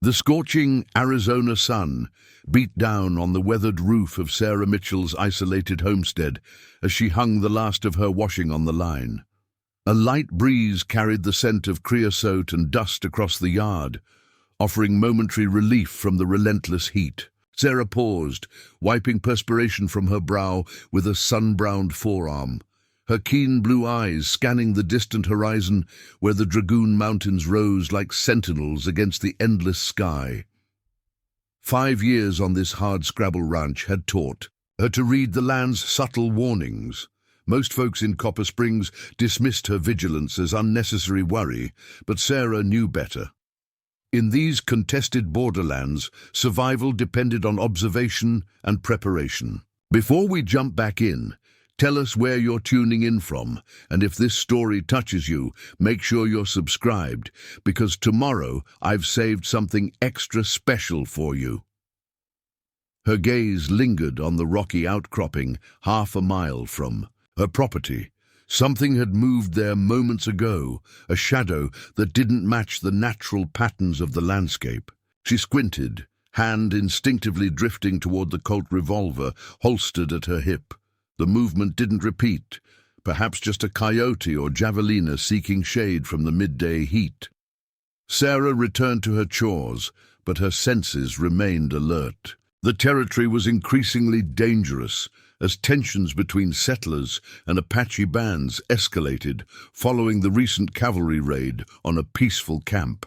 The scorching Arizona sun beat down on the weathered roof of Sarah Mitchell's isolated homestead as she hung the last of her washing on the line. A light breeze carried the scent of creosote and dust across the yard, offering momentary relief from the relentless heat. Sarah paused, wiping perspiration from her brow with a sun-browned forearm, her keen blue eyes scanning the distant horizon where the Dragoon Mountains rose like sentinels against the endless sky. 5 years on this hard-scrabble ranch had taught her to read the land's subtle warnings. Most folks in Copper Springs dismissed her vigilance as unnecessary worry, but Sarah knew better. In these contested borderlands, survival depended on observation and preparation. Before we jump back in, tell us where you're tuning in from, and if this story touches you, make sure you're subscribed, because tomorrow I've saved something extra special for you. Her gaze lingered on the rocky outcropping half a mile from her property. Something had moved there moments ago, a shadow that didn't match the natural patterns of the landscape. She squinted, hand instinctively drifting toward the Colt revolver holstered at her hip. The movement didn't repeat, perhaps just a coyote or javelina seeking shade from the midday heat. Sarah returned to her chores, but her senses remained alert. The territory was increasingly dangerous as tensions between settlers and Apache bands escalated following the recent cavalry raid on a peaceful camp.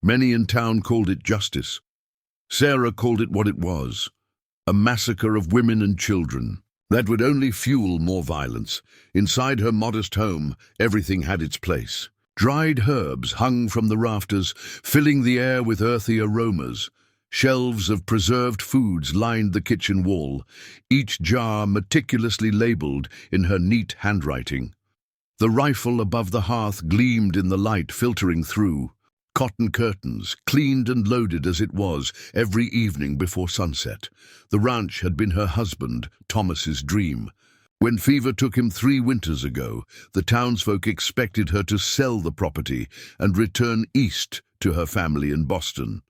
Many in town called it justice. Sarah called it what it was, a massacre of women and children. That would only fuel more violence. Inside her modest home, everything had its place. Dried herbs hung from the rafters, filling the air with earthy aromas. Shelves of preserved foods lined the kitchen wall, each jar meticulously labeled in her neat handwriting. The rifle above the hearth gleamed in the light filtering through. Cotton curtains, cleaned and loaded as it was every evening before sunset. The ranch had been her husband, Thomas's dream. When fever took him 3 winters ago, the townsfolk expected her to sell the property and return east to her family in Boston.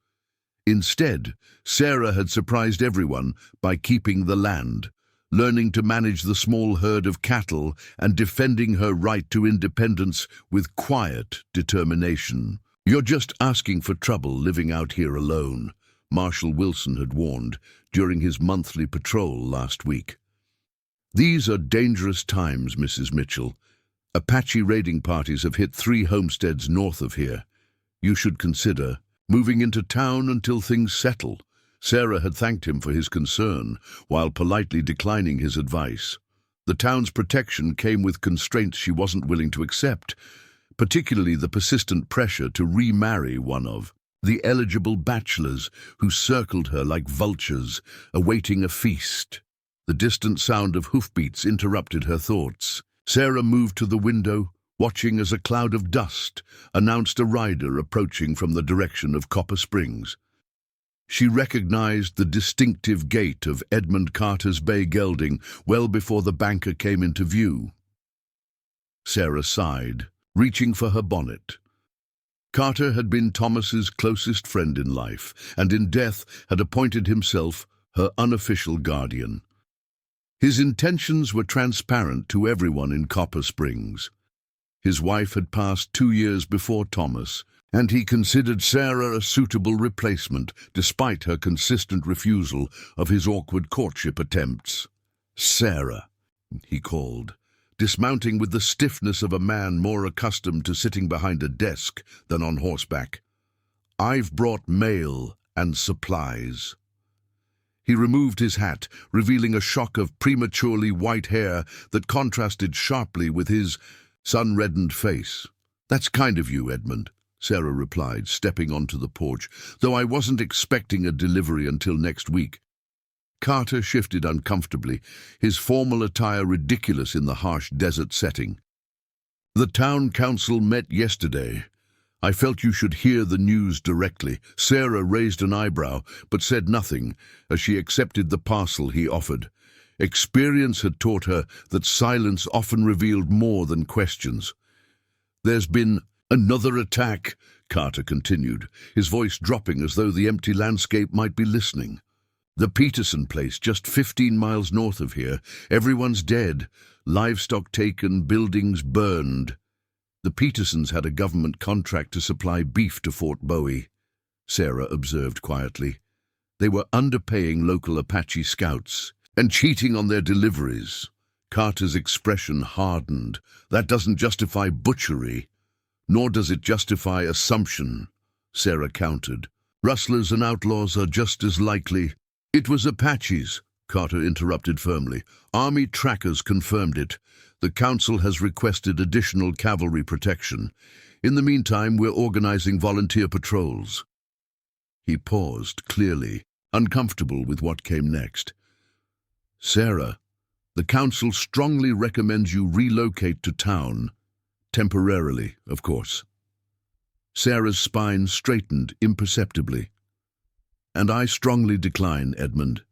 Instead, Sarah had surprised everyone by keeping the land, learning to manage the small herd of cattle and defending her right to independence with quiet determination. "You're just asking for trouble living out here alone," Marshal Wilson had warned during his monthly patrol last week. "These are dangerous times, Mrs. Mitchell. Apache raiding parties have hit 3 homesteads north of here. You should consider moving into town until things settle." Sarah had thanked him for his concern, while politely declining his advice. The town's protection came with constraints she wasn't willing to accept, particularly the persistent pressure to remarry one of the eligible bachelors who circled her like vultures, awaiting a feast. The distant sound of hoofbeats interrupted her thoughts. Sarah moved to the window, watching as a cloud of dust announced a rider approaching from the direction of Copper Springs. She recognized the distinctive gait of Edmund Carter's bay gelding well before the banker came into view. Sarah sighed, reaching for her bonnet. Carter had been Thomas's closest friend in life, and in death had appointed himself her unofficial guardian. His intentions were transparent to everyone in Copper Springs. His wife had passed 2 years before Thomas, and he considered Sarah a suitable replacement, despite her consistent refusal of his awkward courtship attempts. "Sarah," he called, dismounting with the stiffness of a man more accustomed to sitting behind a desk than on horseback. "I've brought mail and supplies." He removed his hat, revealing a shock of prematurely white hair that contrasted sharply with his sun-reddened face. "That's kind of you, Edmund," Sarah replied, stepping onto the porch, "though I wasn't expecting a delivery until next week." Carter shifted uncomfortably, his formal attire ridiculous in the harsh desert setting. "The town council met yesterday. I felt you should hear the news directly." Sarah raised an eyebrow, but said nothing as she accepted the parcel he offered. Experience had taught her that silence often revealed more than questions. "There's been Another attack, Carter continued, his voice dropping as though the empty landscape might be listening. The Peterson place, just 15 miles north of here. Everyone's dead. Livestock taken, buildings burned. The Petersons had a government contract to supply beef to Fort Bowie, Sarah observed quietly. They were underpaying local Apache scouts and cheating on their deliveries. Carter's expression hardened. That doesn't justify butchery, nor does it justify assumption, Sarah countered. Rustlers and outlaws are just as likely. It was Apaches, Carter interrupted firmly. Army trackers confirmed it. The council has requested additional cavalry protection. In the meantime, we're organizing volunteer patrols. He paused, clearly, uncomfortable with what came next. Sarah, the council strongly recommends you relocate to town. Temporarily, of course. Sarah's spine straightened imperceptibly. And I strongly decline, Edmund.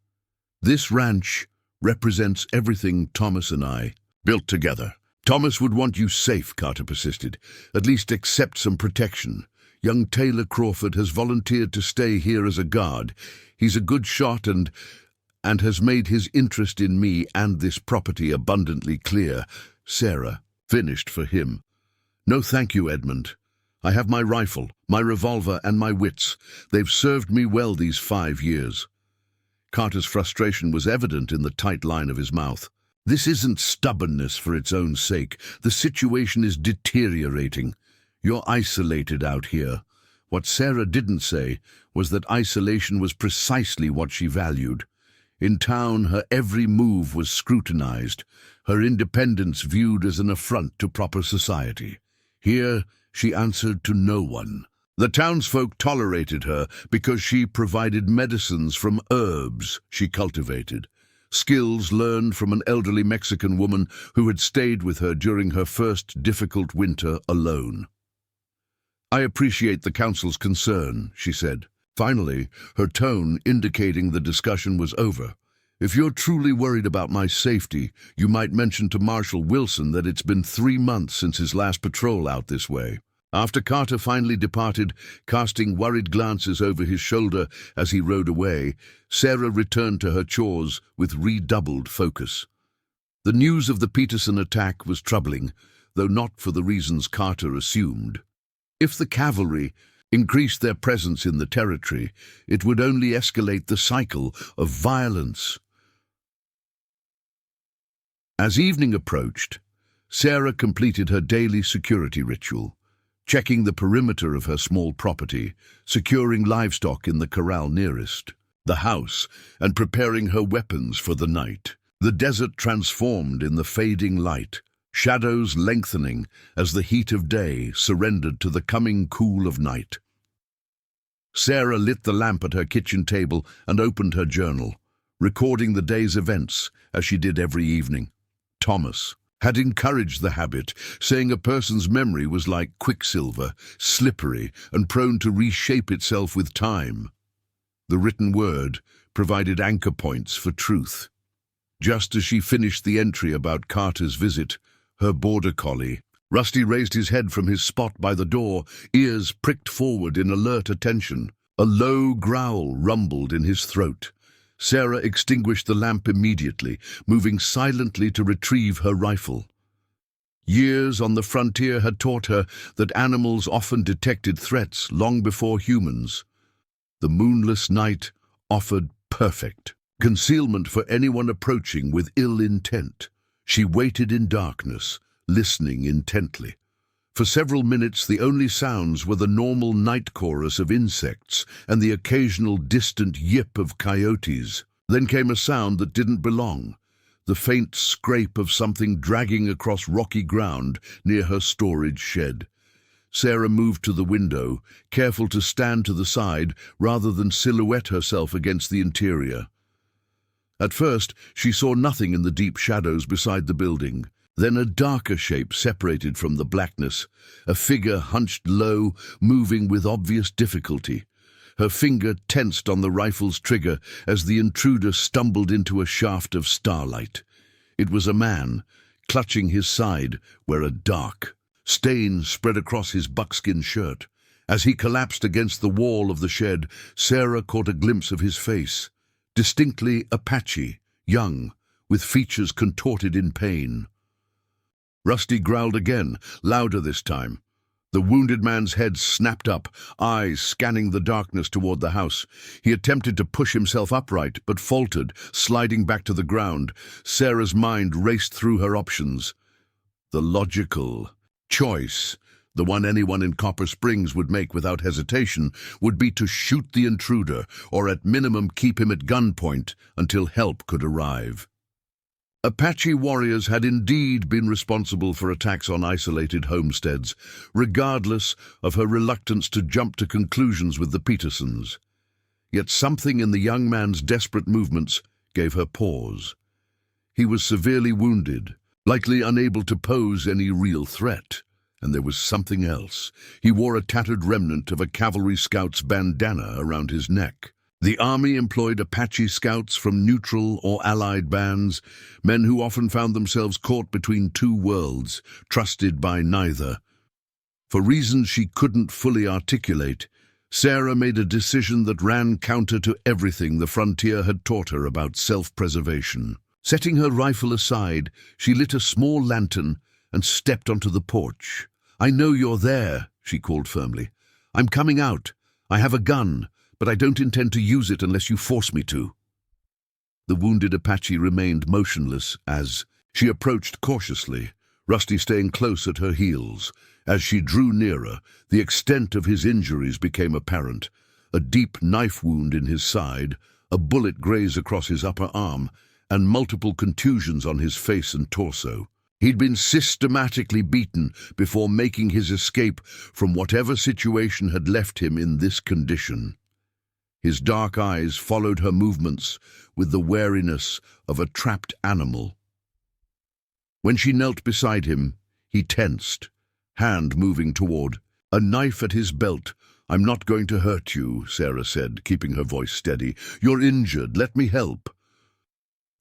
This ranch represents everything Thomas and I built together. Thomas would want you safe, Carter persisted. At least accept some protection. Young Taylor Crawford has volunteered to stay here as a guard. He's a good shot and has made his interest in me and this property abundantly clear. Sarah finished for him. No thank you, Edmund. I have my rifle, my revolver, and my wits. They've served me well these 5 years. Carter's frustration was evident in the tight line of his mouth. This isn't stubbornness for its own sake. The situation is deteriorating. You're isolated out here. What Sarah didn't say was that isolation was precisely what she valued. In town, her every move was scrutinized, her independence viewed as an affront to proper society. Here, she answered to no one. The townsfolk tolerated her because she provided medicines from herbs she cultivated, skills learned from an elderly Mexican woman who had stayed with her during her first difficult winter alone. I appreciate the council's concern, she said. Finally, her tone indicating the discussion was over. If you're truly worried about my safety, you might mention to Marshal Wilson that it's been 3 months since his last patrol out this way. After Carter finally departed, casting worried glances over his shoulder as he rode away, Sarah returned to her chores with redoubled focus. The news of the Peterson attack was troubling, though not for the reasons Carter assumed. If the cavalry increased their presence in the territory, it would only escalate the cycle of violence. As evening approached, Sarah completed her daily security ritual, checking the perimeter of her small property, securing livestock in the corral nearest, the house, and preparing her weapons for the night. The desert transformed in the fading light, shadows lengthening as the heat of day surrendered to the coming cool of night. Sarah lit the lamp at her kitchen table and opened her journal, recording the day's events as she did every evening. Thomas had encouraged the habit, saying a person's memory was like quicksilver, slippery and prone to reshape itself with time. The written word provided anchor points for truth. Just as she finished the entry about Carter's visit, her border collie, Rusty, raised his head from his spot by the door, ears pricked forward in alert attention. A low growl rumbled in his throat. Sarah extinguished the lamp immediately, moving silently to retrieve her rifle. Years on the frontier had taught her that animals often detected threats long before humans. The moonless night offered perfect concealment for anyone approaching with ill intent. She waited in darkness, listening intently. For several minutes, the only sounds were the normal night chorus of insects and the occasional distant yip of coyotes. Then came a sound that didn't belong, the faint scrape of something dragging across rocky ground near her storage shed. Sarah moved to the window, careful to stand to the side rather than silhouette herself against the interior. At first, she saw nothing in the deep shadows beside the building. Then a darker shape separated from the blackness, a figure hunched low, moving with obvious difficulty. Her finger tensed on the rifle's trigger as the intruder stumbled into a shaft of starlight. It was a man, clutching his side where a dark, Stains spread across his buckskin shirt. As he collapsed against the wall of the shed, Sarah caught a glimpse of his face. Distinctly Apache, young, with features contorted in pain. Rusty growled again, louder this time. The wounded man's head snapped up, eyes scanning the darkness toward the house. He attempted to push himself upright, but faltered, sliding back to the ground. Sarah's mind raced through her options. The logical choice, the one anyone in Copper Springs would make without hesitation, would be to shoot the intruder, or at minimum keep him at gunpoint until help could arrive. Apache warriors had indeed been responsible for attacks on isolated homesteads, regardless of her reluctance to jump to conclusions with the Petersons. Yet something in the young man's desperate movements gave her pause. He was severely wounded, likely unable to pose any real threat. And there was something else. He wore a tattered remnant of a cavalry scout's bandana around his neck. The army employed Apache scouts from neutral or allied bands, men who often found themselves caught between two worlds, trusted by neither. For reasons she couldn't fully articulate, Sarah made a decision that ran counter to everything the frontier had taught her about self-preservation. Setting her rifle aside, she lit a small lantern and stepped onto the porch. "I know you're there," she called firmly. "I'm coming out. I have a gun, but I don't intend to use it unless you force me to." The wounded Apache remained motionless as she approached cautiously, Rusty staying close at her heels. As she drew nearer, the extent of his injuries became apparent. A deep knife wound in his side, a bullet grazed across his upper arm, and multiple contusions on his face and torso. He'd been systematically beaten before making his escape from whatever situation had left him in this condition. His dark eyes followed her movements with the wariness of a trapped animal. When she knelt beside him, he tensed, hand moving toward, a knife at his belt. "I'm not going to hurt you," Sarah said, keeping her voice steady. "You're injured. Let me help."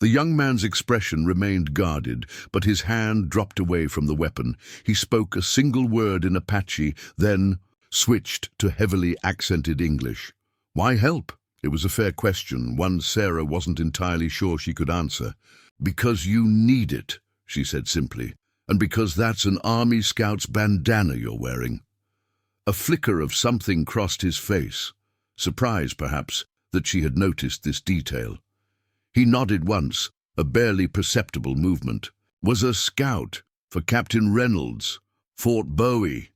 The young man's expression remained guarded, but his hand dropped away from the weapon. He spoke a single word in Apache, then switched to heavily accented English. Why help? It was a fair question, one Sarah wasn't entirely sure she could answer. "Because you need it," she said simply, "and because that's an Army Scout's bandana you're wearing." A flicker of something crossed his face, surprise perhaps that she had noticed this detail. He nodded once, a barely perceptible movement. "Was a scout for Captain Reynolds, Fort Bowie."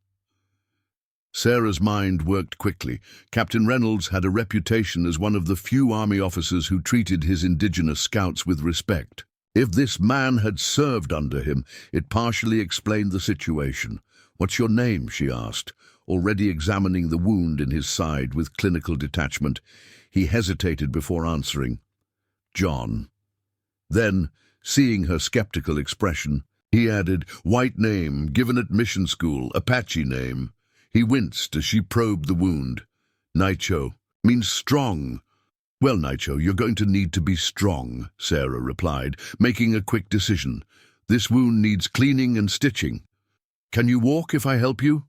Sarah's mind worked quickly. Captain Reynolds had a reputation as one of the few Army officers who treated his indigenous scouts with respect. If this man had served under him, it partially explained the situation. "What's your name?" she asked, already examining the wound in his side with clinical detachment. He hesitated before answering. "John." Then, seeing her skeptical expression, he added, "White name, given at mission school, Apache name." He winced as she probed the wound. "Naicho, means strong." "Well, Naicho, you're going to need to be strong," Sarah replied, making a quick decision. "This wound needs cleaning and stitching. Can you walk if I help you?"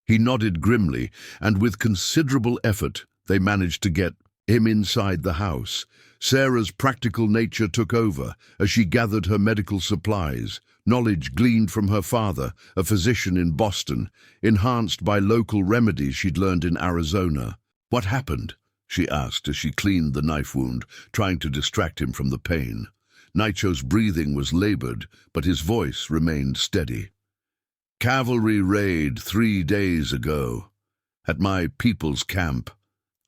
He nodded grimly, and with considerable effort, they managed to get him inside the house. Sarah's practical nature took over as she gathered her medical supplies, knowledge gleaned from her father, a physician in Boston, enhanced by local remedies she'd learned in Arizona. "What happened?" she asked as she cleaned the knife wound, trying to distract him from the pain. Naicho's breathing was labored, but his voice remained steady. "Cavalry raid 3 days ago, at my people's camp.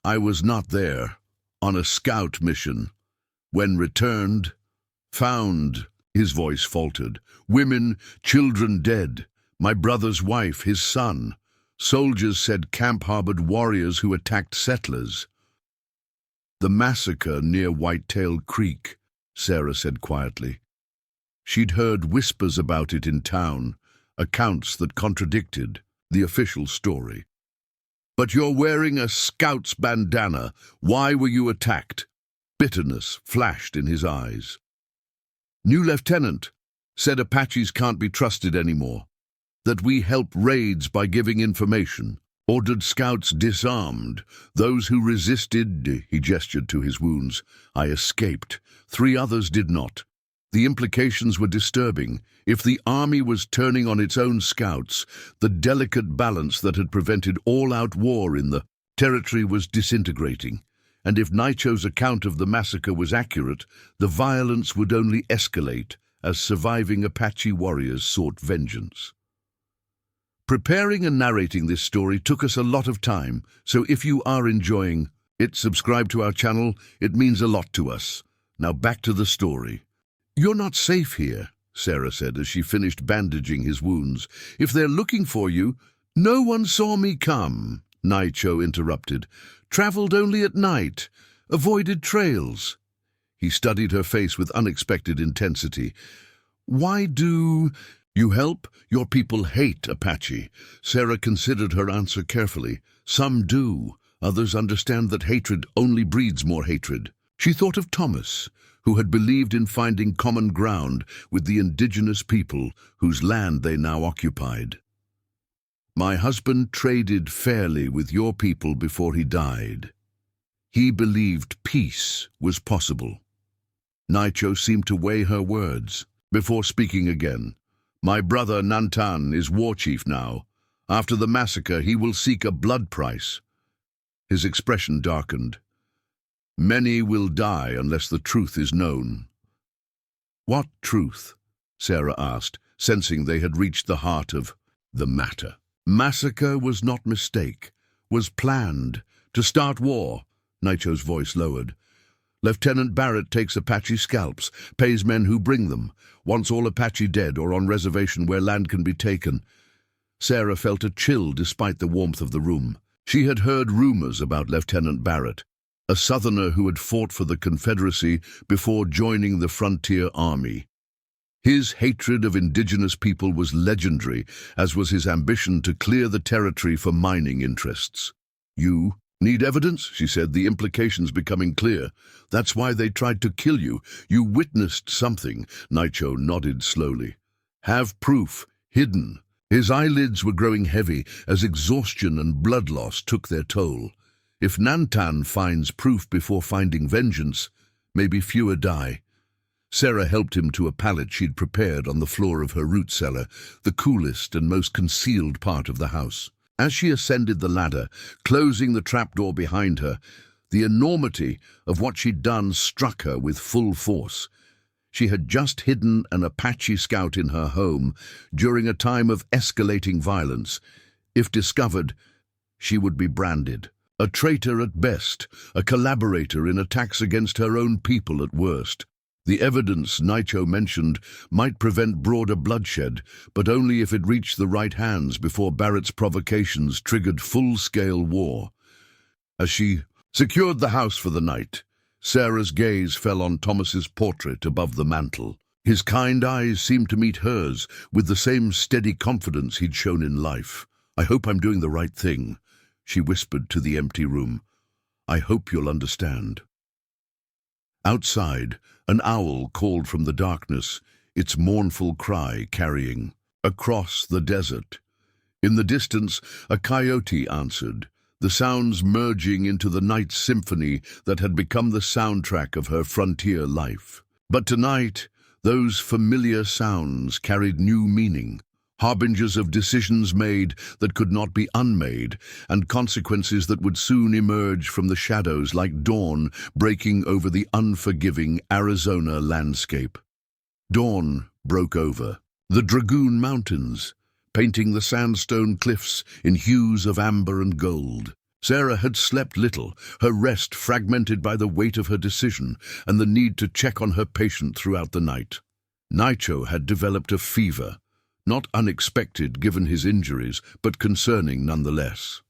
I was not there, on a scout mission. When returned, found," his voice faltered, "women, children dead, my brother's wife, his son. Soldiers said camp harbored warriors who attacked settlers." "The massacre near Whitetail Creek," Sarah said quietly. She'd heard whispers about it in town, accounts that contradicted the official story. "But you're wearing a scout's bandana. Why were you attacked?" Bitterness flashed in his eyes. "New lieutenant said Apaches can't be trusted anymore. That we help raids by giving information. Ordered scouts disarmed. Those who resisted, he gestured to his wounds. I escaped. 3 others did not. The implications were disturbing. If the army was turning on its own scouts, the delicate balance that had prevented all-out war in the territory was disintegrating. And if Nicho's account of the massacre was accurate, the violence would only escalate as surviving Apache warriors sought vengeance. Preparing and narrating this story took us a lot of time, so if you are enjoying it, subscribe to our channel. It means a lot to us. Now back to the story. You're not safe here, Sarah said as she finished bandaging his wounds. If they're looking for you, no one saw me come, Nicho interrupted. Traveled only at night, avoided trails. He studied her face with unexpected intensity. Why do you help? Your people hate Apache. Sarah considered her answer carefully. Some do. Others understand that hatred only breeds more hatred. She thought of Thomas, who had believed in finding common ground with the indigenous people whose land they now occupied. My husband traded fairly with your people before he died. He believed peace was possible. Nicho seemed to weigh her words before speaking again. My brother Nantan is war chief now. After the massacre, he will seek a blood price. His expression darkened. Many will die unless the truth is known. What truth? Sarah asked, sensing they had reached the heart of the matter. Massacre was not mistake, was planned to start war. Nicho's voice lowered. Lieutenant Barrett takes Apache scalps, pays men who bring them, wants all Apache dead or on reservation where land can be taken. Sarah felt a chill despite the warmth of the room. She had heard rumors about Lieutenant Barrett, a Southerner who had fought for the Confederacy before joining the frontier army. His hatred of indigenous people was legendary, as was his ambition to clear the territory for mining interests. You need evidence, she said, the implications becoming clear. That's why they tried to kill you. You witnessed something. Nicho nodded slowly. Have proof, hidden. His eyelids were growing heavy as exhaustion and blood loss took their toll. If Nantan finds proof before finding vengeance, maybe fewer die. Sarah helped him to a pallet she'd prepared on the floor of her root cellar, the coolest and most concealed part of the house. As she ascended the ladder, closing the trapdoor behind her, the enormity of what she'd done struck her with full force. She had just hidden an Apache scout in her home during a time of escalating violence. If discovered, she would be branded. A traitor at best, a collaborator in attacks against her own people at worst. The evidence Nicho mentioned might prevent broader bloodshed, but only if it reached the right hands before Barrett's provocations triggered full-scale war. As she secured the house for the night, Sarah's gaze fell on Thomas's portrait above the mantel. His kind eyes seemed to meet hers with the same steady confidence he'd shown in life. I hope I'm doing the right thing, she whispered to the empty room. I hope you'll understand. Outside, an owl called from the darkness, its mournful cry carrying across the desert. In the distance, a coyote answered, the sounds merging into the night symphony that had become the soundtrack of her frontier life. But tonight, those familiar sounds carried new meaning, harbingers of decisions made that could not be unmade, and consequences that would soon emerge from the shadows like dawn breaking over the unforgiving Arizona landscape. Dawn broke over the Dragoon Mountains, painting the sandstone cliffs in hues of amber and gold. Sarah had slept little, her rest fragmented by the weight of her decision and the need to check on her patient throughout the night. Nicho had developed a fever, not unexpected given his injuries, but concerning nonetheless.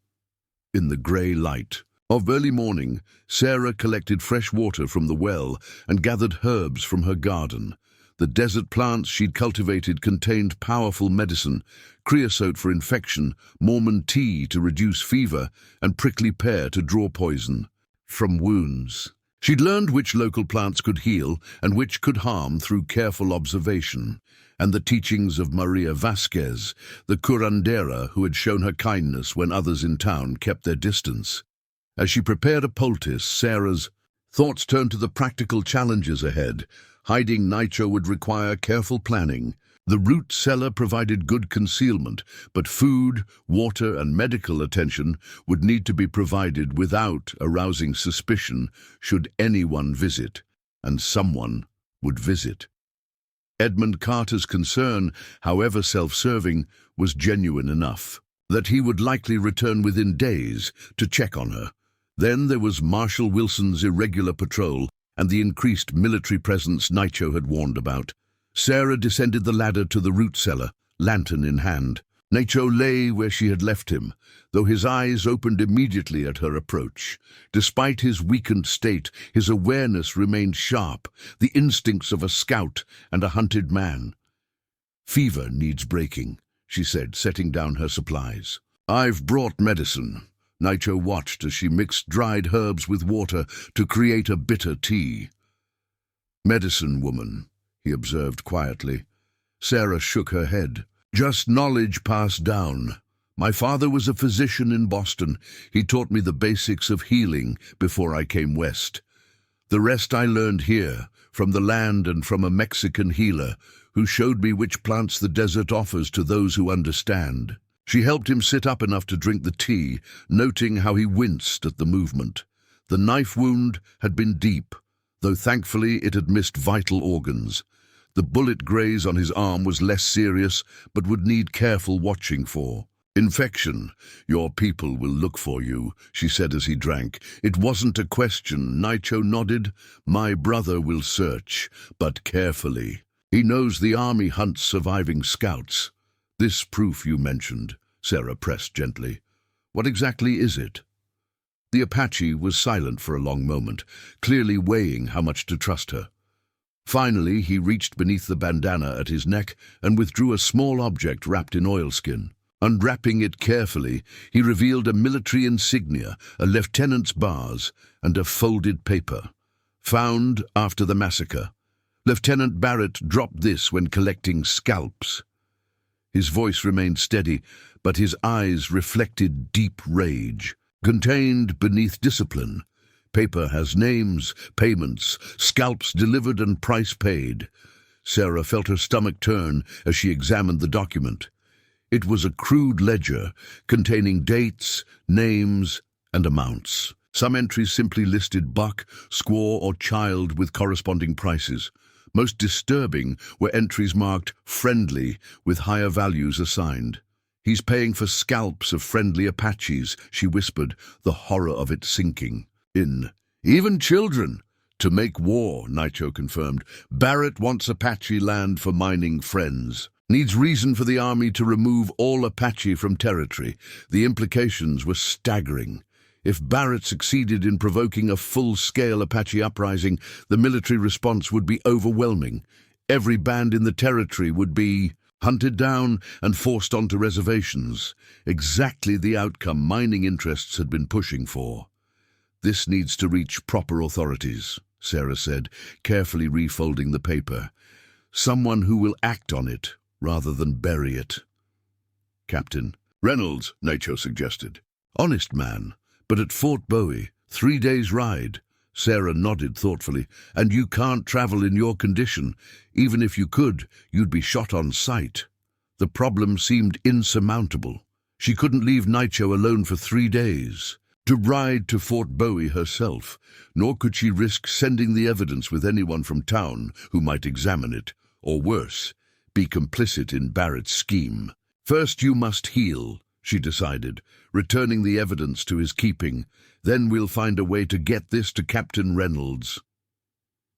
In the grey light of early morning, Sarah collected fresh water from the well and gathered herbs from her garden. The desert plants she'd cultivated contained powerful medicine, creosote for infection, Mormon tea to reduce fever, and prickly pear to draw poison from wounds. She'd learned which local plants could heal and which could harm through careful observation. and the teachings of Maria Vasquez, the curandera who had shown her kindness when others in town kept their distance. As she prepared a poultice, Sarah's thoughts turned to the practical challenges ahead. Hiding nitro would require careful planning. The root cellar provided good concealment, but food, water, and medical attention would need to be provided without arousing suspicion should anyone visit, and someone would visit. Edmund Carter's concern, however self-serving, was genuine enough, that he would likely return within days to check on her. Then there was Marshal Wilson's irregular patrol and the increased military presence Nitro had warned about. Sarah descended the ladder to the root cellar, lantern in hand. Nitro lay where she had left him, though his eyes opened immediately at her approach. Despite his weakened state, his awareness remained sharp, the instincts of a scout and a hunted man. "Fever needs breaking," she said, setting down her supplies. "I've brought medicine." Nitro watched as she mixed dried herbs with water to create a bitter tea. "Medicine woman," he observed quietly. Sarah shook her head. "Just knowledge passed down. My father was a physician in Boston. He taught me the basics of healing before I came west. The rest I learned here, from the land and from a Mexican healer who showed me which plants the desert offers to those who understand." She helped him sit up enough to drink the tea, noting how he winced at the movement. The knife wound had been deep, though thankfully it had missed vital organs. The bullet graze on his arm was less serious, but would need careful watching for. "Infection. Your people will look for you," she said as he drank. "It wasn't a question," Nitro nodded. "My brother will search, but carefully. He knows the army hunts surviving scouts." "This proof you mentioned," Sarah pressed gently. "What exactly is it?" The Apache was silent for a long moment, clearly weighing how much to trust her. Finally, he reached beneath the bandana at his neck and withdrew a small object wrapped in oilskin. Unwrapping it carefully, he revealed a military insignia, a lieutenant's bars, and a folded paper. "Found after the massacre. Lieutenant Barrett dropped this when collecting scalps." His voice remained steady, but his eyes reflected deep rage. "Contained beneath discipline. Paper has names, payments, scalps delivered and price paid." Sarah felt her stomach turn as she examined the document. It was a crude ledger containing dates, names, and amounts. Some entries simply listed buck, squaw, or child with corresponding prices. Most disturbing were entries marked friendly with higher values assigned. "He's paying for scalps of friendly Apaches," she whispered, the horror of it sinking in. "Even children." "To make war," Nitro confirmed. "Barrett wants Apache land for mining friends. Needs reason for the army to remove all Apache from territory." The implications were staggering. If Barrett succeeded in provoking a full-scale Apache uprising, the military response would be overwhelming. Every band in the territory would be hunted down and forced onto reservations. Exactly the outcome mining interests had been pushing for. "This needs to reach proper authorities," Sarah said, carefully refolding the paper. "Someone who will act on it rather than bury it." "Captain Reynolds," Nitro suggested. "Honest man. But at Fort Bowie, 3 days' ride." Sarah nodded thoughtfully. "And you can't travel in your condition. Even if you could, you'd be shot on sight." The problem seemed insurmountable. She couldn't leave Nitro alone for 3 days to ride to Fort Bowie herself, nor could she risk sending the evidence with anyone from town who might examine it, or worse, be complicit in Barrett's scheme. "First you must heal," she decided, returning the evidence to his keeping. "Then we'll find a way to get this to Captain Reynolds."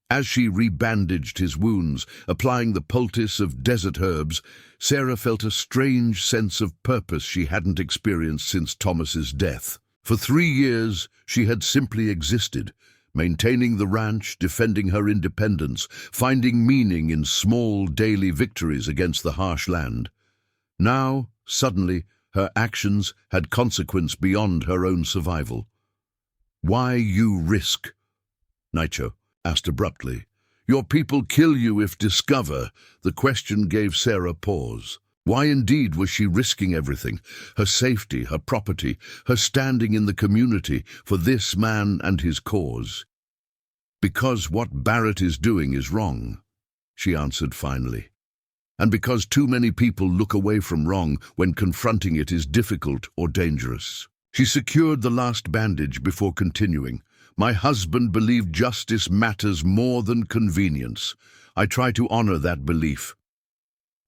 As she rebandaged his wounds, applying the poultice of desert herbs, Sarah felt a strange sense of purpose she hadn't experienced since Thomas's death. For 3 years, she had simply existed, maintaining the ranch, defending her independence, finding meaning in small daily victories against the harsh land. Now, suddenly, her actions had consequence beyond her own survival. "Why you risk?" Nitro asked abruptly. Your people kill you if discover. The question gave Sarah pause. Why indeed was she risking everything? Her safety, her property, her standing in the community for this man and his cause. Because what Barrett is doing is wrong, she answered finally. And because too many people look away from wrong when confronting it is difficult or dangerous. She secured the last bandage before continuing. My husband believed justice matters more than convenience. I try to honor that belief.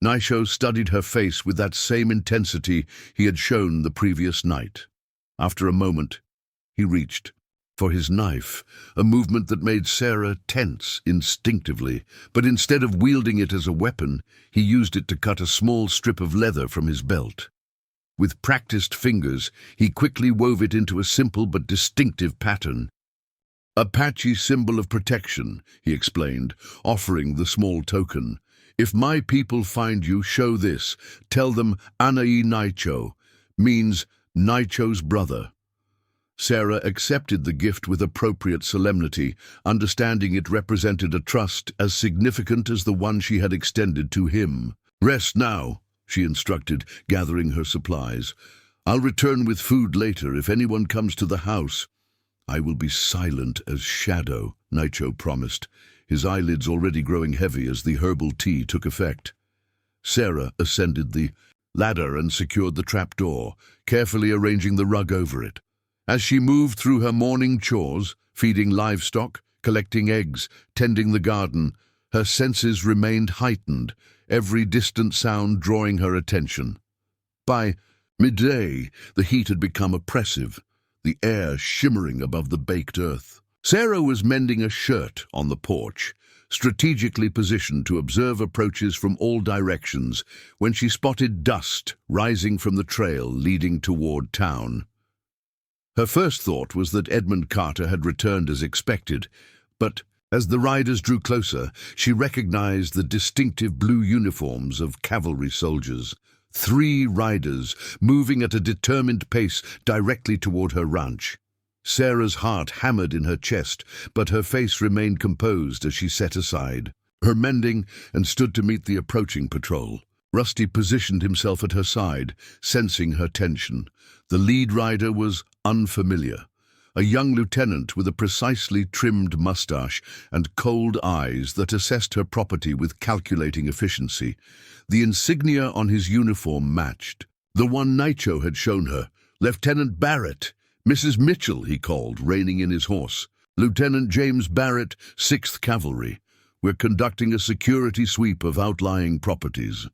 Naisho studied her face with that same intensity he had shown the previous night. After a moment, he reached for his knife, a movement that made Sarah tense instinctively, but instead of wielding it as a weapon, he used it to cut a small strip of leather from his belt. With practiced fingers, he quickly wove it into a simple but distinctive pattern. Apache symbol of protection, he explained, offering the small token. If my people find you, show this. Tell them Anai Naicho, means Naicho's brother. Sarah accepted the gift with appropriate solemnity, understanding it represented a trust as significant as the one she had extended to him. Rest now, she instructed, gathering her supplies. I'll return with food later if anyone comes to the house. I will be silent as shadow, Naicho promised, his eyelids already growing heavy as the herbal tea took effect. Sarah ascended the ladder and secured the trapdoor, carefully arranging the rug over it. As she moved through her morning chores, feeding livestock, collecting eggs, tending the garden, her senses remained heightened, every distant sound drawing her attention. By midday, the heat had become oppressive, the air shimmering above the baked earth. Sarah was mending a shirt on the porch, strategically positioned to observe approaches from all directions, when she spotted dust rising from the trail leading toward town. Her first thought was that Edmund Carter had returned as expected, but as the riders drew closer, she recognized the distinctive blue uniforms of cavalry soldiers. 3 riders, moving at a determined pace directly toward her ranch. Sarah's heart hammered in her chest, but her face remained composed as she set aside her mending and stood to meet the approaching patrol. Rusty positioned himself at her side, sensing her tension. The lead rider was unfamiliar, a young lieutenant with a precisely trimmed mustache and cold eyes that assessed her property with calculating efficiency. The insignia on his uniform matched the one Naicho had shown her. Lieutenant Barrett. Mrs. Mitchell, he called, reining in his horse. Lieutenant James Barrett, 6th Cavalry. We're conducting a security sweep of outlying properties.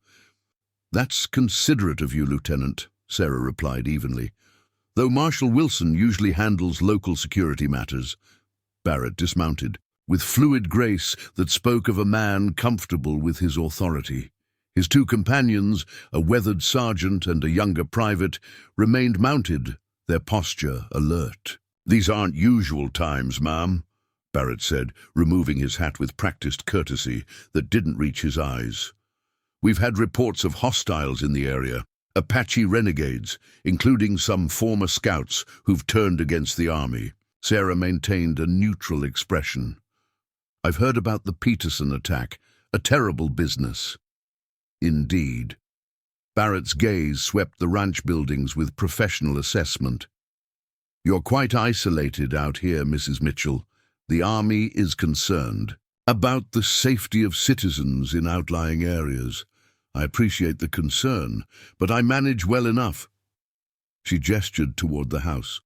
That's considerate of you, Lieutenant, Sarah replied evenly. Though Marshal Wilson usually handles local security matters. Barrett dismounted, with fluid grace that spoke of a man comfortable with his authority. His 2 companions, a weathered sergeant and a younger private, remained mounted, their posture alert. These aren't usual times, ma'am, Barrett said, removing his hat with practiced courtesy that didn't reach his eyes. We've had reports of hostiles in the area, Apache renegades, including some former scouts who've turned against the army. Sarah maintained a neutral expression. I've heard about the Peterson attack, a terrible business. Indeed. Barrett's gaze swept the ranch buildings with professional assessment. You're quite isolated out here, Mrs. Mitchell. The army is concerned about the safety of citizens in outlying areas. I appreciate the concern, but I manage well enough. She gestured toward the house.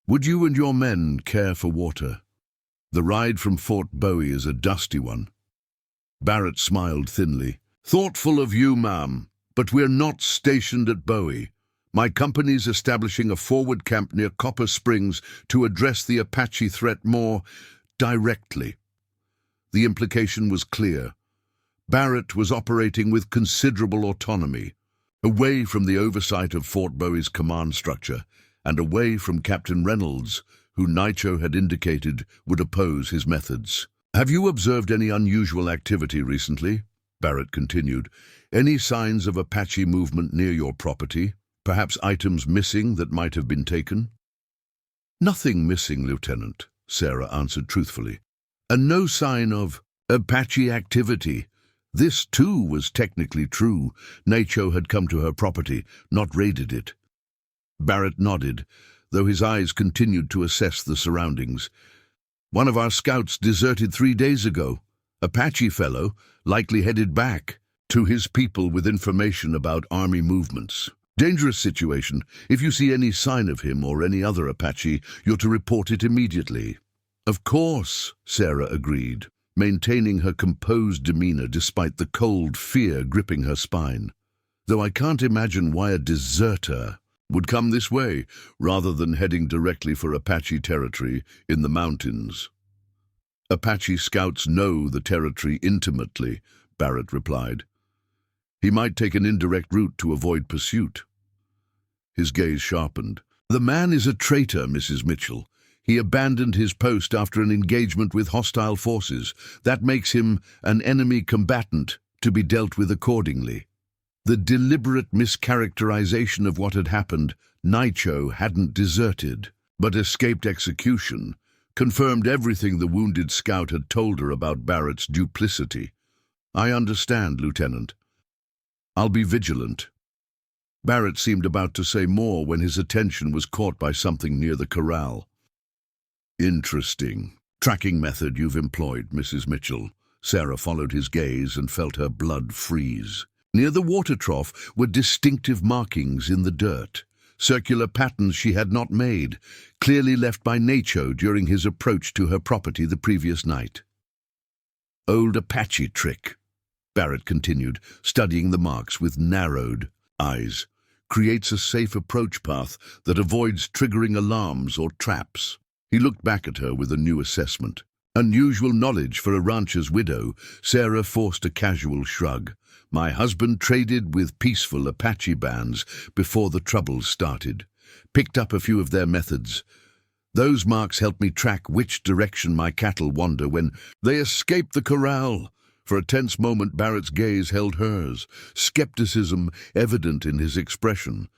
Would you and your men care for water? The ride from Fort Bowie is a dusty one. Barrett smiled thinly. Thoughtful of you, ma'am, but we're not stationed at Bowie. My company's establishing a forward camp near Copper Springs to address the Apache threat more directly. The implication was clear. Barrett was operating with considerable autonomy, away from the oversight of Fort Bowie's command structure, and away from Captain Reynolds, who Naicho had indicated would oppose his methods. Have you observed any unusual activity recently? Barrett continued. Any signs of Apache movement near your property? Perhaps items missing that might have been taken? Nothing missing, Lieutenant, Sarah answered truthfully. And no sign of Apache activity. This, too, was technically true. Nacho had come to her property, not raided it. Barrett nodded, though his eyes continued to assess the surroundings. One of our scouts deserted 3 days ago. Apache fellow, likely headed back to his people with information about army movements. Dangerous situation. If you see any sign of him or any other Apache, you're to report it immediately. Of course, Sarah agreed, maintaining her composed demeanor despite the cold fear gripping her spine. Though I can't imagine why a deserter would come this way, rather than heading directly for Apache territory in the mountains. Apache scouts know the territory intimately, Barrett replied. He might take an indirect route to avoid pursuit. His gaze sharpened. The man is a traitor, Mrs. Mitchell. He abandoned his post after an engagement with hostile forces. That makes him an enemy combatant to be dealt with accordingly. The deliberate mischaracterization of what had happened, Nacho hadn't deserted, but escaped execution, confirmed everything the wounded scout had told her about Barrett's duplicity. I understand, Lieutenant. I'll be vigilant. Barrett seemed about to say more when his attention was caught by something near the corral. Interesting. Tracking method you've employed, Mrs. Mitchell. Sarah followed his gaze and felt her blood freeze. Near the water trough were distinctive markings in the dirt, circular patterns she had not made, clearly left by Nacho during his approach to her property the previous night. Old Apache trick, Barrett continued, studying the marks with narrowed eyes. Creates a safe approach path that avoids triggering alarms or traps. He looked back at her with a new assessment. Unusual knowledge for a rancher's widow. Sarah forced a casual shrug. My husband traded with peaceful Apache bands before the troubles started. Picked up a few of their methods. Those marks help me track which direction my cattle wander when they escape the corral. For a tense moment, Barrett's gaze held hers, skepticism evident in his expression.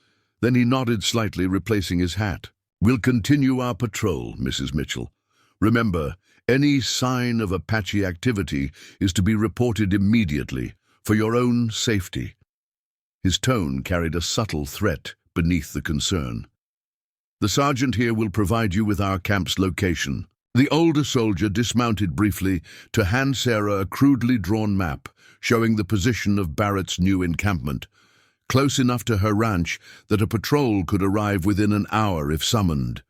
Then he nodded slightly, replacing his hat. We'll continue our patrol, Mrs. Mitchell. Remember, any sign of Apache activity is to be reported immediately, for your own safety. His tone carried a subtle threat beneath the concern. The sergeant here will provide you with our camp's location. The older soldier dismounted briefly to hand Sarah a crudely drawn map showing the position of Barrett's new encampment, close enough to her ranch that a patrol could arrive within an hour if summoned.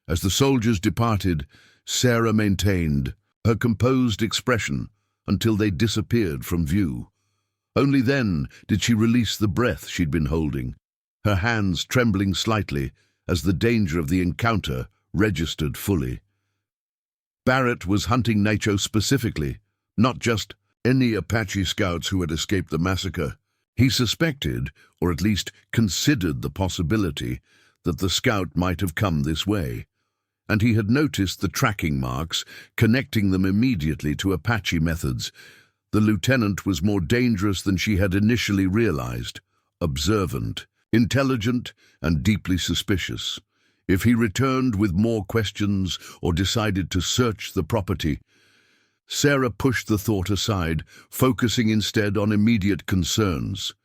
As the soldiers departed, Sarah maintained her composed expression until they disappeared from view. Only then did she release the breath she'd been holding, her hands trembling slightly as the danger of the encounter registered fully. Barrett was hunting Nacho specifically, not just any Apache scouts who had escaped the massacre. He suspected, or at least considered the possibility, that the scout might have come this way, and he had noticed the tracking marks, connecting them immediately to Apache methods. The lieutenant was more dangerous than she had initially realized, observant, intelligent, and deeply suspicious. If he returned with more questions or decided to search the property, Sarah pushed the thought aside, focusing instead on immediate concerns.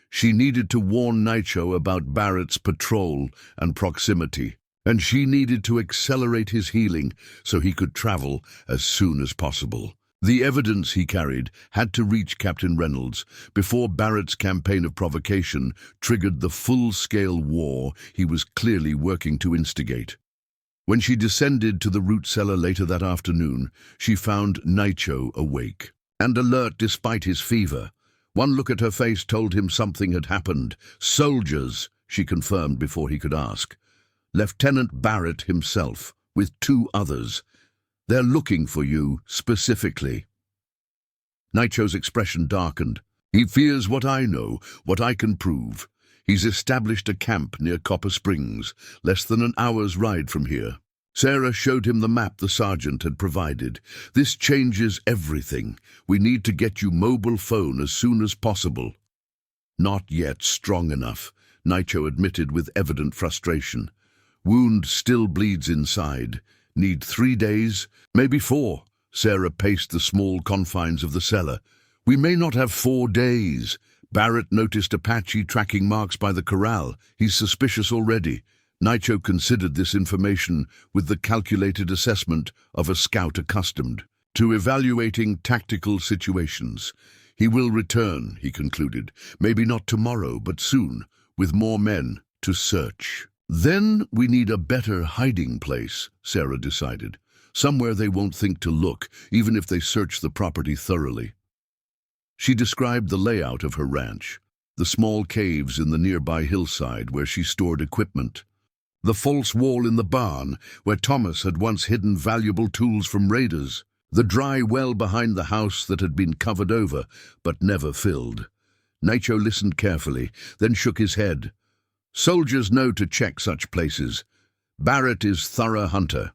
She needed to warn Nacho about Barrett's patrol and proximity, and she needed to accelerate his healing so he could travel as soon as possible. The evidence he carried had to reach Captain Reynolds before Barrett's campaign of provocation triggered the full-scale war he was clearly working to instigate. When she descended to the root cellar later that afternoon, she found Nacho awake and alert despite his fever. One look at her face told him something had happened. Soldiers, she confirmed before he could ask. Lieutenant Barrett himself, with 2 others. They're looking for you, specifically. Nacho's expression darkened. He fears what I know, what I can prove. He's established a camp near Copper Springs, less than an hour's ride from here. Sarah showed him the map the sergeant had provided. This changes everything. We need to get you mobile phone as soon as possible. Not yet strong enough, Nacho admitted with evident frustration. Wound still bleeds inside. Need 3 days, maybe 4. Sarah paced the small confines of the cellar. "We may not have 4 days. Barrett noticed Apache tracking marks by the corral. He's suspicious already." Nitro considered this information with the calculated assessment of a scout accustomed to evaluating tactical situations. "He will return," he concluded. "Maybe not tomorrow, but soon, with more men to search." "Then we need a better hiding place," Sarah decided. "Somewhere they won't think to look, even if they search the property thoroughly." She described the layout of her ranch, the small caves in the nearby hillside where she stored equipment, the false wall in the barn where Thomas had once hidden valuable tools from raiders, the dry well behind the house that had been covered over but never filled. Nitro listened carefully, then shook his head. "Soldiers know to check such places. Barrett is thorough hunter."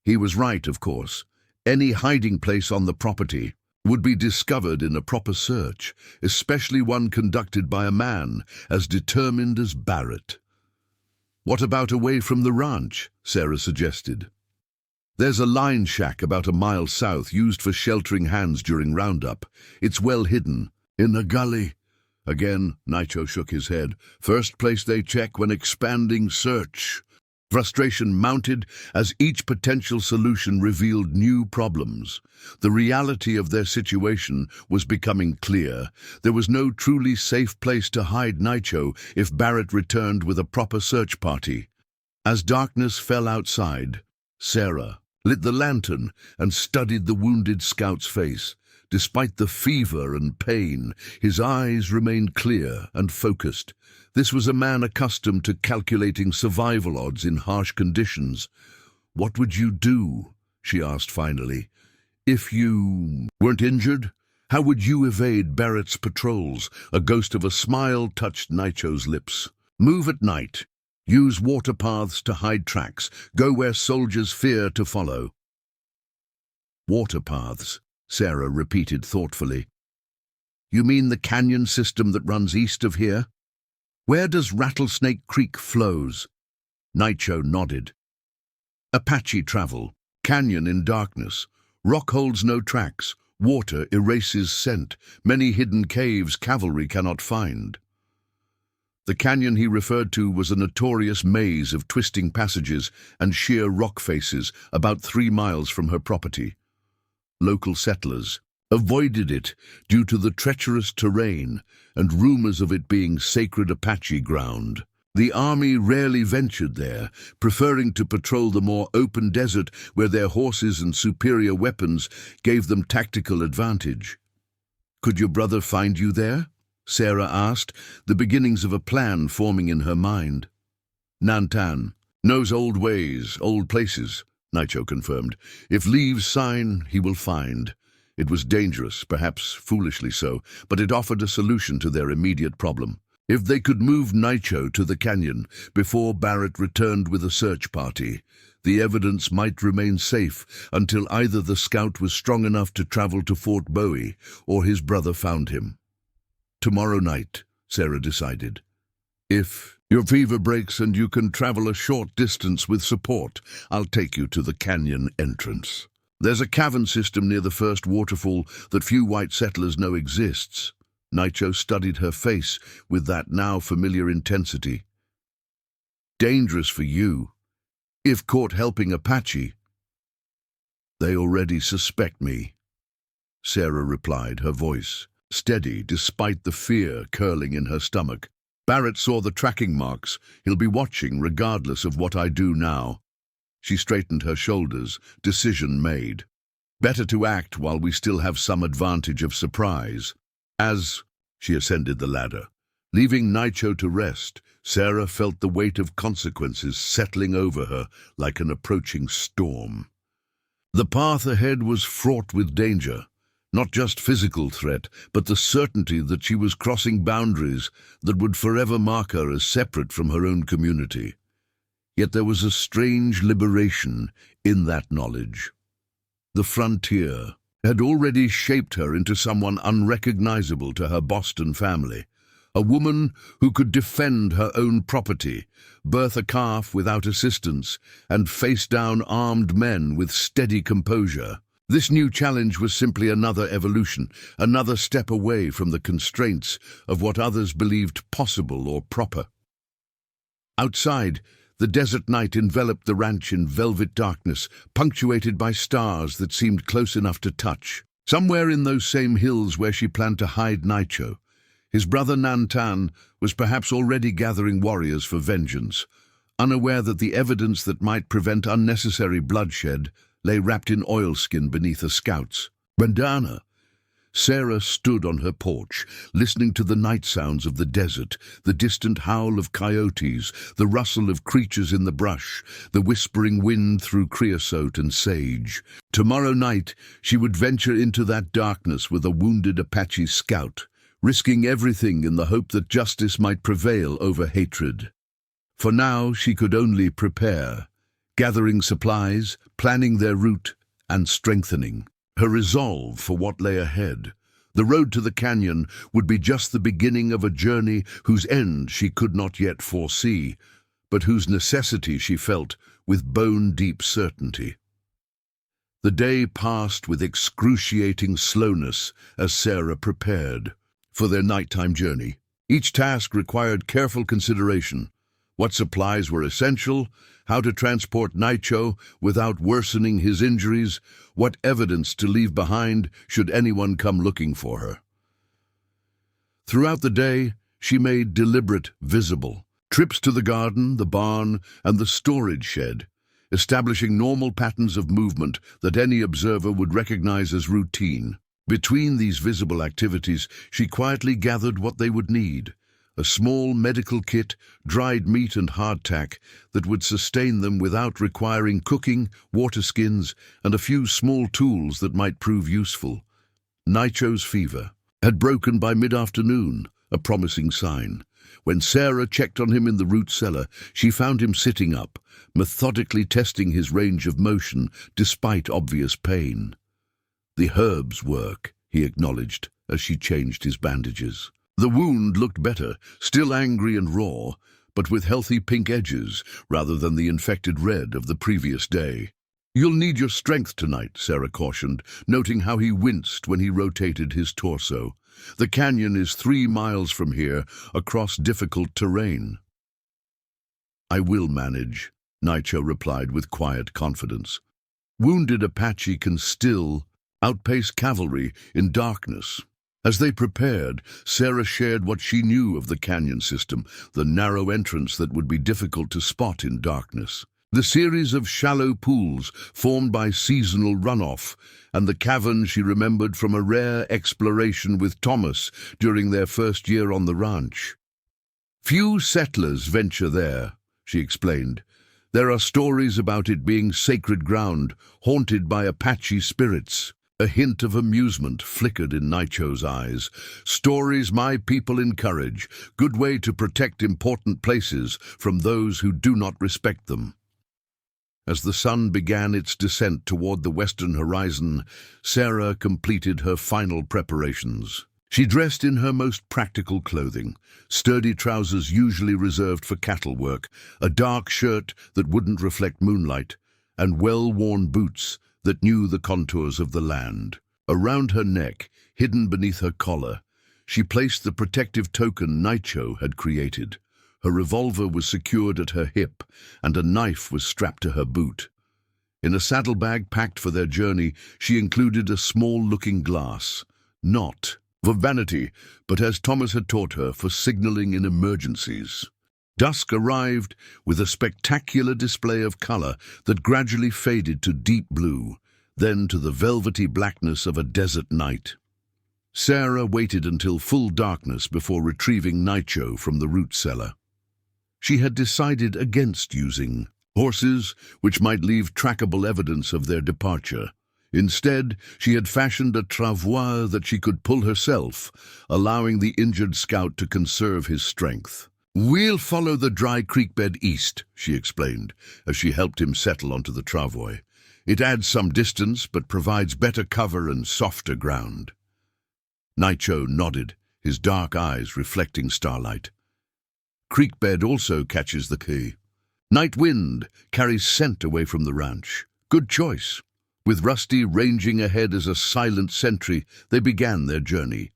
He was right, of course. Any hiding place on the property would be discovered in a proper search, especially one conducted by a man as determined as Barrett. "What about away from the ranch?" Sarah suggested. "There's a line shack about a mile south used for sheltering hands during roundup. It's well hidden, in a gully." Again, Nitro shook his head. "First place they check when expanding search." Frustration mounted as each potential solution revealed new problems. The reality of their situation was becoming clear. There was no truly safe place to hide Nitro if Barrett returned with a proper search party. As darkness fell outside, Sarah lit the lantern and studied the wounded scout's face. Despite the fever and pain, his eyes remained clear and focused. This was a man accustomed to calculating survival odds in harsh conditions. "What would you do?" she asked finally. "If you weren't injured? How would you evade Barrett's patrols?" A ghost of a smile touched Nitro's lips. "Move at night. Use water paths to hide tracks. Go where soldiers fear to follow." "Water paths," Sarah repeated thoughtfully. "You mean the canyon system that runs east of here? Where does Rattlesnake Creek flows?" Nitro nodded. "Apache travel. Canyon in darkness. Rock holds no tracks. Water erases scent. Many hidden caves cavalry cannot find." The canyon he referred to was a notorious maze of twisting passages and sheer rock faces about 3 miles from her property. Local settlers avoided it due to the treacherous terrain and rumors of it being sacred Apache ground. The army rarely ventured there, preferring to patrol the more open desert where their horses and superior weapons gave them tactical advantage. "Could your brother find you there?" Sarah asked, the beginnings of a plan forming in her mind. "Nantan knows old ways, old places," Nitro confirmed. "If leaves sign, he will find." It was dangerous, perhaps foolishly so, but it offered a solution to their immediate problem. If they could move Nitro to the canyon before Barrett returned with a search party, the evidence might remain safe until either the scout was strong enough to travel to Fort Bowie or his brother found him. "Tomorrow night," Sarah decided. "If your fever breaks and you can travel a short distance with support, I'll take you to the canyon entrance. There's a cavern system near the first waterfall that few white settlers know exists." Nitro studied her face with that now familiar intensity. "Dangerous for you. If caught helping Apache." "They already suspect me," Sarah replied, her voice steady despite the fear curling in her stomach. "Barrett saw the tracking marks. He'll be watching regardless of what I do now." She straightened her shoulders, decision made. Better to act while we still have some advantage of surprise. As she ascended the ladder, leaving Nitro to rest, Sarah felt the weight of consequences settling over her like an approaching storm. The path ahead was fraught with danger. Not just physical threat, but the certainty that she was crossing boundaries that would forever mark her as separate from her own community. Yet there was a strange liberation in that knowledge. The frontier had already shaped her into someone unrecognizable to her Boston family, a woman who could defend her own property, birth a calf without assistance, and face down armed men with steady composure. This new challenge was simply another evolution, another step away from the constraints of what others believed possible or proper. Outside, the desert night enveloped the ranch in velvet darkness, punctuated by stars that seemed close enough to touch. Somewhere in those same hills where she planned to hide Naicho, his brother Nantan was perhaps already gathering warriors for vengeance, unaware that the evidence that might prevent unnecessary bloodshed lay wrapped in oilskin beneath a scout's bandana. Sarah stood on her porch, listening to the night sounds of the desert, the distant howl of coyotes, the rustle of creatures in the brush, the whispering wind through creosote and sage. Tomorrow night, she would venture into that darkness with a wounded Apache scout, risking everything in the hope that justice might prevail over hatred. For now, she could only prepare, gathering supplies, planning their route, and strengthening her resolve for what lay ahead. The road to the canyon would be just the beginning of a journey whose end she could not yet foresee, but whose necessity she felt with bone-deep certainty. The day passed with excruciating slowness as Sarah prepared for their nighttime journey. Each task required careful consideration: what supplies were essential, how to transport Naicho without worsening his injuries, what evidence to leave behind should anyone come looking for her. Throughout the day, she made deliberate visible trips to the garden, the barn, and the storage shed, establishing normal patterns of movement that any observer would recognize as routine. Between these visible activities, she quietly gathered what they would need: a small medical kit, dried meat and hardtack that would sustain them without requiring cooking, water skins, and a few small tools that might prove useful. Naicho's fever had broken by mid-afternoon, a promising sign. When Sarah checked on him in the root cellar, she found him sitting up, methodically testing his range of motion despite obvious pain. "The herbs work," he acknowledged as she changed his bandages. The wound looked better, still angry and raw, but with healthy pink edges rather than the infected red of the previous day. "You'll need your strength tonight," Sarah cautioned, noting how he winced when he rotated his torso. "The canyon is 3 miles from here, across difficult terrain." "I will manage," Naicho replied with quiet confidence. Wounded Apache can still outpace cavalry in darkness. As they prepared, Sarah shared what she knew of the canyon system, the narrow entrance that would be difficult to spot in darkness, the series of shallow pools formed by seasonal runoff, and the cavern she remembered from a rare exploration with Thomas during their first year on the ranch. "Few settlers venture there," she explained. "There are stories about it being sacred ground, haunted by Apache spirits." A hint of amusement flickered in Naicho's eyes. "Stories my people encourage. Good way to protect important places from those who do not respect them." As the sun began its descent toward the western horizon, Sarah completed her final preparations. She dressed in her most practical clothing: sturdy trousers usually reserved for cattle work, a dark shirt that wouldn't reflect moonlight, and well-worn boots that knew the contours of the land. Around her neck, hidden beneath her collar, she placed the protective token Naicho had created. Her revolver was secured at her hip, and a knife was strapped to her boot. In a saddlebag packed for their journey, she included a small looking glass, not for vanity, but as Thomas had taught her, for signaling in emergencies. Dusk arrived with a spectacular display of color that gradually faded to deep blue, then to the velvety blackness of a desert night. Sarah waited until full darkness before retrieving Naicho from the root cellar. She had decided against using horses, which might leave trackable evidence of their departure. Instead, she had fashioned a travois that she could pull herself, allowing the injured scout to conserve his strength. "We'll follow the dry creek bed east," she explained, as she helped him settle onto the travois. "It adds some distance, but provides better cover and softer ground." Naicho nodded, his dark eyes reflecting starlight. "Creek bed also catches the key. Night wind carries scent away from the ranch. Good choice." With Rusty ranging ahead as a silent sentry, they began their journey.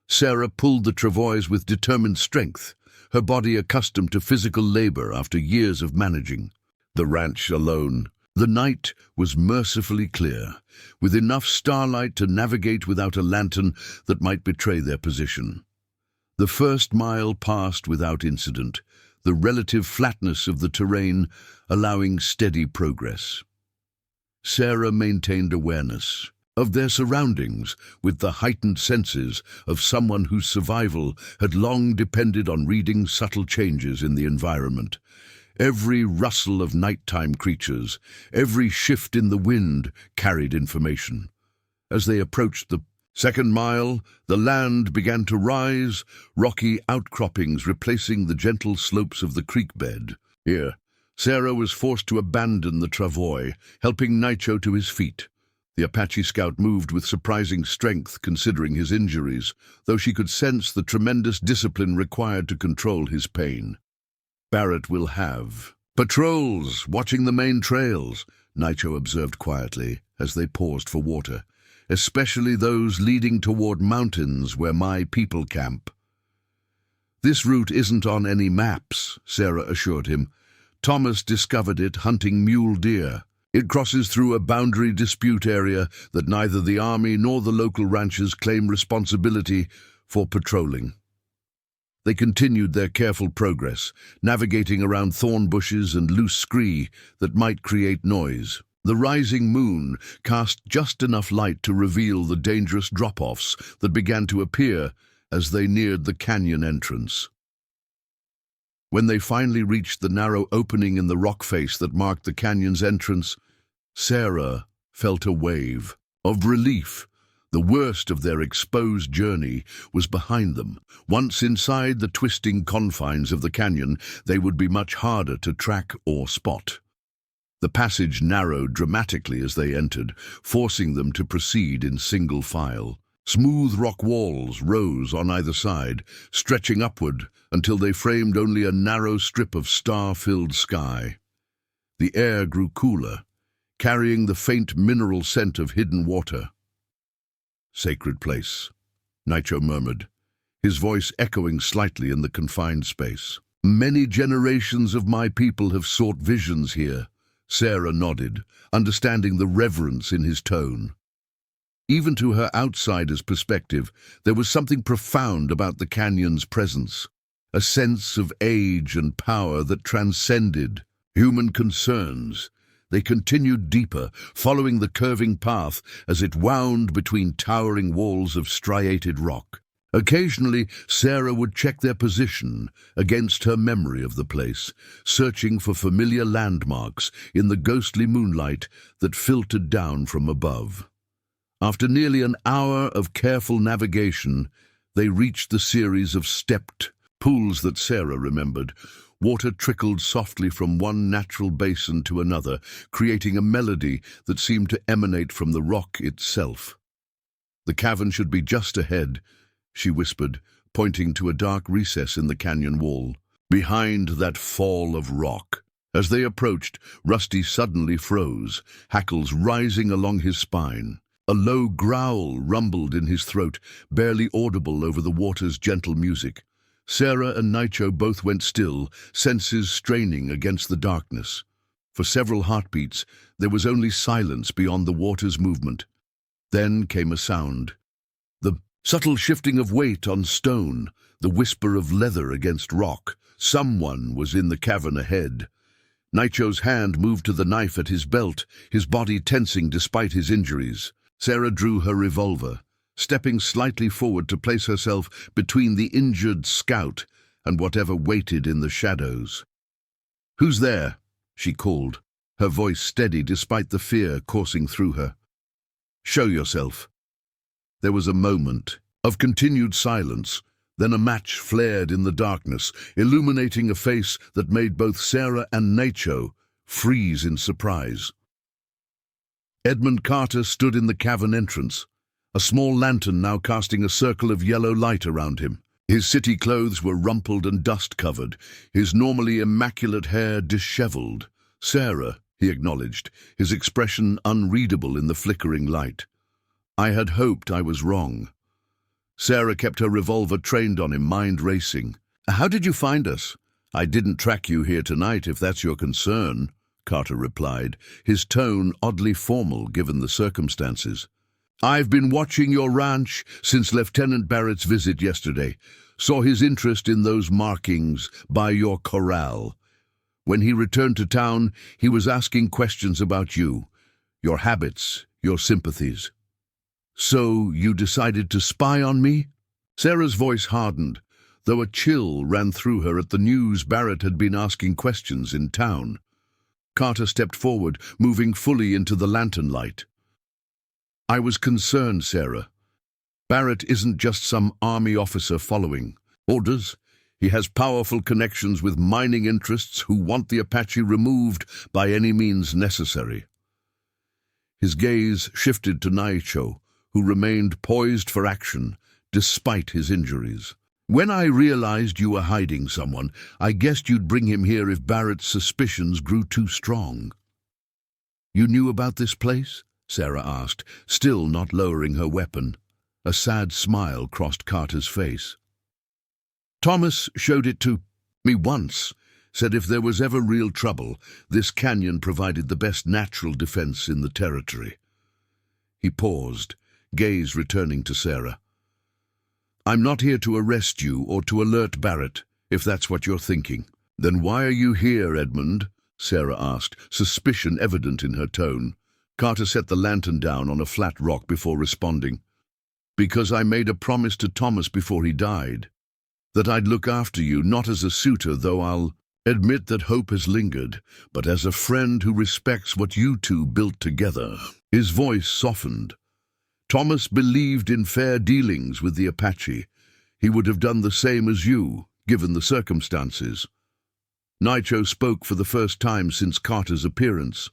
Sarah pulled the travois with determined strength, her body accustomed to physical labor after years of managing. The ranch alone. The night was mercifully clear, with enough starlight to navigate without a lantern that might betray their position. The first mile passed without incident, the relative flatness of the terrain allowing steady progress. Sarah maintained awareness of their surroundings with the heightened senses of someone whose survival had long depended on reading subtle changes in the environment. Every rustle of nighttime creatures, every shift in the wind carried information. As they approached the second mile, the land began to rise, rocky outcroppings replacing the gentle slopes of the creek bed. Here, Sarah was forced to abandon the travois, helping Nicho to his feet. The Apache scout moved with surprising strength considering his injuries, though she could sense the tremendous discipline required to control his pain. Barrett will have patrols watching the main trails, Nicho observed quietly as they paused for water, especially those leading toward mountains where my people camp. This route isn't on any maps, Sarah assured him. Thomas discovered it hunting mule deer. It crosses through a boundary dispute area that neither the army nor the local ranchers claim responsibility for patrolling. They continued their careful progress, navigating around thorn bushes and loose scree that might create noise. The rising moon cast just enough light to reveal the dangerous drop-offs that began to appear as they neared the canyon entrance. When they finally reached the narrow opening in the rock face that marked the canyon's entrance, Sarah felt a wave of relief. The worst of their exposed journey was behind them. Once inside the twisting confines of the canyon, they would be much harder to track or spot. The passage narrowed dramatically as they entered, forcing them to proceed in single file. Smooth rock walls rose on either side, stretching upward until they framed only a narrow strip of star-filled sky. The air grew cooler, carrying the faint mineral scent of hidden water. "Sacred place," Nicho murmured, his voice echoing slightly in the confined space. "Many generations of my people have sought visions here," Sarah nodded, understanding the reverence in his tone. Even to her outsider's perspective, there was something profound about the canyon's presence, a sense of age and power that transcended human concerns. They continued deeper, following the curving path as it wound between towering walls of striated rock. Occasionally, Sarah would check their position against her memory of the place, searching for familiar landmarks in the ghostly moonlight that filtered down from above. After nearly an hour of careful navigation, they reached the series of stepped pools that Sarah remembered. Water trickled softly from one natural basin to another, creating a melody that seemed to emanate from the rock itself. "The cavern should be just ahead," she whispered, pointing to a dark recess in the canyon wall. Behind that fall of rock. As they approached, Rusty suddenly froze, hackles rising along his spine. A low growl rumbled in his throat, barely audible over the water's gentle music. Sarah and Nicho both went still, senses straining against the darkness. For several heartbeats, there was only silence beyond the water's movement. Then came a sound. The subtle shifting of weight on stone, the whisper of leather against rock. Someone was in the cavern ahead. Nicho's hand moved to the knife at his belt, his body tensing despite his injuries. Sarah drew her revolver, stepping slightly forward to place herself between the injured scout and whatever waited in the shadows. "Who's there?" she called, her voice steady despite the fear coursing through her. "Show yourself." There was a moment of continued silence, then a match flared in the darkness, illuminating a face that made both Sarah and Nicho freeze in surprise. Edmund Carter stood in the cavern entrance, a small lantern now casting a circle of yellow light around him. His city clothes were rumpled and dust-covered, his normally immaculate hair disheveled. "Sarah," he acknowledged, his expression unreadable in the flickering light. I had hoped I was wrong. Sarah kept her revolver trained on him, mind racing. How did you find us? I didn't track you here tonight, if that's your concern, Carter replied, his tone oddly formal given the circumstances. I've been watching your ranch since Lieutenant Barrett's visit yesterday. Saw his interest in those markings by your corral. When he returned to town, he was asking questions about you, your habits, your sympathies. So you decided to spy on me? Sarah's voice hardened, though a chill ran through her at the news Barrett had been asking questions in town. Carter stepped forward, moving fully into the lantern light. I was concerned, Sarah. Barrett isn't just some army officer following orders. He has powerful connections with mining interests who want the Apache removed by any means necessary. His gaze shifted to Naicho, who remained poised for action despite his injuries. When I realized you were hiding someone, I guessed you'd bring him here if Barrett's suspicions grew too strong. You knew about this place? Sarah asked, still not lowering her weapon. A sad smile crossed Carter's face. Thomas showed it to me once, said if there was ever real trouble, this canyon provided the best natural defense in the territory. He paused, gaze returning to Sarah. I'm not here to arrest you or to alert Barrett, if that's what you're thinking. Then why are you here, Edmund? Sarah asked, suspicion evident in her tone. Carter set the lantern down on a flat rock before responding. Because I made a promise to Thomas before he died, that I'd look after you, not as a suitor, though I'll admit that hope has lingered, but as a friend who respects what you two built together. His voice softened. Thomas believed in fair dealings with the Apache. He would have done the same as you, given the circumstances. Naicho spoke for the first time since Carter's appearance.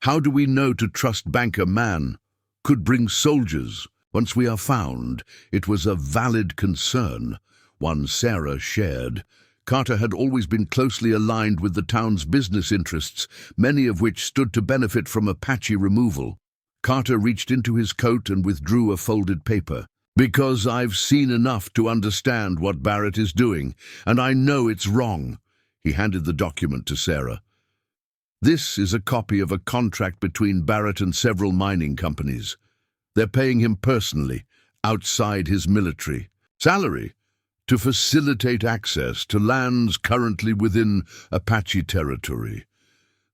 How do we know to trust Banker Man? Could bring soldiers. Once we are found, it was a valid concern, one Sarah shared. Carter had always been closely aligned with the town's business interests, many of which stood to benefit from Apache removal. Carter reached into his coat and withdrew a folded paper. Because I've seen enough to understand what Barrett is doing, and I know it's wrong. He handed the document to Sarah. This is a copy of a contract between Barrett and several mining companies. They're paying him personally, outside his military salary, to facilitate access to lands currently within Apache territory.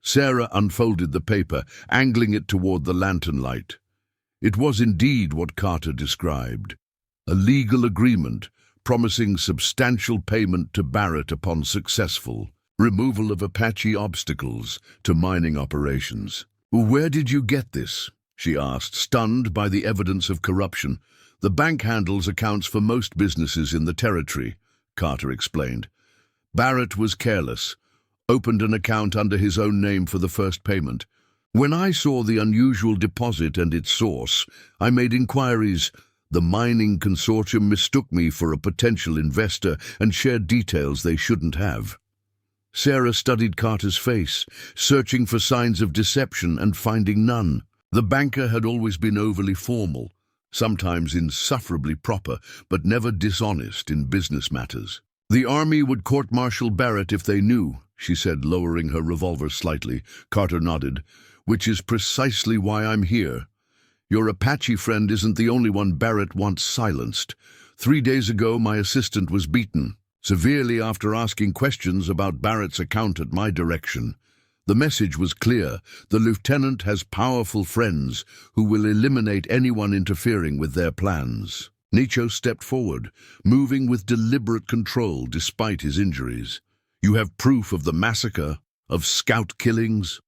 Sarah unfolded the paper, angling it toward the lantern light. It was indeed what Carter described, a legal agreement promising substantial payment to Barrett upon successful removal of Apache obstacles to mining operations. Where did you get this? She asked, stunned by the evidence of corruption. The bank handles accounts for most businesses in the territory, Carter explained. Barrett was careless, opened an account under his own name for the first payment. When I saw the unusual deposit and its source, I made inquiries. The mining consortium mistook me for a potential investor and shared details they shouldn't have. Sarah studied Carter's face, searching for signs of deception and finding none. The banker had always been overly formal, sometimes insufferably proper, but never dishonest in business matters. The army would court-martial Barrett if they knew, she said, lowering her revolver slightly. Carter nodded. Which is precisely why I'm here. Your Apache friend isn't the only one Barrett wants silenced. 3 days ago, my assistant was beaten, severely after asking questions about Barrett's account at my direction. The message was clear. The lieutenant has powerful friends who will eliminate anyone interfering with their plans. Nicho stepped forward, moving with deliberate control despite his injuries. You have proof of the massacre, of scout killings?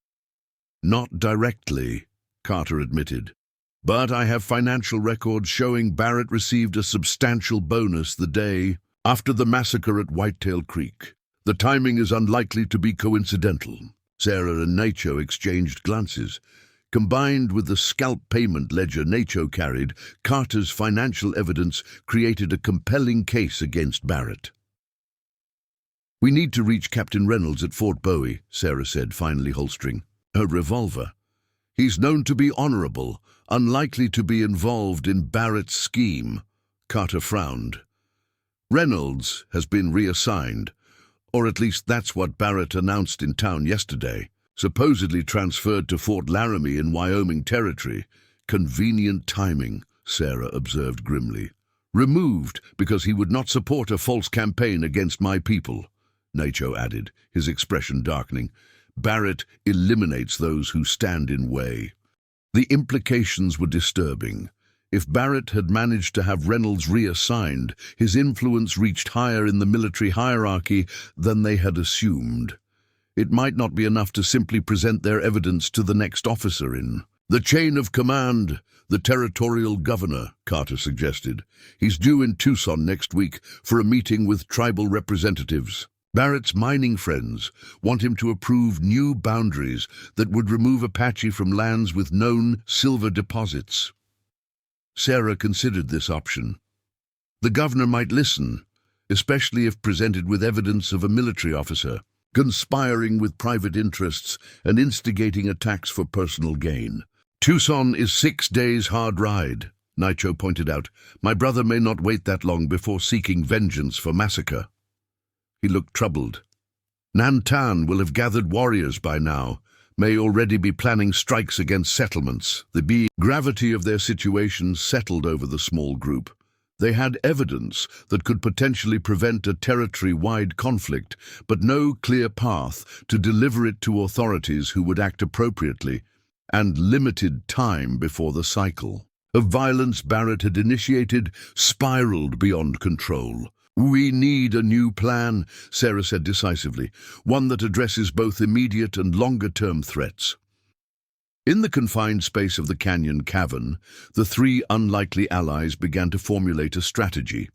Not directly, Carter admitted. But I have financial records showing Barrett received a substantial bonus the day after the massacre at Whitetail Creek. The timing is unlikely to be coincidental. Sarah and Nacho exchanged glances. Combined with the scalp payment ledger Nacho carried, Carter's financial evidence created a compelling case against Barrett. "We need to reach Captain Reynolds at Fort Bowie," Sarah said, finally holstering her revolver. "He's known to be honorable, unlikely to be involved in Barrett's scheme." Carter frowned. "Reynolds has been reassigned, or at least that's what Barrett announced in town yesterday. Supposedly transferred to Fort Laramie in Wyoming Territory. Convenient timing," Sarah observed grimly. "Removed because he would not support a false campaign against my people," Nacho added, his expression darkening. "Barrett eliminates those who stand in way." The implications were disturbing. If Barrett had managed to have Reynolds reassigned, his influence reached higher in the military hierarchy than they had assumed. It might not be enough to simply present their evidence to the next officer in the chain of command, the territorial governor, Carter suggested. "He's due in Tucson next week for a meeting with tribal representatives. Barrett's mining friends want him to approve new boundaries that would remove Apache from lands with known silver deposits." Sarah considered this option. The governor might listen, especially if presented with evidence of a military officer conspiring with private interests and instigating attacks for personal gain. "Tucson is 6 days' hard ride," Nacho pointed out. "My brother may not wait that long before seeking vengeance for massacre." He looked troubled. "Nantan will have gathered warriors by now, may already be planning strikes against settlements." The gravity of their situation settled over the small group. They had evidence that could potentially prevent a territory-wide conflict, but no clear path to deliver it to authorities who would act appropriately, and limited time before the cycle of violence Barrett had initiated spiraled beyond control. "We need a new plan," Sarah said decisively, "one that addresses both immediate and longer-term threats." In the confined space of the canyon cavern, the three unlikely allies began to formulate a strategy.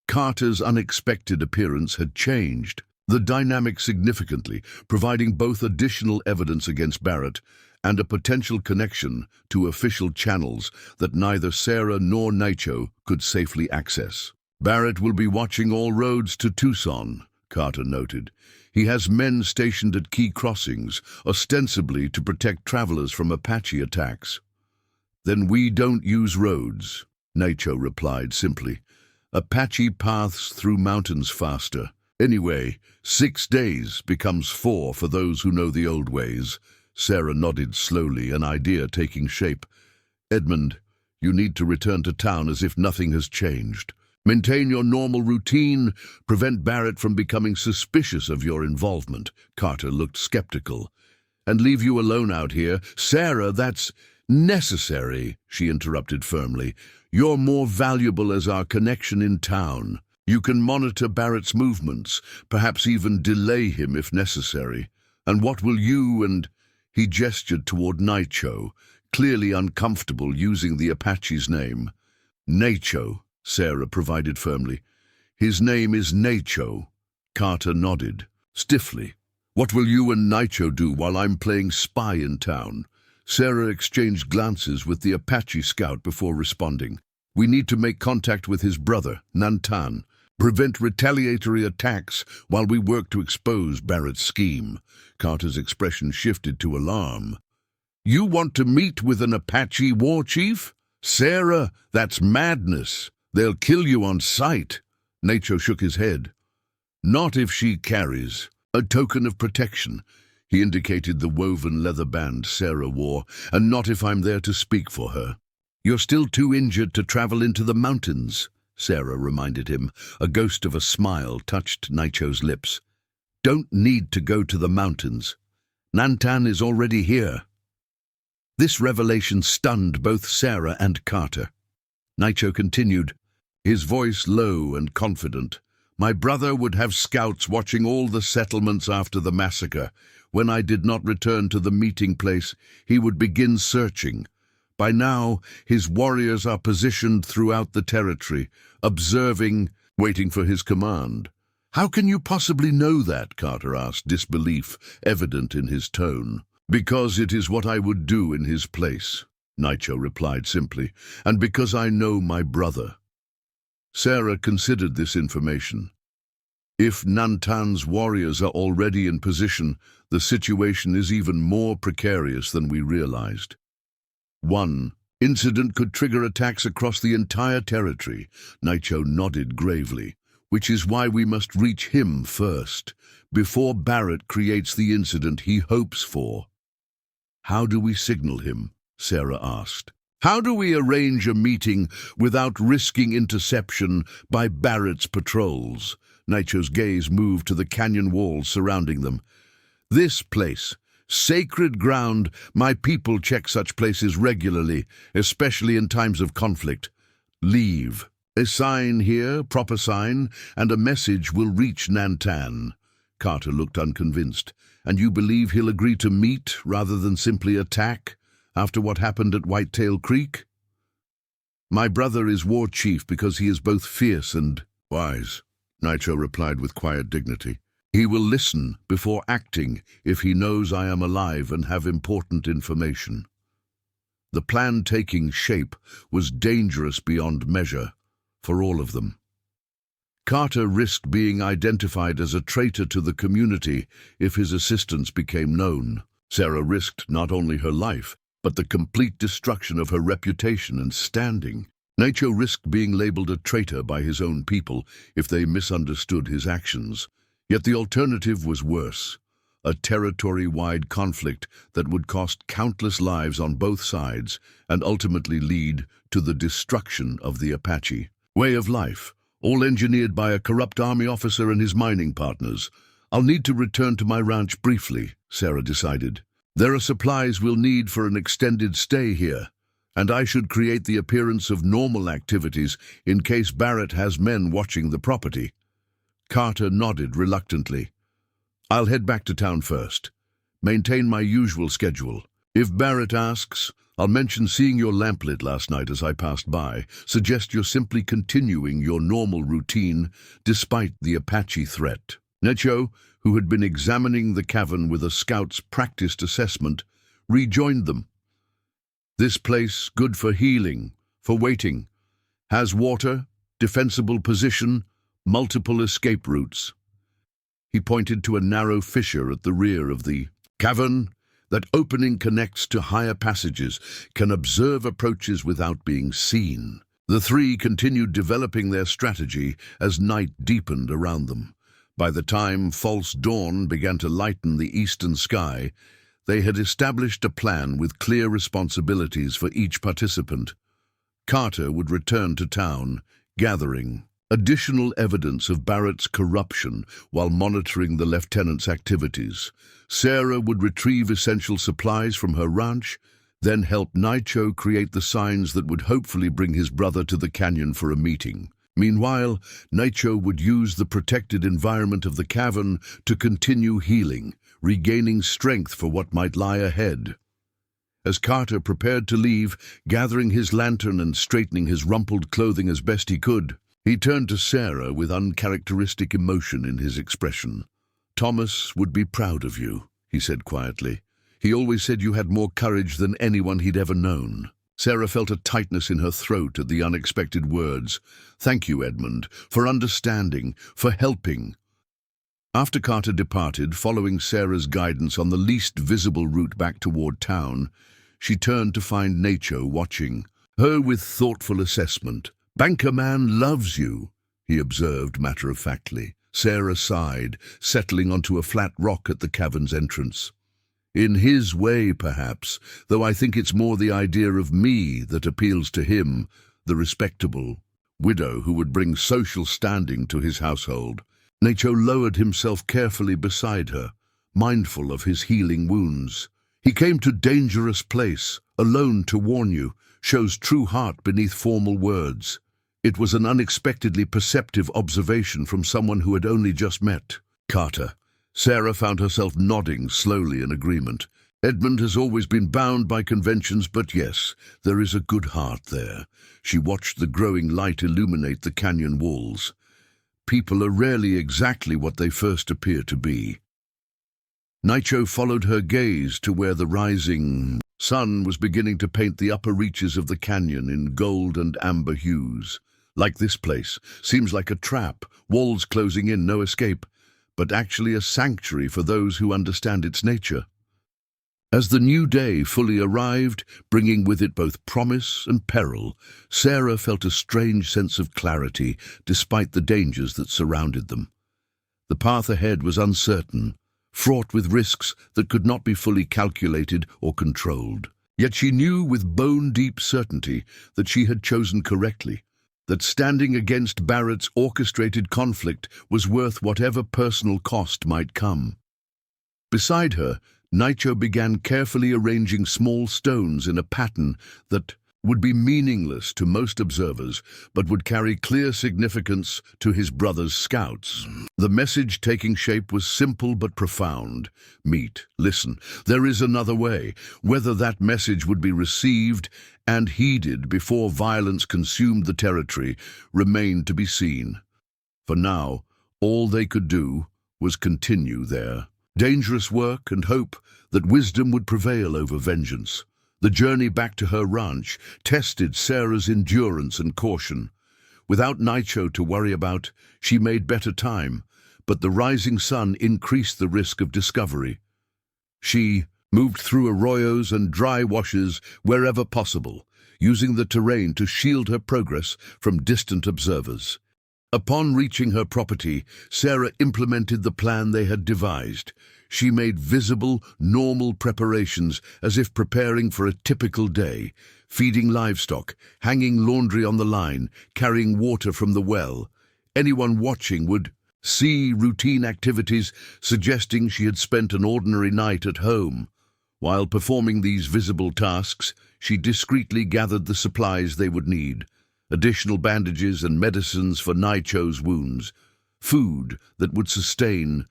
Carter's unexpected appearance had changed the dynamic significantly, providing both additional evidence against Barrett and a potential connection to official channels that neither Sarah nor Nacho could safely access. "Barrett will be watching all roads to Tucson," Carter noted. "He has men stationed at key crossings, ostensibly to protect travelers from Apache attacks." "Then we don't use roads," Nacho replied simply. "Apache paths through mountains faster. Anyway, 6 days becomes 4 for those who know the old ways." Sarah nodded slowly, an idea taking shape. "Edmund, you need to return to town as if nothing has changed. Maintain your normal routine, prevent Barrett from becoming suspicious of your involvement." Carter looked skeptical. "And leave you alone out here." "Sarah, that's necessary," she interrupted firmly. "You're more valuable as our connection in town. You can monitor Barrett's movements, perhaps even delay him if necessary. And what will you and—" He gestured toward Nacho, clearly uncomfortable using the Apache's name. "Nacho," Sarah provided firmly. "His name is Nacho." Carter nodded, stiffly. "What will you and Nacho do while I'm playing spy in town?" Sarah exchanged glances with the Apache scout before responding. "We need to make contact with his brother, Nantan. Prevent retaliatory attacks while we work to expose Barrett's scheme." Carter's expression shifted to alarm. "You want to meet with an Apache war chief? Sarah, that's madness. They'll kill you on sight." Nacho shook his head. "Not if she carries a token of protection." He indicated the woven leather band Sarah wore. "And not if I'm there to speak for her." "You're still too injured to travel into the mountains," Sarah reminded him. A ghost of a smile touched Nacho's lips. "Don't need to go to the mountains. Nantan is already here." This revelation stunned both Sarah and Carter. Nacho continued, his voice low and confident. "My brother would have scouts watching all the settlements after the massacre. When I did not return to the meeting place, he would begin searching. By now, his warriors are positioned throughout the territory, observing, waiting for his command." "How can you possibly know that?" Carter asked, disbelief evident in his tone. "Because it is what I would do in his place," Nacho replied simply, "and because I know my brother." Sarah considered this information. If Nantan's warriors are already in position, the situation is even more precarious than we realized. One incident could trigger attacks across the entire territory. Naicho nodded gravely. Which is why we must reach him first, before Barrett creates the incident he hopes for. How do we signal him? Sarah asked. How do we arrange a meeting without risking interception by Barrett's patrols? Naicho's gaze moved to the canyon walls surrounding them. This place, sacred ground, my people check such places regularly, especially in times of conflict. Leave. A sign here, proper sign, and a message will reach Nantan. Carter looked unconvinced. And you believe he'll agree to meet rather than simply attack after what happened at Whitetail Creek? My brother is war chief because he is both fierce and wise, Naicho replied with quiet dignity. He will listen before acting if he knows I am alive and have important information. The plan taking shape was dangerous beyond measure for all of them. Carter risked being identified as a traitor to the community if his assistance became known. Sarah risked not only her life, but the complete destruction of her reputation and standing. Naicho risked being labeled a traitor by his own people if they misunderstood his actions. Yet the alternative was worse, a territory-wide conflict that would cost countless lives on both sides and ultimately lead to the destruction of the Apache way of life, all engineered by a corrupt army officer and his mining partners. I'll need to return to my ranch briefly, Sarah decided. There are supplies we'll need for an extended stay here, and I should create the appearance of normal activities in case Barrett has men watching the property. Carter nodded reluctantly. I'll head back to town first. Maintain my usual schedule. If Barrett asks, I'll mention seeing your lamplit last night as I passed by. Suggest you're simply continuing your normal routine despite the Apache threat. Naicho, who had been examining the cavern with a scout's practiced assessment, rejoined them. This place, good for healing, for waiting, has water, defensible position, multiple escape routes. He pointed to a narrow fissure at the rear of the cavern. That opening connects to higher passages, can observe approaches without being seen. The three continued developing their strategy as night deepened around them. By the time false dawn began to lighten the eastern sky, they had established a plan with clear responsibilities for each participant. Carter would return to town, gathering additional evidence of Barrett's corruption while monitoring the lieutenant's activities. Sarah would retrieve essential supplies from her ranch, then help Naicho create the signs that would hopefully bring his brother to the canyon for a meeting. Meanwhile, Naicho would use the protected environment of the cavern to continue healing, regaining strength for what might lie ahead. As Carter prepared to leave, gathering his lantern and straightening his rumpled clothing as best he could, he turned to Sarah with uncharacteristic emotion in his expression. Thomas would be proud of you, he said quietly. He always said you had more courage than anyone he'd ever known. Sarah felt a tightness in her throat at the unexpected words. Thank you, Edmund, for understanding, for helping. After Carter departed, following Sarah's guidance on the least visible route back toward town, she turned to find Naicho watching her with thoughtful assessment. Banker man loves you, he observed matter-of-factly. Sarah sighed, settling onto a flat rock at the cavern's entrance. In his way, perhaps, though I think it's more the idea of me that appeals to him, the respectable widow who would bring social standing to his household. Naicho lowered himself carefully beside her, mindful of his healing wounds. He came to dangerous place, alone to warn you, shows true heart beneath formal words. It was an unexpectedly perceptive observation from someone who had only just met Carter. Sarah found herself nodding slowly in agreement. Edmund has always been bound by conventions, but yes, there is a good heart there. She watched the growing light illuminate the canyon walls. People are rarely exactly what they first appear to be. Naicho followed her gaze to where the rising sun was beginning to paint the upper reaches of the canyon in gold and amber hues. Like this place, seems like a trap, walls closing in, no escape, but actually a sanctuary for those who understand its nature. As the new day fully arrived, bringing with it both promise and peril, Sarah felt a strange sense of clarity despite the dangers that surrounded them. The path ahead was uncertain, fraught with risks that could not be fully calculated or controlled. Yet she knew with bone-deep certainty that she had chosen correctly, that standing against Barrett's orchestrated conflict was worth whatever personal cost might come. Beside her, Nicho began carefully arranging small stones in a pattern that would be meaningless to most observers, but would carry clear significance to his brother's scouts. The message taking shape was simple but profound. Meet, listen, there is another way. Whether that message would be received and heeded before violence consumed the territory remained to be seen. For now, all they could do was continue their dangerous work and hope that wisdom would prevail over vengeance. The journey back to her ranch tested Sarah's endurance and caution. Without Nicho to worry about, she made better time, but the rising sun increased the risk of discovery. She moved through arroyos and dry washes wherever possible, using the terrain to shield her progress from distant observers. Upon reaching her property, Sarah implemented the plan they had devised. She made visible, normal preparations as if preparing for a typical day, feeding livestock, hanging laundry on the line, carrying water from the well. Anyone watching would see routine activities suggesting she had spent an ordinary night at home. While performing these visible tasks, she discreetly gathered the supplies they would need: additional bandages and medicines for Nicho's wounds, food that would sustain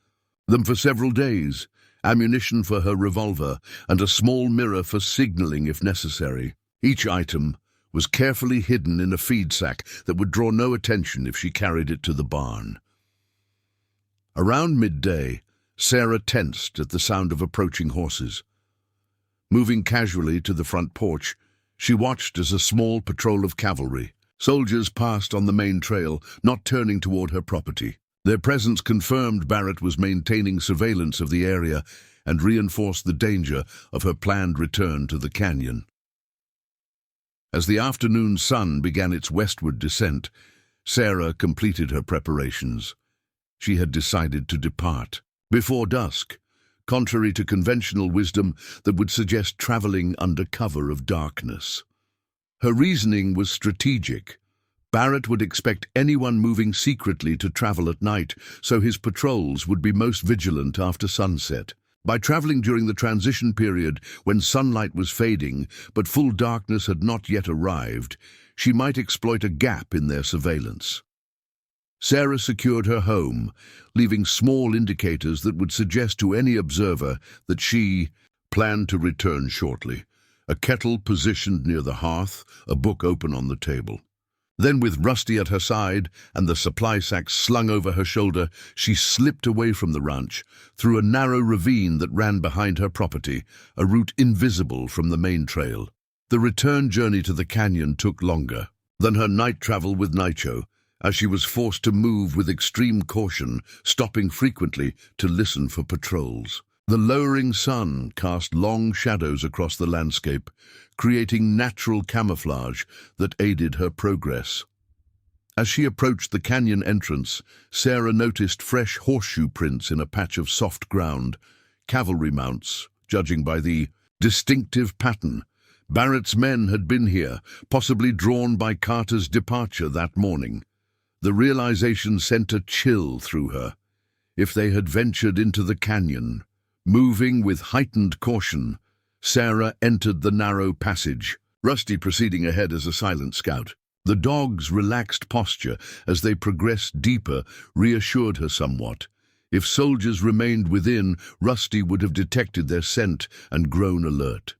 them for several days, ammunition for her revolver, and a small mirror for signaling if necessary. Each item was carefully hidden in a feed sack that would draw no attention if she carried it to the barn. Around midday, Sarah tensed at the sound of approaching horses. Moving casually to the front porch, she watched as a small patrol of cavalry, soldiers, passed on the main trail, not turning toward her property. Their presence confirmed Barrett was maintaining surveillance of the area and reinforced the danger of her planned return to the canyon. As the afternoon sun began its westward descent, Sarah completed her preparations. She had decided to depart before dusk, contrary to conventional wisdom that would suggest traveling under cover of darkness. Her reasoning was strategic. Barrett would expect anyone moving secretly to travel at night, so his patrols would be most vigilant after sunset. By traveling during the transition period when sunlight was fading but full darkness had not yet arrived, she might exploit a gap in their surveillance. Sarah secured her home, leaving small indicators that would suggest to any observer that she planned to return shortly. A kettle positioned near the hearth, a book open on the table. Then, with Rusty at her side and the supply sack slung over her shoulder, she slipped away from the ranch, through a narrow ravine that ran behind her property, a route invisible from the main trail. The return journey to the canyon took longer than her night travel with Nicho, as she was forced to move with extreme caution, stopping frequently to listen for patrols. The lowering sun cast long shadows across the landscape, creating natural camouflage that aided her progress. As she approached the canyon entrance, Sarah noticed fresh horseshoe prints in a patch of soft ground, cavalry mounts, judging by the distinctive pattern. Barrett's men had been here, possibly drawn by Carter's departure that morning. The realization sent a chill through her. If they had ventured into the canyon, moving with heightened caution, Sarah entered the narrow passage, Rusty proceeding ahead as a silent scout. The dog's relaxed posture as they progressed deeper reassured her somewhat. If soldiers remained within, Rusty would have detected their scent and grown alert.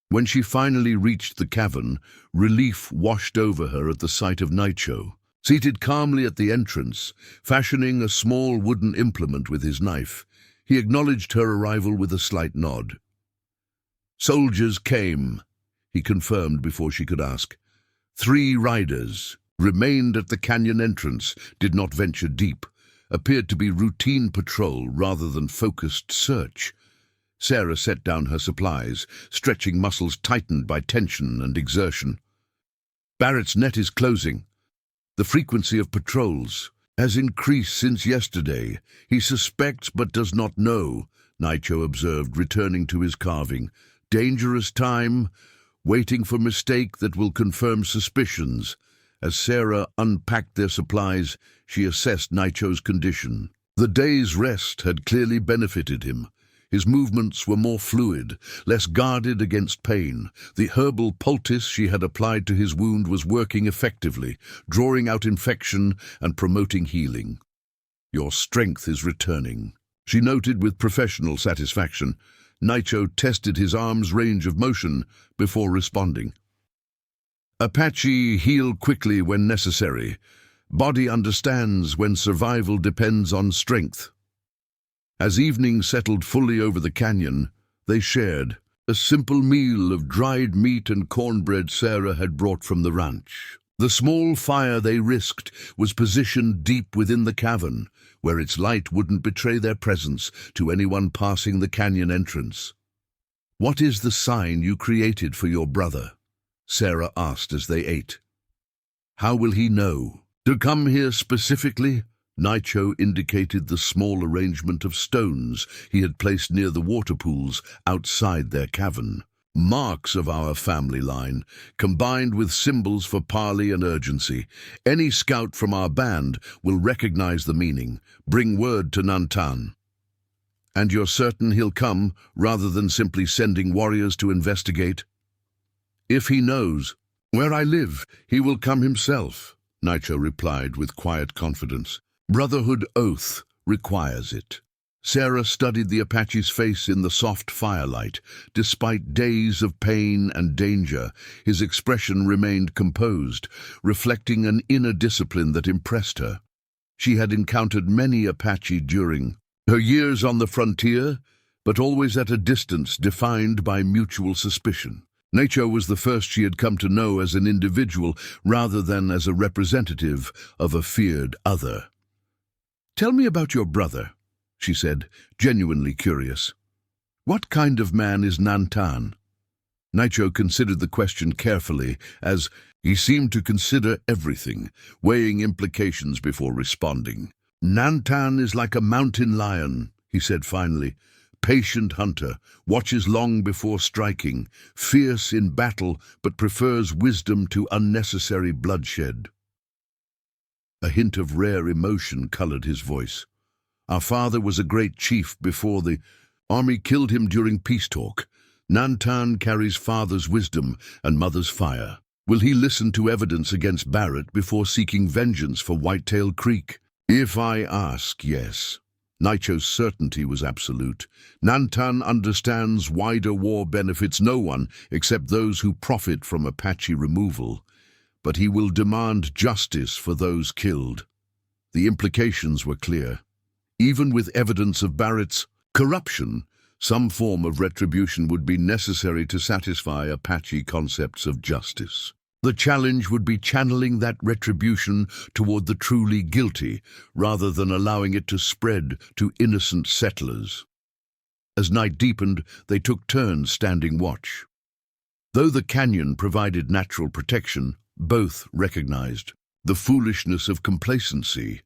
When she finally reached the cavern, relief washed over her at the sight of Nicho. Seated calmly at the entrance, fashioning a small wooden implement with his knife, he acknowledged her arrival with a slight nod. "Soldiers came," he confirmed before she could ask. "3 riders." remained at the canyon entrance, did not venture deep, appeared to be routine patrol rather than focused search. Sarah set down her supplies, stretching muscles tightened by tension and exertion. Barrett's net is closing. The frequency of patrols has increased since yesterday. He suspects but does not know, Nitro observed, returning to his carving. Dangerous time, waiting for mistake that will confirm suspicions. As Sarah unpacked their supplies, she assessed Nitro's condition. The day's rest had clearly benefited him. His movements were more fluid, less guarded against pain. The herbal poultice she had applied to his wound was working effectively, drawing out infection and promoting healing. Your strength is returning, she noted with professional satisfaction. Nitro tested his arm's range of motion before responding. Apache heal quickly when necessary. Body understands when survival depends on strength. As evening settled fully over the canyon, they shared a simple meal of dried meat and cornbread Sarah had brought from the ranch. The small fire they risked was positioned deep within the cavern, where its light wouldn't betray their presence to anyone passing the canyon entrance. "What is the sign you created for your brother?" Sarah asked as they ate. "How will he know? To come here specifically?" Nitro indicated the small arrangement of stones he had placed near the water pools outside their cavern. "Marks of our family line, combined with symbols for parley and urgency. Any scout from our band will recognize the meaning. Bring word to Nantan." "And you're certain he'll come, rather than simply sending warriors to investigate?" "If he knows where I live, he will come himself," Nitro replied with quiet confidence. "Brotherhood oath requires it." Sarah studied the Apache's face in the soft firelight. Despite days of pain and danger, his expression remained composed, reflecting an inner discipline that impressed her. She had encountered many Apache during her years on the frontier, but always at a distance defined by mutual suspicion. Nitro was the first she had come to know as an individual rather than as a representative of a feared other. "Tell me about your brother," she said, genuinely curious. "What kind of man is Nantan?" Nitro considered the question carefully, as he seemed to consider everything, weighing implications before responding. "Nantan is like a mountain lion," he said finally. "Patient hunter, watches long before striking, fierce in battle but prefers wisdom to unnecessary bloodshed." A hint of rare emotion colored his voice. "Our father was a great chief before the army killed him during peace talk. Nantan carries father's wisdom and mother's fire. Will he listen to evidence against Barrett before seeking vengeance for Whitetail Creek?" "If I ask, yes." Nitro's certainty was absolute. "Nantan understands wider war benefits no one except those who profit from Apache removal. But he will demand justice for those killed." The implications were clear. Even with evidence of Barrett's corruption, some form of retribution would be necessary to satisfy Apache concepts of justice. The challenge would be channeling that retribution toward the truly guilty, rather than allowing it to spread to innocent settlers. As night deepened, they took turns standing watch. Though the canyon provided natural protection, both recognized the foolishness of complacency.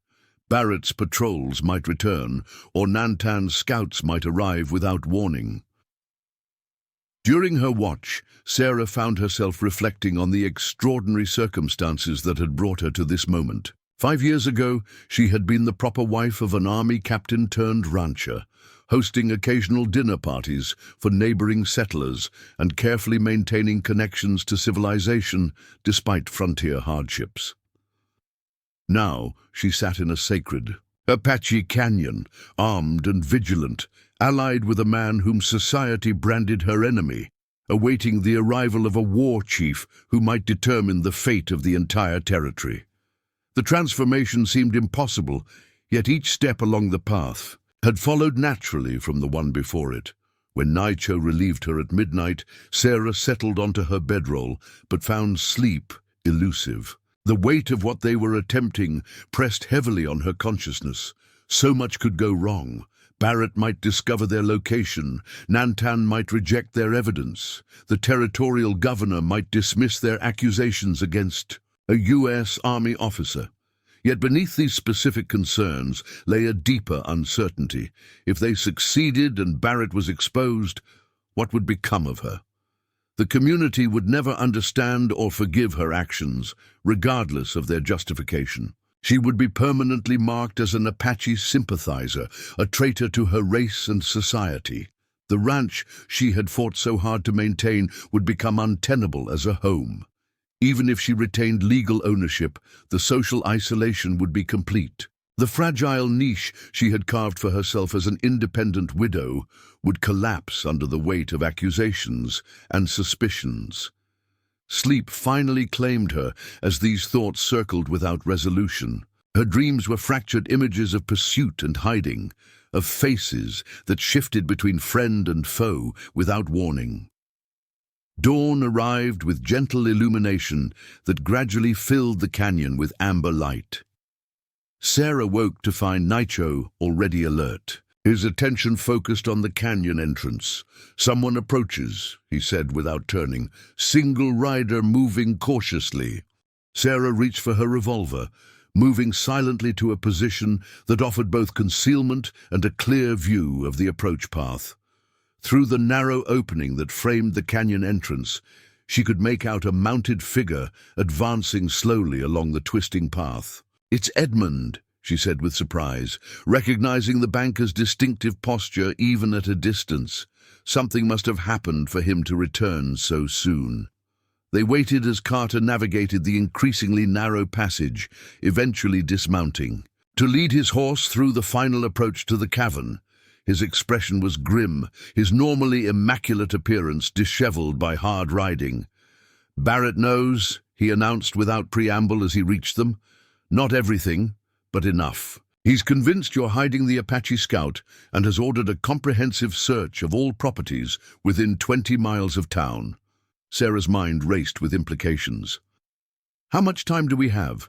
Barrett's patrols might return, or Nantan's scouts might arrive without warning. During her watch, Sarah found herself reflecting on the extraordinary circumstances that had brought her to this moment. 5 years ago, she had been the proper wife of an army captain turned rancher, hosting occasional dinner parties for neighboring settlers and carefully maintaining connections to civilization despite frontier hardships. Now she sat in a sacred Apache canyon, armed and vigilant, allied with a man whom society branded her enemy, awaiting the arrival of a war chief who might determine the fate of the entire territory. The transformation seemed impossible, yet each step along the path had followed naturally from the one before it. When Nitro relieved her at midnight, Sarah settled onto her bedroll, but found sleep elusive. The weight of what they were attempting pressed heavily on her consciousness. So much could go wrong. Barrett might discover their location, Nantan might reject their evidence, the territorial governor might dismiss their accusations against a U.S. Army officer. Yet beneath these specific concerns lay a deeper uncertainty. If they succeeded and Barrett was exposed, what would become of her? The community would never understand or forgive her actions, regardless of their justification. She would be permanently marked as an Apache sympathizer, a traitor to her race and society. The ranch she had fought so hard to maintain would become untenable as a home. Even if she retained legal ownership, the social isolation would be complete. The fragile niche she had carved for herself as an independent widow would collapse under the weight of accusations and suspicions. Sleep finally claimed her as these thoughts circled without resolution. Her dreams were fractured images of pursuit and hiding, of faces that shifted between friend and foe without warning. Dawn arrived with gentle illumination that gradually filled the canyon with amber light. Sarah woke to find Nicho already alert. His attention focused on the canyon entrance. "Someone approaches," he said without turning. "Single rider moving cautiously." Sarah reached for her revolver, moving silently to a position that offered both concealment and a clear view of the approach path. Through the narrow opening that framed the canyon entrance, she could make out a mounted figure advancing slowly along the twisting path. "It's Edmund," she said with surprise, recognizing the banker's distinctive posture even at a distance. Something must have happened for him to return so soon. They waited as Carter navigated the increasingly narrow passage, eventually dismounting. To lead his horse through the final approach to the cavern, his expression was grim, his normally immaculate appearance disheveled by hard riding. "Barrett knows," he announced without preamble as he reached them. "Not everything, but enough. He's convinced you're hiding the Apache scout and has ordered a comprehensive search of all properties within 20 miles of town." Sarah's mind raced with implications. "How much time do we have?"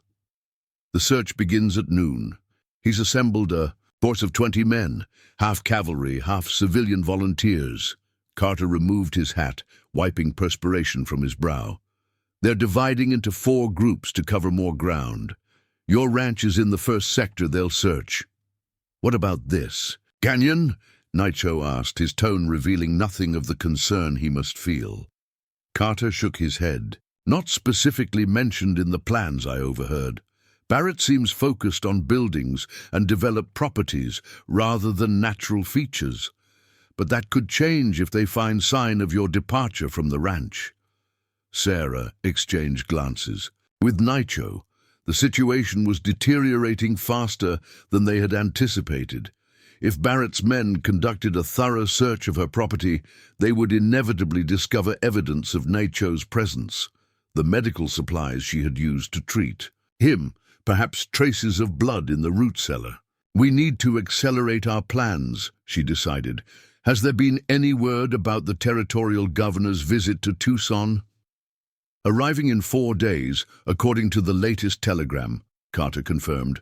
"The search begins at noon. He's assembled a force of 20 men, half cavalry, half civilian volunteers." Carter removed his hat, wiping perspiration from his brow. "They're dividing into 4 groups to cover more ground. Your ranch is in the first sector they'll search." "What about this canyon?" Nicho asked, his tone revealing nothing of the concern he must feel. Carter shook his head. "Not specifically mentioned in the plans I overheard. Barrett seems focused on buildings and developed properties rather than natural features. But that could change if they find sign of your departure from the ranch." Sarah exchanged glances. With Nicho, the situation was deteriorating faster than they had anticipated. If Barrett's men conducted a thorough search of her property, they would inevitably discover evidence of Nicho's presence, the medical supplies she had used to treat him, perhaps traces of blood in the root cellar. "We need to accelerate our plans," she decided. "Has there been any word about the territorial governor's visit to Tucson?" "Arriving in 4 days, according to the latest telegram," Carter confirmed.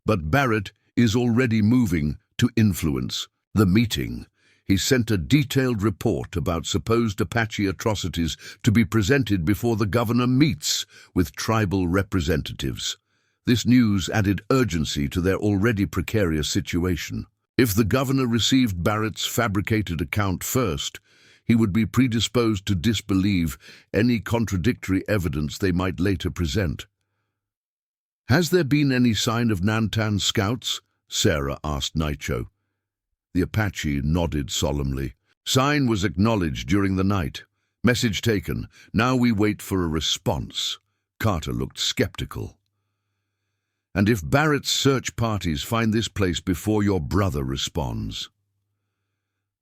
"But Barrett is already moving to influence the meeting. He sent a detailed report about supposed Apache atrocities to be presented before the governor meets with tribal representatives." This news added urgency to their already precarious situation. If the governor received Barrett's fabricated account first, he would be predisposed to disbelieve any contradictory evidence they might later present. "Has there been any sign of Nantan scouts?" Sarah asked Nicho. The Apache nodded solemnly. "Sign was acknowledged during the night. Message taken. Now we wait for a response." Carter looked skeptical. "And if Barrett's search parties find this place before your brother responds?"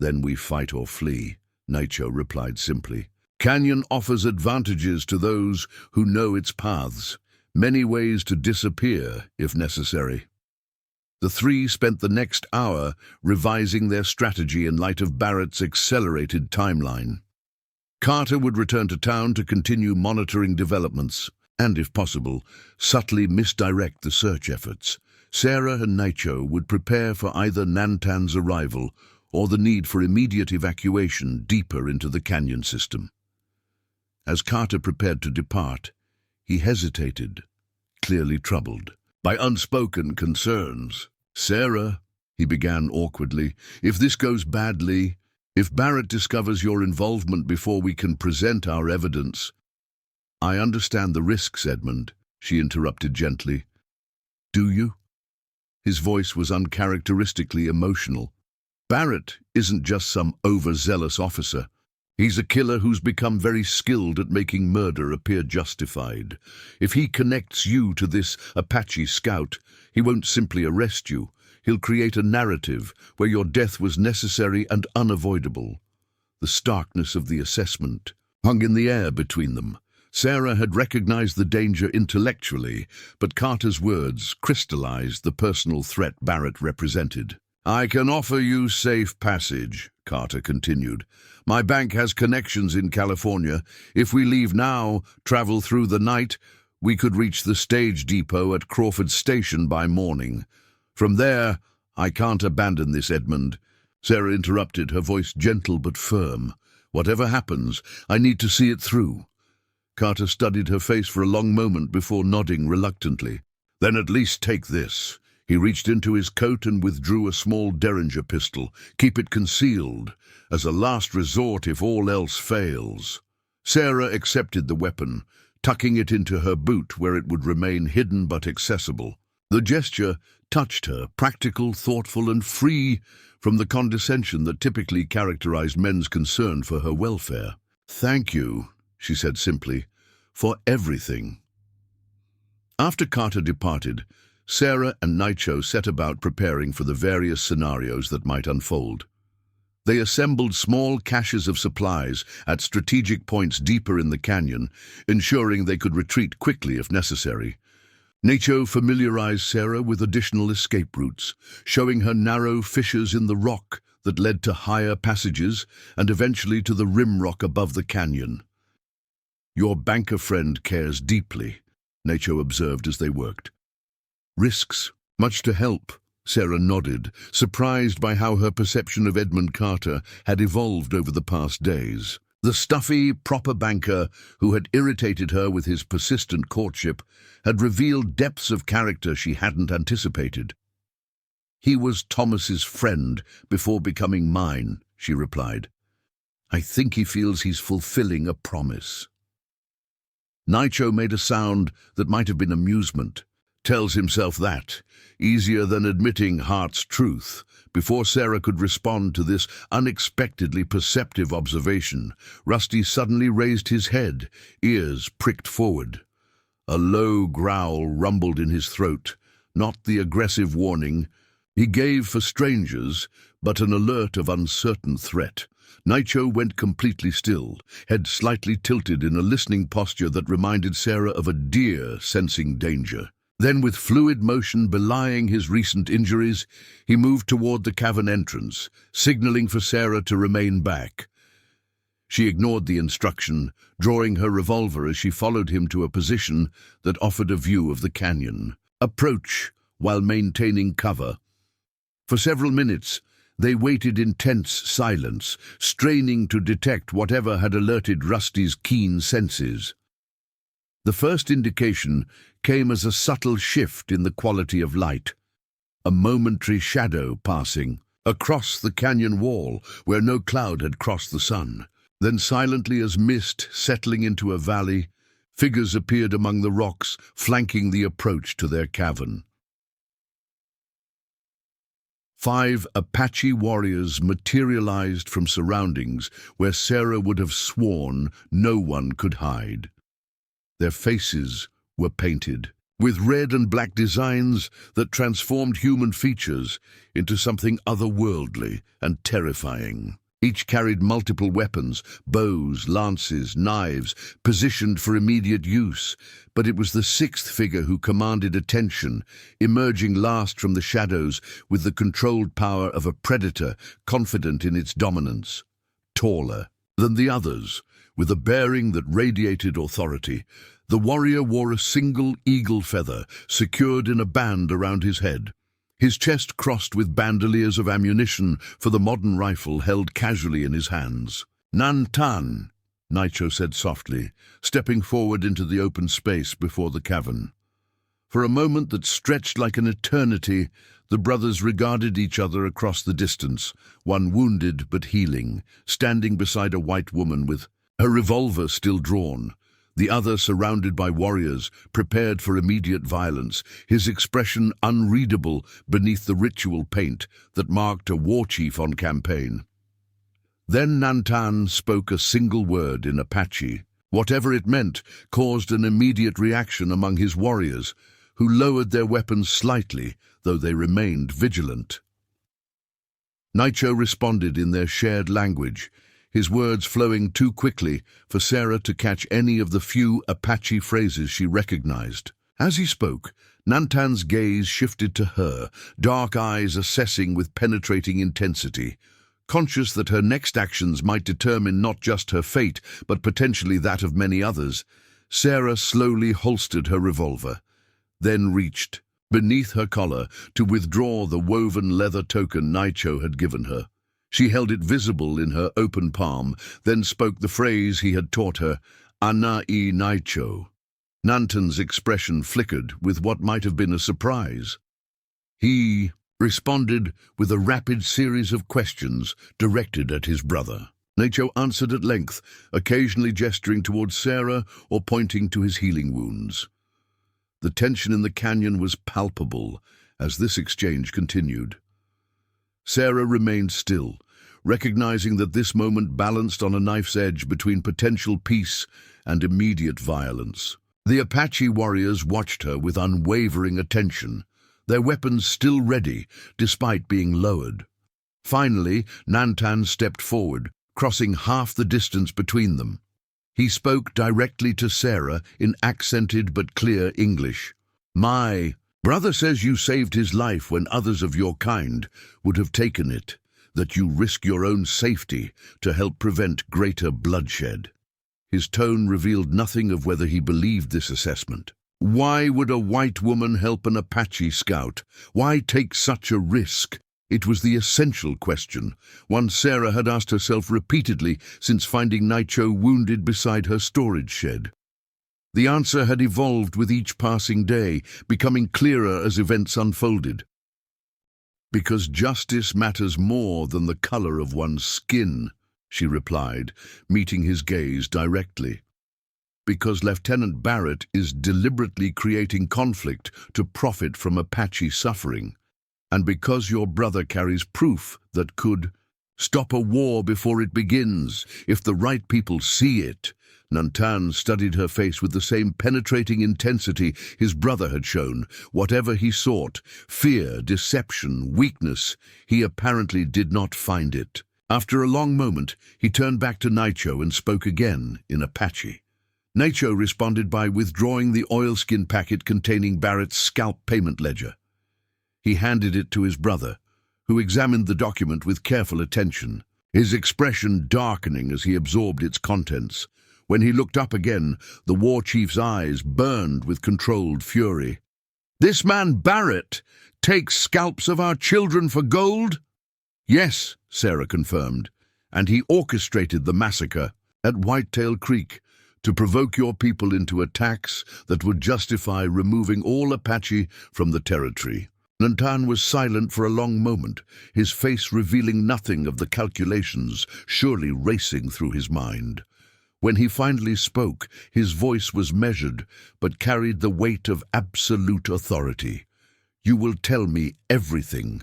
"Then we fight or flee," Nicho replied simply. "Canyon offers advantages to those who know its paths, many ways to disappear if necessary." The 3 spent the next hour revising their strategy in light of Barrett's accelerated timeline. Carter would return to town to continue monitoring developments. and, if possible, subtly misdirect the search efforts. Sarah and Naicho would prepare for either Nantan's arrival or the need for immediate evacuation deeper into the canyon system. As Carter prepared to depart, he hesitated, clearly troubled by unspoken concerns. "Sarah," he began awkwardly, "if this goes badly, if Barrett discovers your involvement before we can present our evidence—" "I understand the risks, Edmund," she interrupted gently. "Do you?" His voice was uncharacteristically emotional. "Barrett isn't just some overzealous officer. He's a killer who's become very skilled at making murder appear justified. If he connects you to this Apache scout, he won't simply arrest you. He'll create a narrative where your death was necessary and unavoidable." The starkness of the assessment hung in the air between them. Sarah had recognized the danger intellectually, but Carter's words crystallized the personal threat Barrett represented. "I can offer you safe passage," Carter continued. "My bank has connections in California. If we leave now, travel through the night, we could reach the stage depot at Crawford Station by morning. From there, I can't abandon this, Edmund." Sarah interrupted, her voice gentle but firm. "Whatever happens, I need to see it through." Carter studied her face for a long moment before nodding reluctantly. "Then at least take this." He reached into his coat and withdrew a small Derringer pistol. "Keep it concealed, as a last resort if all else fails." Sarah accepted the weapon, tucking it into her boot where it would remain hidden but accessible. The gesture touched her, practical, thoughtful, and free from the condescension that typically characterized men's concern for her welfare. "Thank you," she said simply, "for everything." After Carter departed, Sarah and Naicho set about preparing for the various scenarios that might unfold. They assembled small caches of supplies at strategic points deeper in the canyon, ensuring they could retreat quickly if necessary. Naicho familiarized Sarah with additional escape routes, showing her narrow fissures in the rock that led to higher passages and eventually to the rim rock above the canyon. "Your banker friend cares deeply," Naicho observed as they worked. "Risks, much to help," Sarah nodded, surprised by how her perception of Edmund Carter had evolved over the past days. The stuffy, proper banker who had irritated her with his persistent courtship had revealed depths of character she hadn't anticipated. "He was Thomas's friend before becoming mine," she replied. "I think he feels he's fulfilling a promise." Naicho made a sound that might have been amusement. "Tells himself that. Easier than admitting heart's truth." Before Sarah could respond to this unexpectedly perceptive observation, Rusty suddenly raised his head, ears pricked forward. A low growl rumbled in his throat, not the aggressive warning he gave for strangers, but an alert of uncertain threat. Naicho went completely still, head slightly tilted in a listening posture that reminded Sarah of a deer sensing danger. Then, with fluid motion belying his recent injuries, he moved toward the cavern entrance, signaling for Sarah to remain back. She ignored the instruction, drawing her revolver as she followed him to a position that offered a view of the canyon. Approach while maintaining cover. For several minutes, they waited in tense silence, straining to detect whatever had alerted Rusty's keen senses. The first indication came as a subtle shift in the quality of light, a momentary shadow passing across the canyon wall where no cloud had crossed the sun. Then, silently as mist settling into a valley, figures appeared among the rocks, flanking the approach to their cavern. 5 Apache warriors materialized from surroundings where Sarah would have sworn no one could hide. Their faces were painted with red and black designs that transformed human features into something otherworldly and terrifying. Each carried multiple weapons, bows, lances, knives, positioned for immediate use, but it was the 6th figure who commanded attention, emerging last from the shadows with the controlled power of a predator confident in its dominance. Taller than the others, With a bearing that radiated authority, the warrior wore a single eagle feather secured in a band around his head. His chest crossed with bandoliers of ammunition for the modern rifle held casually in his hands. "Nantan," Naicho said softly, stepping forward into the open space before the cavern. For a moment that stretched like an eternity, the brothers regarded each other across the distance, one wounded but healing, standing beside a white woman with her revolver still drawn, the other surrounded by warriors, prepared for immediate violence, his expression unreadable beneath the ritual paint that marked a war chief on campaign. Then Nantan spoke a single word in Apache. Whatever it meant caused an immediate reaction among his warriors, who lowered their weapons slightly, though they remained vigilant. Naicho responded in their shared language, his words flowing too quickly for Sarah to catch any of the few Apache phrases she recognized. As he spoke, Nantan's gaze shifted to her, dark eyes assessing with penetrating intensity. Conscious that her next actions might determine not just her fate, but potentially that of many others, Sarah slowly holstered her revolver, then reached beneath her collar to withdraw the woven leather token Naicho had given her. She held it visible in her open palm, then spoke the phrase he had taught her, "Ana-i Naicho." Nantan's expression flickered with what might have been a surprise. He responded with a rapid series of questions directed at his brother. Naicho answered at length, occasionally gesturing towards Sarah or pointing to his healing wounds. The tension in the canyon was palpable as this exchange continued. Sarah remained still, recognizing that this moment balanced on a knife's edge between potential peace and immediate violence. The Apache warriors watched her with unwavering attention, their weapons still ready despite being lowered. Finally, Nantan stepped forward, crossing half the distance between them. He spoke directly to Sarah in accented but clear English. "My brother says you saved his life when others of your kind would have taken it, that you risk your own safety to help prevent greater bloodshed." His tone revealed nothing of whether he believed this assessment. Why would a white woman help an Apache scout? Why take such a risk? It was the essential question, one Sarah had asked herself repeatedly since finding Naicho wounded beside her storage shed. The answer had evolved with each passing day, becoming clearer as events unfolded. "Because justice matters more than the color of one's skin," she replied, meeting his gaze directly. "Because Lieutenant Barrett is deliberately creating conflict to profit from Apache suffering. And because your brother carries proof that could stop a war before it begins, if the right people see it." Nantan studied her face with the same penetrating intensity his brother had shown. Whatever he sought, fear, deception, weakness, he apparently did not find it. After a long moment, he turned back to Naicho and spoke again in Apache. Naicho responded by withdrawing the oilskin packet containing Barrett's scalp payment ledger. He handed it to his brother, who examined the document with careful attention, his expression darkening as he absorbed its contents. When he looked up again, the war chief's eyes burned with controlled fury. "This man Barrett takes scalps of our children for gold?" "Yes," Sarah confirmed, "and he orchestrated the massacre at Whitetail Creek to provoke your people into attacks that would justify removing all Apache from the territory." Nantan was silent for a long moment, his face revealing nothing of the calculations surely racing through his mind. When he finally spoke, his voice was measured, but carried the weight of absolute authority. "You will tell me everything.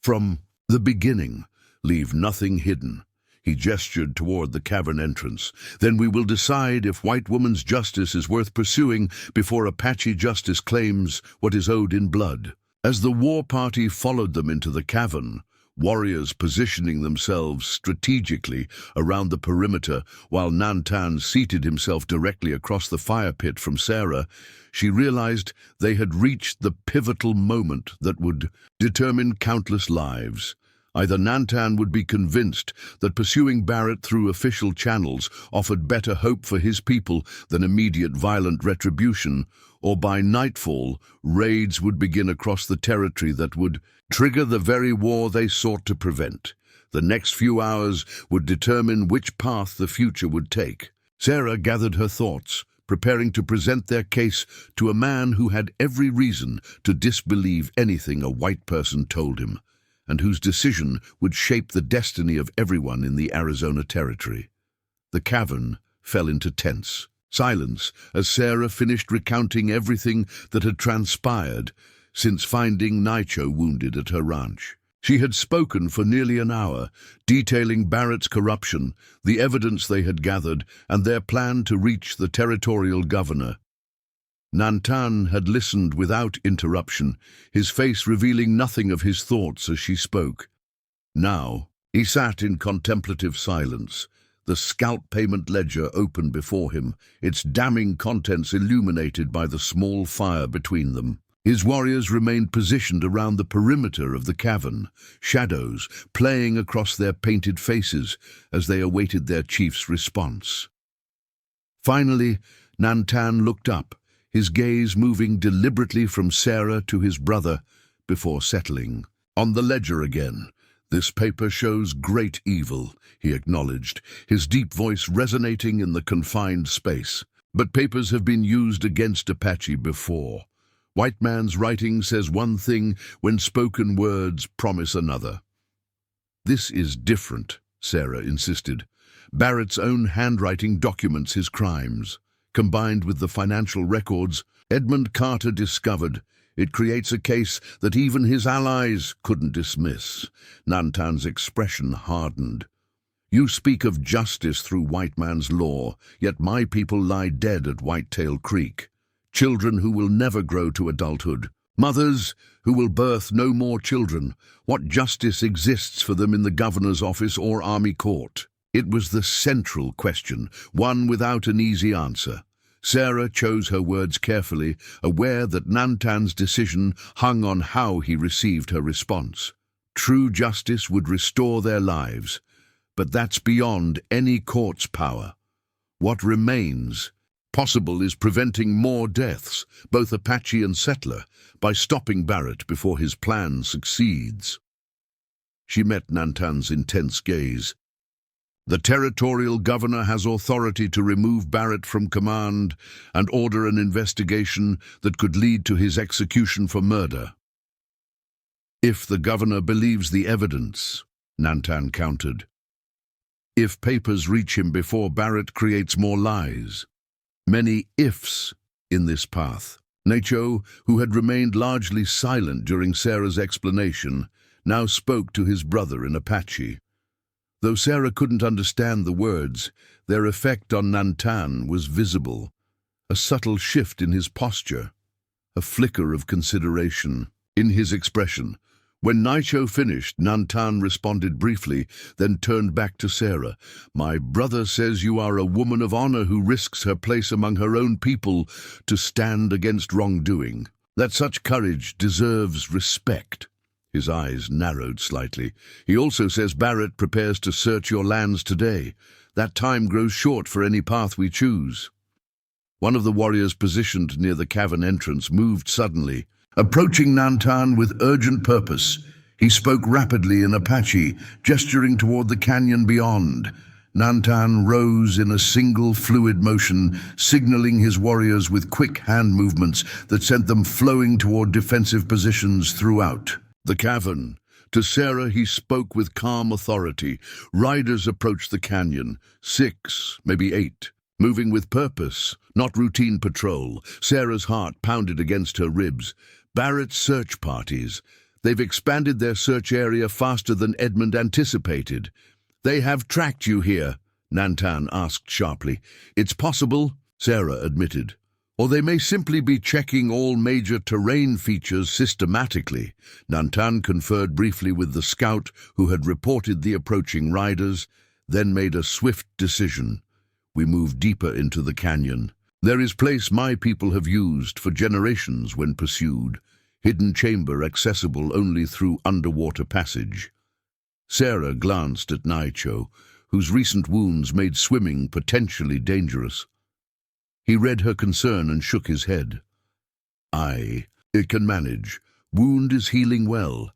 From the beginning, leave nothing hidden." He gestured toward the cavern entrance. "Then we will decide if white woman's justice is worth pursuing before Apache justice claims what is owed in blood." As the war party followed them into the cavern, warriors positioning themselves strategically around the perimeter while Nantan seated himself directly across the fire pit from Sarah, she realized they had reached the pivotal moment that would determine countless lives. Either Nantan would be convinced that pursuing Barrett through official channels offered better hope for his people than immediate violent retribution, or by nightfall, raids would begin across the territory that would trigger the very war they sought to prevent. The next few hours would determine which path the future would take. Sarah gathered her thoughts, preparing to present their case to a man who had every reason to disbelieve anything a white person told him, and whose decision would shape the destiny of everyone in the Arizona Territory. The cavern fell into tense silence as Sarah finished recounting everything that had transpired since finding Nicho wounded at her ranch. She had spoken for nearly an hour, detailing Barrett's corruption, the evidence they had gathered, and their plan to reach the territorial governor. Nantan had listened without interruption, his face revealing nothing of his thoughts as she spoke. Now, he sat in contemplative silence, the scalp payment ledger open before him, its damning contents illuminated by the small fire between them. His warriors remained positioned around the perimeter of the cavern, shadows playing across their painted faces as they awaited their chief's response. Finally, Nantan looked up, his gaze moving deliberately from Sarah to his brother before settling on the ledger again. "This paper shows great evil," he acknowledged, his deep voice resonating in the confined space. "But papers have been used against Apache before. White man's writing says one thing when spoken words promise another." "This is different," Sarah insisted. "Barrett's own handwriting documents his crimes. Combined with the financial records Edmund Carter discovered, it creates a case that even his allies couldn't dismiss." Nantan's expression hardened. "You speak of justice through white man's law, yet my people lie dead at Whitetail Creek. Children who will never grow to adulthood. Mothers who will birth no more children. What justice exists for them in the governor's office or army court?" It was the central question, one without an easy answer. Sarah chose her words carefully, aware that Nantan's decision hung on how he received her response. True justice would restore their lives, but that's beyond any court's power. What remains possible is preventing more deaths, both Apache and settler, by stopping Barrett before his plan succeeds. She met Nantan's intense gaze. "The territorial governor has authority to remove Barrett from command and order an investigation that could lead to his execution for murder." "If the governor believes the evidence," Nantan countered. "If papers reach him before Barrett creates more lies." Many ifs in this path. Nicho, who had remained largely silent during Sarah's explanation, now spoke to his brother in Apache. Though Sarah couldn't understand the words, their effect on Nantan was visible. A subtle shift in his posture, a flicker of consideration in his expression. When Nicho finished, Nantan responded briefly, then turned back to Sarah. "My brother says you are a woman of honor who risks her place among her own people to stand against wrongdoing. That such courage deserves respect." His eyes narrowed slightly. "He also says Barrett prepares to search your lands today. That time grows short for any path we choose." One of the warriors positioned near the cavern entrance moved suddenly, approaching Nantan with urgent purpose. He spoke rapidly in Apache, gesturing toward the canyon beyond. Nantan rose in a single fluid motion, signaling his warriors with quick hand movements that sent them flowing toward defensive positions throughout the cavern. To Sarah he spoke with calm authority. Riders approached the canyon, 6, maybe 8, moving with purpose, not routine patrol. Sarah's heart pounded against her ribs. Barrett's search parties. They've expanded their search area faster than Edmund anticipated. "They have tracked you here?" Nantan asked sharply. "It's possible," Sarah admitted. "Or they may simply be checking all major terrain features systematically." Nantan conferred briefly with the scout who had reported the approaching riders, then made a swift decision. "We move deeper into the canyon. There is place my people have used for generations when pursued. Hidden chamber accessible only through underwater passage." Sarah glanced at Naicho, whose recent wounds made swimming potentially dangerous. He read her concern and shook his head. It can manage. Wound is healing well.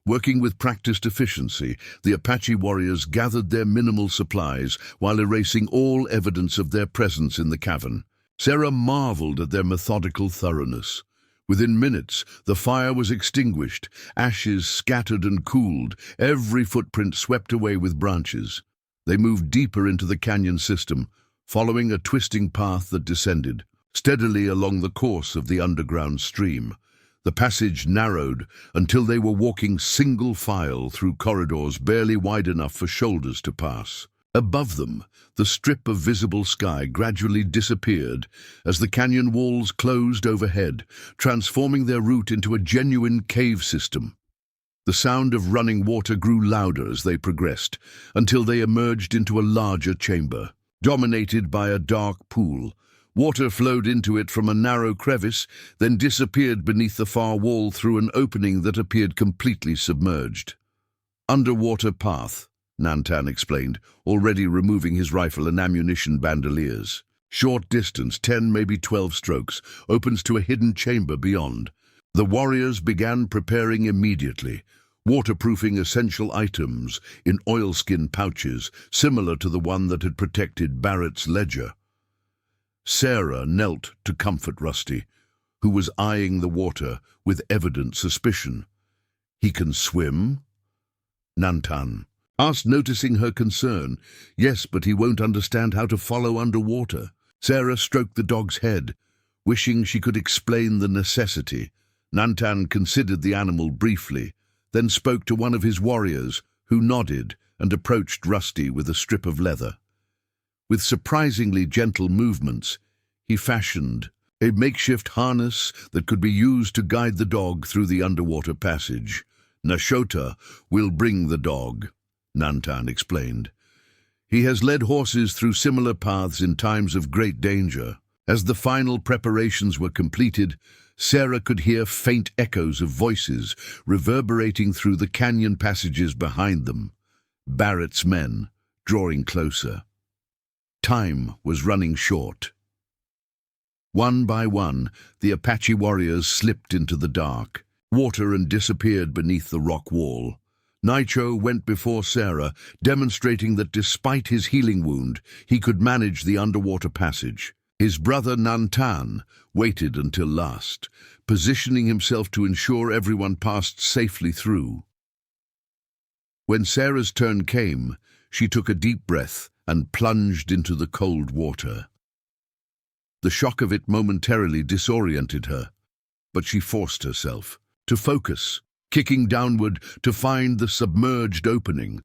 Working with practiced efficiency, the Apache warriors gathered their minimal supplies while erasing all evidence of their presence in the cavern. Sarah marveled at their methodical thoroughness. Within minutes, the fire was extinguished, ashes scattered and cooled, every footprint swept away with branches. They moved deeper into the canyon system, following a twisting path that descended, steadily along the course of the underground stream. The passage narrowed until they were walking single file through corridors barely wide enough for shoulders to pass. Above them, the strip of visible sky gradually disappeared as the canyon walls closed overhead, transforming their route into a genuine cave system. The sound of running water grew louder as they progressed, until they emerged into a larger chamber, dominated by a dark pool. Water flowed into it from a narrow crevice, then disappeared beneath the far wall through an opening that appeared completely submerged. "Underwater path," Nantan explained, already removing his rifle and ammunition bandoliers. "Short distance, 10, maybe 12 strokes, opens to a hidden chamber beyond." The warriors began preparing immediately, waterproofing essential items in oilskin pouches, similar to the one that had protected Barrett's ledger. Sarah knelt to comfort Rusty, who was eyeing the water with evident suspicion. "He can swim?" Nantan asked, noticing her concern. "Yes, but he won't understand how to follow underwater." Sarah stroked the dog's head, wishing she could explain the necessity. Nantan considered the animal briefly, then spoke to one of his warriors, who nodded and approached Rusty with a strip of leather. With surprisingly gentle movements, he fashioned a makeshift harness that could be used to guide the dog through the underwater passage. "Nashota will bring the dog," Nantan explained. "He has led horses through similar paths in times of great danger." As the final preparations were completed, Sarah could hear faint echoes of voices reverberating through the canyon passages behind them. Barrett's men drawing closer. Time was running short. One by one, the Apache warriors slipped into the dark water and disappeared beneath the rock wall. Naicho went before Sarah, demonstrating that despite his healing wound, he could manage the underwater passage. His brother Nantan waited until last, positioning himself to ensure everyone passed safely through. When Sarah's turn came, she took a deep breath and plunged into the cold water. The shock of it momentarily disoriented her, but she forced herself to focus, kicking downward to find the submerged opening.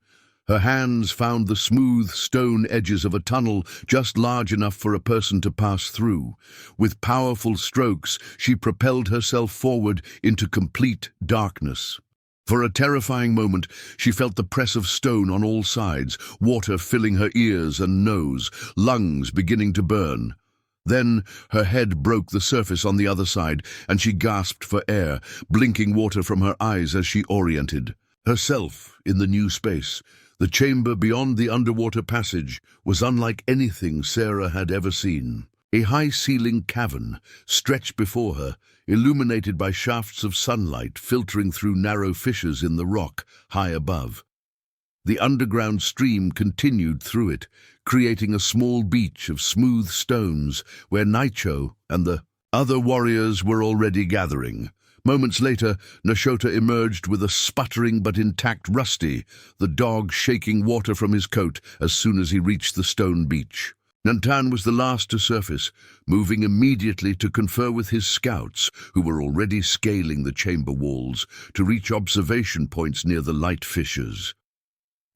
Her hands found the smooth stone edges of a tunnel just large enough for a person to pass through. With powerful strokes, she propelled herself forward into complete darkness. For a terrifying moment, she felt the press of stone on all sides, water filling her ears and nose, lungs beginning to burn. Then her head broke the surface on the other side, and she gasped for air, blinking water from her eyes as she oriented herself in the new space. The chamber beyond the underwater passage was unlike anything Sarah had ever seen. A high-ceiling cavern stretched before her, illuminated by shafts of sunlight filtering through narrow fissures in the rock high above. The underground stream continued through it, creating a small beach of smooth stones where Naicho and the other warriors were already gathering. Moments later, Nashota emerged with a sputtering but intact Rusty, the dog shaking water from his coat as soon as he reached the stone beach. Nantan was the last to surface, moving immediately to confer with his scouts, who were already scaling the chamber walls to reach observation points near the light fissures.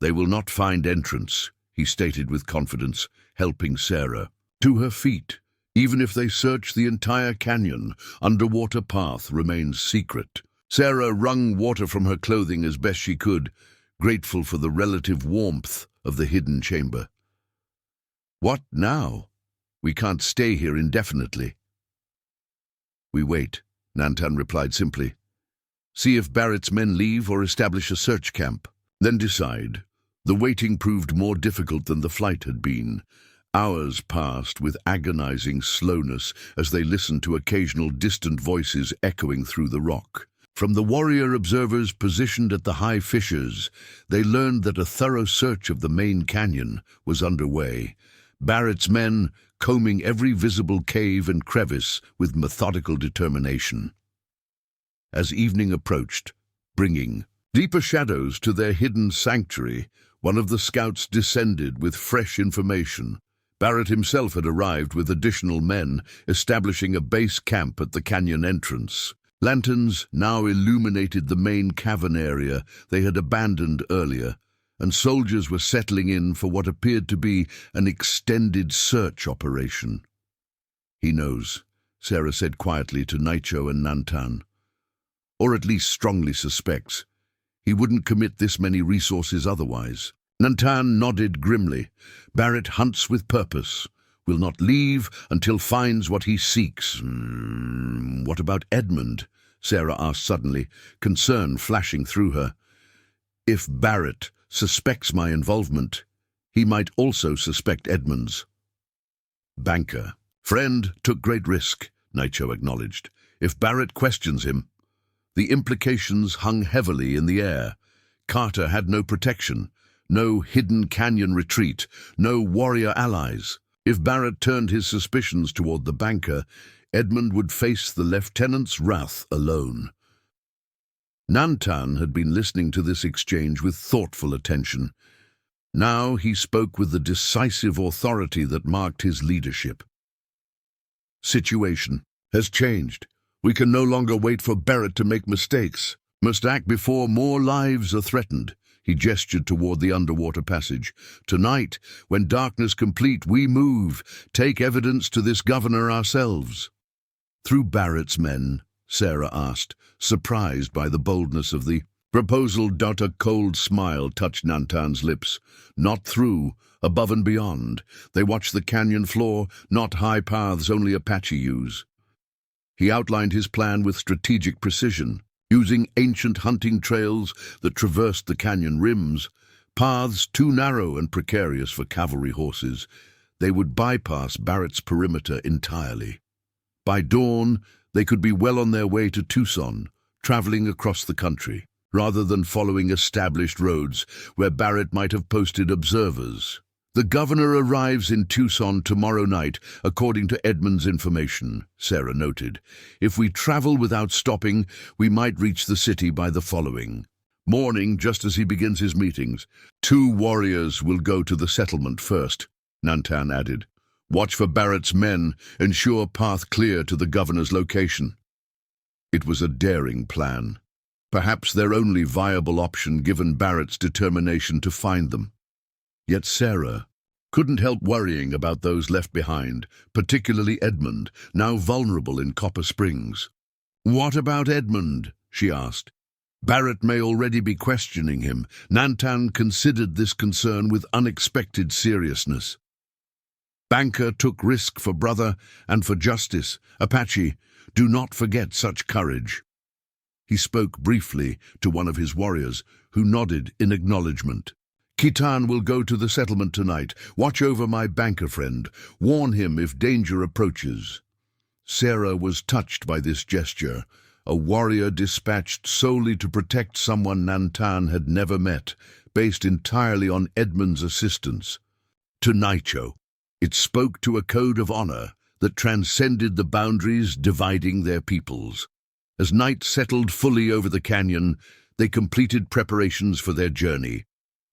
"They will not find entrance," he stated with confidence, helping Sarah to her feet. "Even if they search the entire canyon, underwater path remains secret." Sarah wrung water from her clothing as best she could, grateful for the relative warmth of the hidden chamber. "What now? We can't stay here indefinitely." "We wait," Nantan replied simply. "See if Barrett's men leave or establish a search camp." Then decide. The waiting proved more difficult than the flight had been. Hours passed with agonizing slowness as they listened to occasional distant voices echoing through the rock. From the warrior observers positioned at the high fissures, they learned that a thorough search of the main canyon was underway. Barrett's men combing every visible cave and crevice with methodical determination. As evening approached, bringing deeper shadows to their hidden sanctuary, one of the scouts descended with fresh information. Barrett himself had arrived with additional men, establishing a base camp at the canyon entrance. Lanterns now illuminated the main cavern area they had abandoned earlier, and soldiers were settling in for what appeared to be an extended search operation. "He knows," Sarah said quietly to Naicho and Nantan. "Or at least strongly suspects. He wouldn't commit this many resources otherwise." Nantan nodded grimly. "Barrett hunts with purpose. Will not leave until finds what he seeks." What about Edmund?" Sarah asked suddenly, concern flashing through her. "If Barrett suspects my involvement, he might also suspect Edmund's." "Banker. Friend took great risk," Naicho acknowledged. "If Barrett questions him..." The implications hung heavily in the air. Carter had no protection, no hidden canyon retreat, no warrior allies. If Barrett turned his suspicions toward the banker, Edmund would face the lieutenant's wrath alone. Nantan had been listening to this exchange with thoughtful attention. Now he spoke with the decisive authority that marked his leadership. "Situation has changed. We can no longer wait for Barrett to make mistakes. Must act before more lives are threatened." He gestured toward the underwater passage. "Tonight, when darkness complete, we move, take evidence to this governor ourselves." "Through Barrett's men?" Sarah asked, surprised by the boldness of the proposal. A cold smile touched Nantan's lips. "Not through, above and beyond. They watch the canyon floor, not high paths only Apache use." He outlined his plan with strategic precision, using ancient hunting trails that traversed the canyon rims, paths too narrow and precarious for cavalry horses. They would bypass Barrett's perimeter entirely. By dawn, they could be well on their way to Tucson, traveling across the country, rather than following established roads where Barrett might have posted observers. "The governor arrives in Tucson tomorrow night, according to Edmund's information," Sarah noted. "If we travel without stopping, we might reach the city by the following morning, just as he begins his meetings. 2 warriors will go to the settlement first," Nantan added. "Watch for Barrett's men, ensure path clear to the governor's location." It was a daring plan, perhaps their only viable option given Barrett's determination to find them. Yet Sarah couldn't help worrying about those left behind, particularly Edmund, now vulnerable in Copper Springs. "What about Edmund?" she asked. "Barrett may already be questioning him." Nantan considered this concern with unexpected seriousness. "Banker took risk for brother and for justice. Apache, do not forget such courage." He spoke briefly to one of his warriors, who nodded in acknowledgement. "Kitan will go to the settlement tonight. Watch over my banker friend. Warn him if danger approaches." Sarah was touched by this gesture, a warrior dispatched solely to protect someone Nantan had never met, based entirely on Edmund's assistance. To Naicho, it spoke to a code of honor that transcended the boundaries dividing their peoples. As night settled fully over the canyon, they completed preparations for their journey.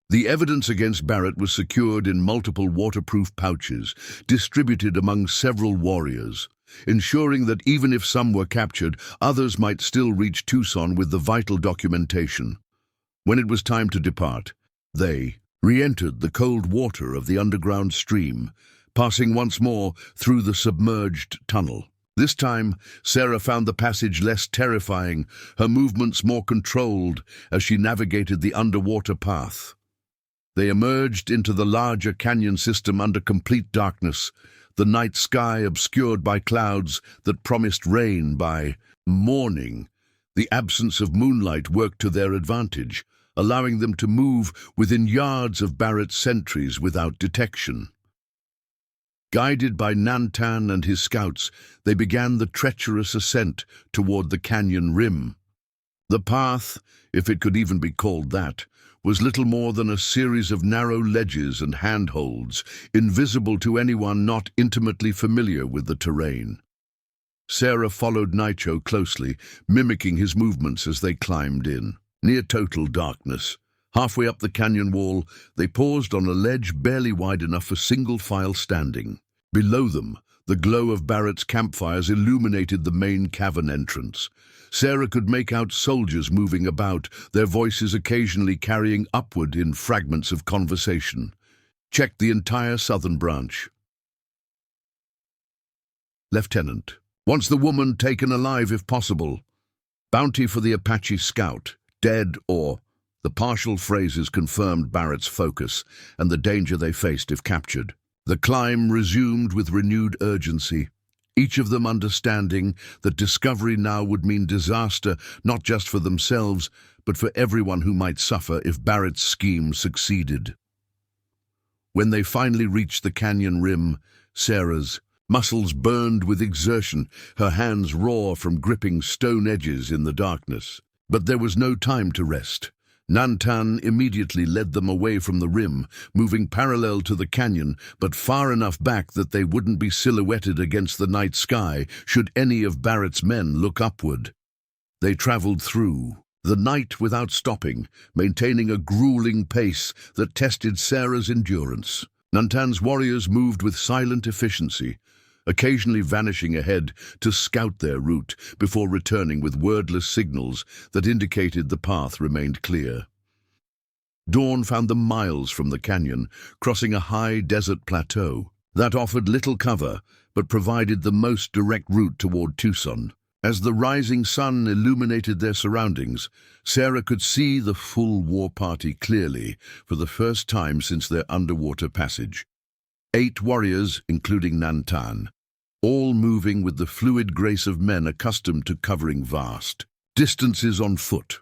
The evidence against Barrett was secured in multiple waterproof pouches, distributed among several warriors, ensuring that even if some were captured, others might still reach Tucson with the vital documentation. When it was time to depart, they re-entered the cold water of the underground stream, passing once more through the submerged tunnel. This time, Sarah found the passage less terrifying, her movements more controlled as she navigated the underwater path. They emerged into the larger canyon system under complete darkness, the night sky obscured by clouds that promised rain by morning. The absence of moonlight worked to their advantage, allowing them to move within yards of Barrett's sentries without detection. Guided by Nantan and his scouts, they began the treacherous ascent toward the canyon rim. The path, if it could even be called that, was little more than a series of narrow ledges and handholds, invisible to anyone not intimately familiar with the terrain. Sarah followed Naicho closely, mimicking his movements as they climbed in. Near total darkness, halfway up the canyon wall, they paused on a ledge barely wide enough for single file standing. Below them, the glow of Barrett's campfires illuminated the main cavern entrance. Sarah could make out soldiers moving about, their voices occasionally carrying upward in fragments of conversation. Checked the entire southern branch. Lieutenant. Wants the woman taken alive if possible. Bounty for the Apache scout. Dead or... The partial phrases confirmed Barrett's focus and the danger they faced if captured. The climb resumed with renewed urgency, each of them understanding that discovery now would mean disaster not just for themselves, but for everyone who might suffer if Barrett's scheme succeeded. When they finally reached the canyon rim, Sarah's muscles burned with exertion, her hands raw from gripping stone edges in the darkness. But there was no time to rest. Nantan immediately led them away from the rim, moving parallel to the canyon, but far enough back that they wouldn't be silhouetted against the night sky should any of Barrett's men look upward. They traveled through the night without stopping, maintaining a grueling pace that tested Sarah's endurance. Nantan's warriors moved with silent efficiency, occasionally vanishing ahead to scout their route before returning with wordless signals that indicated the path remained clear. Dawn found them miles from the canyon, crossing a high desert plateau that offered little cover but provided the most direct route toward Tucson. As the rising sun illuminated their surroundings, Sarah could see the full war party clearly for the first time since their underwater passage. 8 warriors, including Nantan, all moving with the fluid grace of men accustomed to covering vast distances on foot.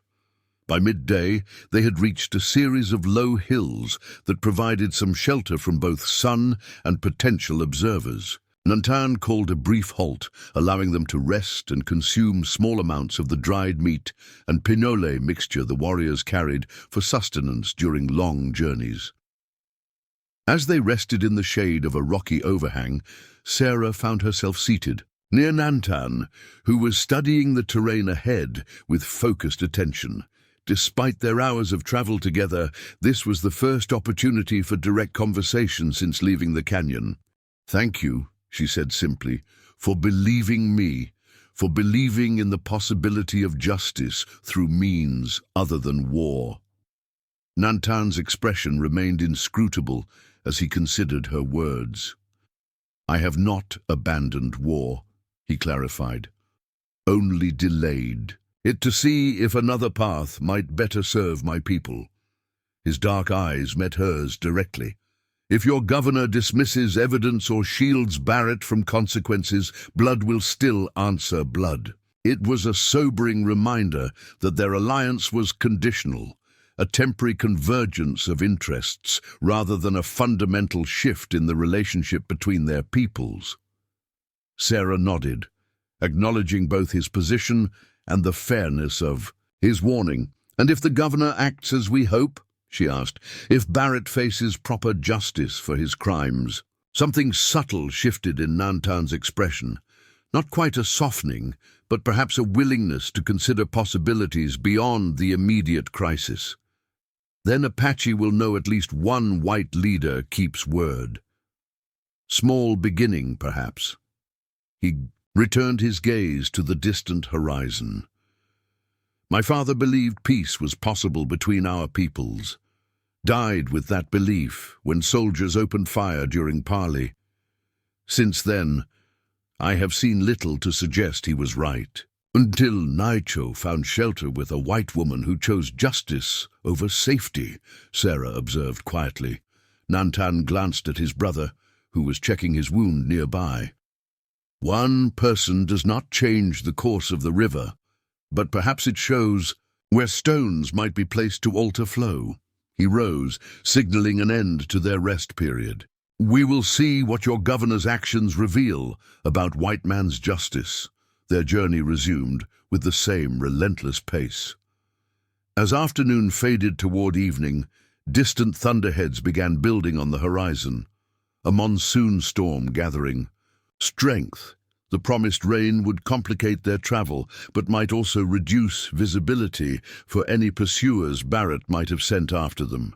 By midday, they had reached a series of low hills that provided some shelter from both sun and potential observers. Nantan called a brief halt, allowing them to rest and consume small amounts of the dried meat and pinole mixture the warriors carried for sustenance during long journeys. As they rested in the shade of a rocky overhang, Sarah found herself seated near Nantan, who was studying the terrain ahead with focused attention. Despite their hours of travel together, this was the first opportunity for direct conversation since leaving the canyon. "Thank you," she said simply, "for believing me, for believing in the possibility of justice through means other than war." Nantan's expression remained inscrutable as he considered her words. "I have not abandoned war," he clarified, "only delayed it to see if another path might better serve my people." His dark eyes met hers directly. "If your governor dismisses evidence or shields Barrett from consequences, blood will still answer blood." It was a sobering reminder that their alliance was conditional, a temporary convergence of interests rather than a fundamental shift in the relationship between their peoples. Sarah nodded, acknowledging both his position and the fairness of his warning. "And if the governor acts as we hope?" she asked. "If Barrett faces proper justice for his crimes?" Something subtle shifted in Nantan's expression. Not quite a softening, but perhaps a willingness to consider possibilities beyond the immediate crisis. "Then Apache will know at least one white leader keeps word. Small beginning, perhaps." He returned his gaze to the distant horizon. "My father believed peace was possible between our peoples. Died with that belief when soldiers opened fire during parley. Since then, I have seen little to suggest he was right. Until Naicho found shelter with a white woman who chose justice over safety," Sarah observed quietly. Nantan glanced at his brother, who was checking his wound nearby. "One person does not change the course of the river, but perhaps it shows where stones might be placed to alter flow. He rose, signaling an end to their rest period. "We will see what your governor's actions reveal about white man's justice." Their journey resumed with the same relentless pace. As afternoon faded toward evening, distant thunderheads began building on the horizon. A monsoon storm gathering. Strength. The promised rain would complicate their travel, but might also reduce visibility for any pursuers Barrett might have sent after them.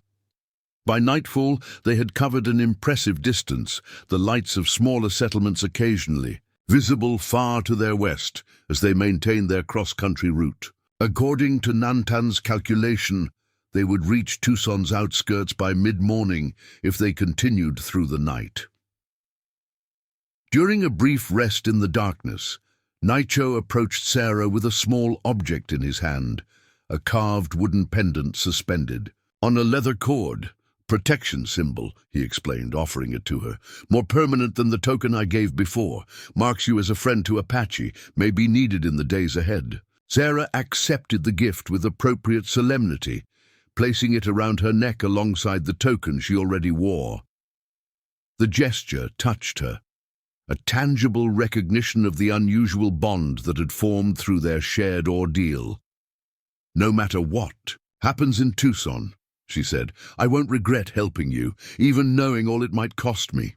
By nightfall, they had covered an impressive distance, the lights of smaller settlements occasionally, visible far to their west as they maintained their cross-country route. According to Nantan's calculation, they would reach Tucson's outskirts by mid-morning if they continued through the night. During a brief rest in the darkness, Naicho approached Sarah with a small object in his hand, a carved wooden pendant suspended. "On a leather cord. Protection symbol," he explained, offering it to her. "More permanent than the token I gave before. Marks you as a friend to Apache, may be needed in the days ahead." Sarah accepted the gift with appropriate solemnity, placing it around her neck alongside the token she already wore. The gesture touched her, a tangible recognition of the unusual bond that had formed through their shared ordeal. "No matter what happens in Tucson," she said, "I won't regret helping you, even knowing all it might cost me."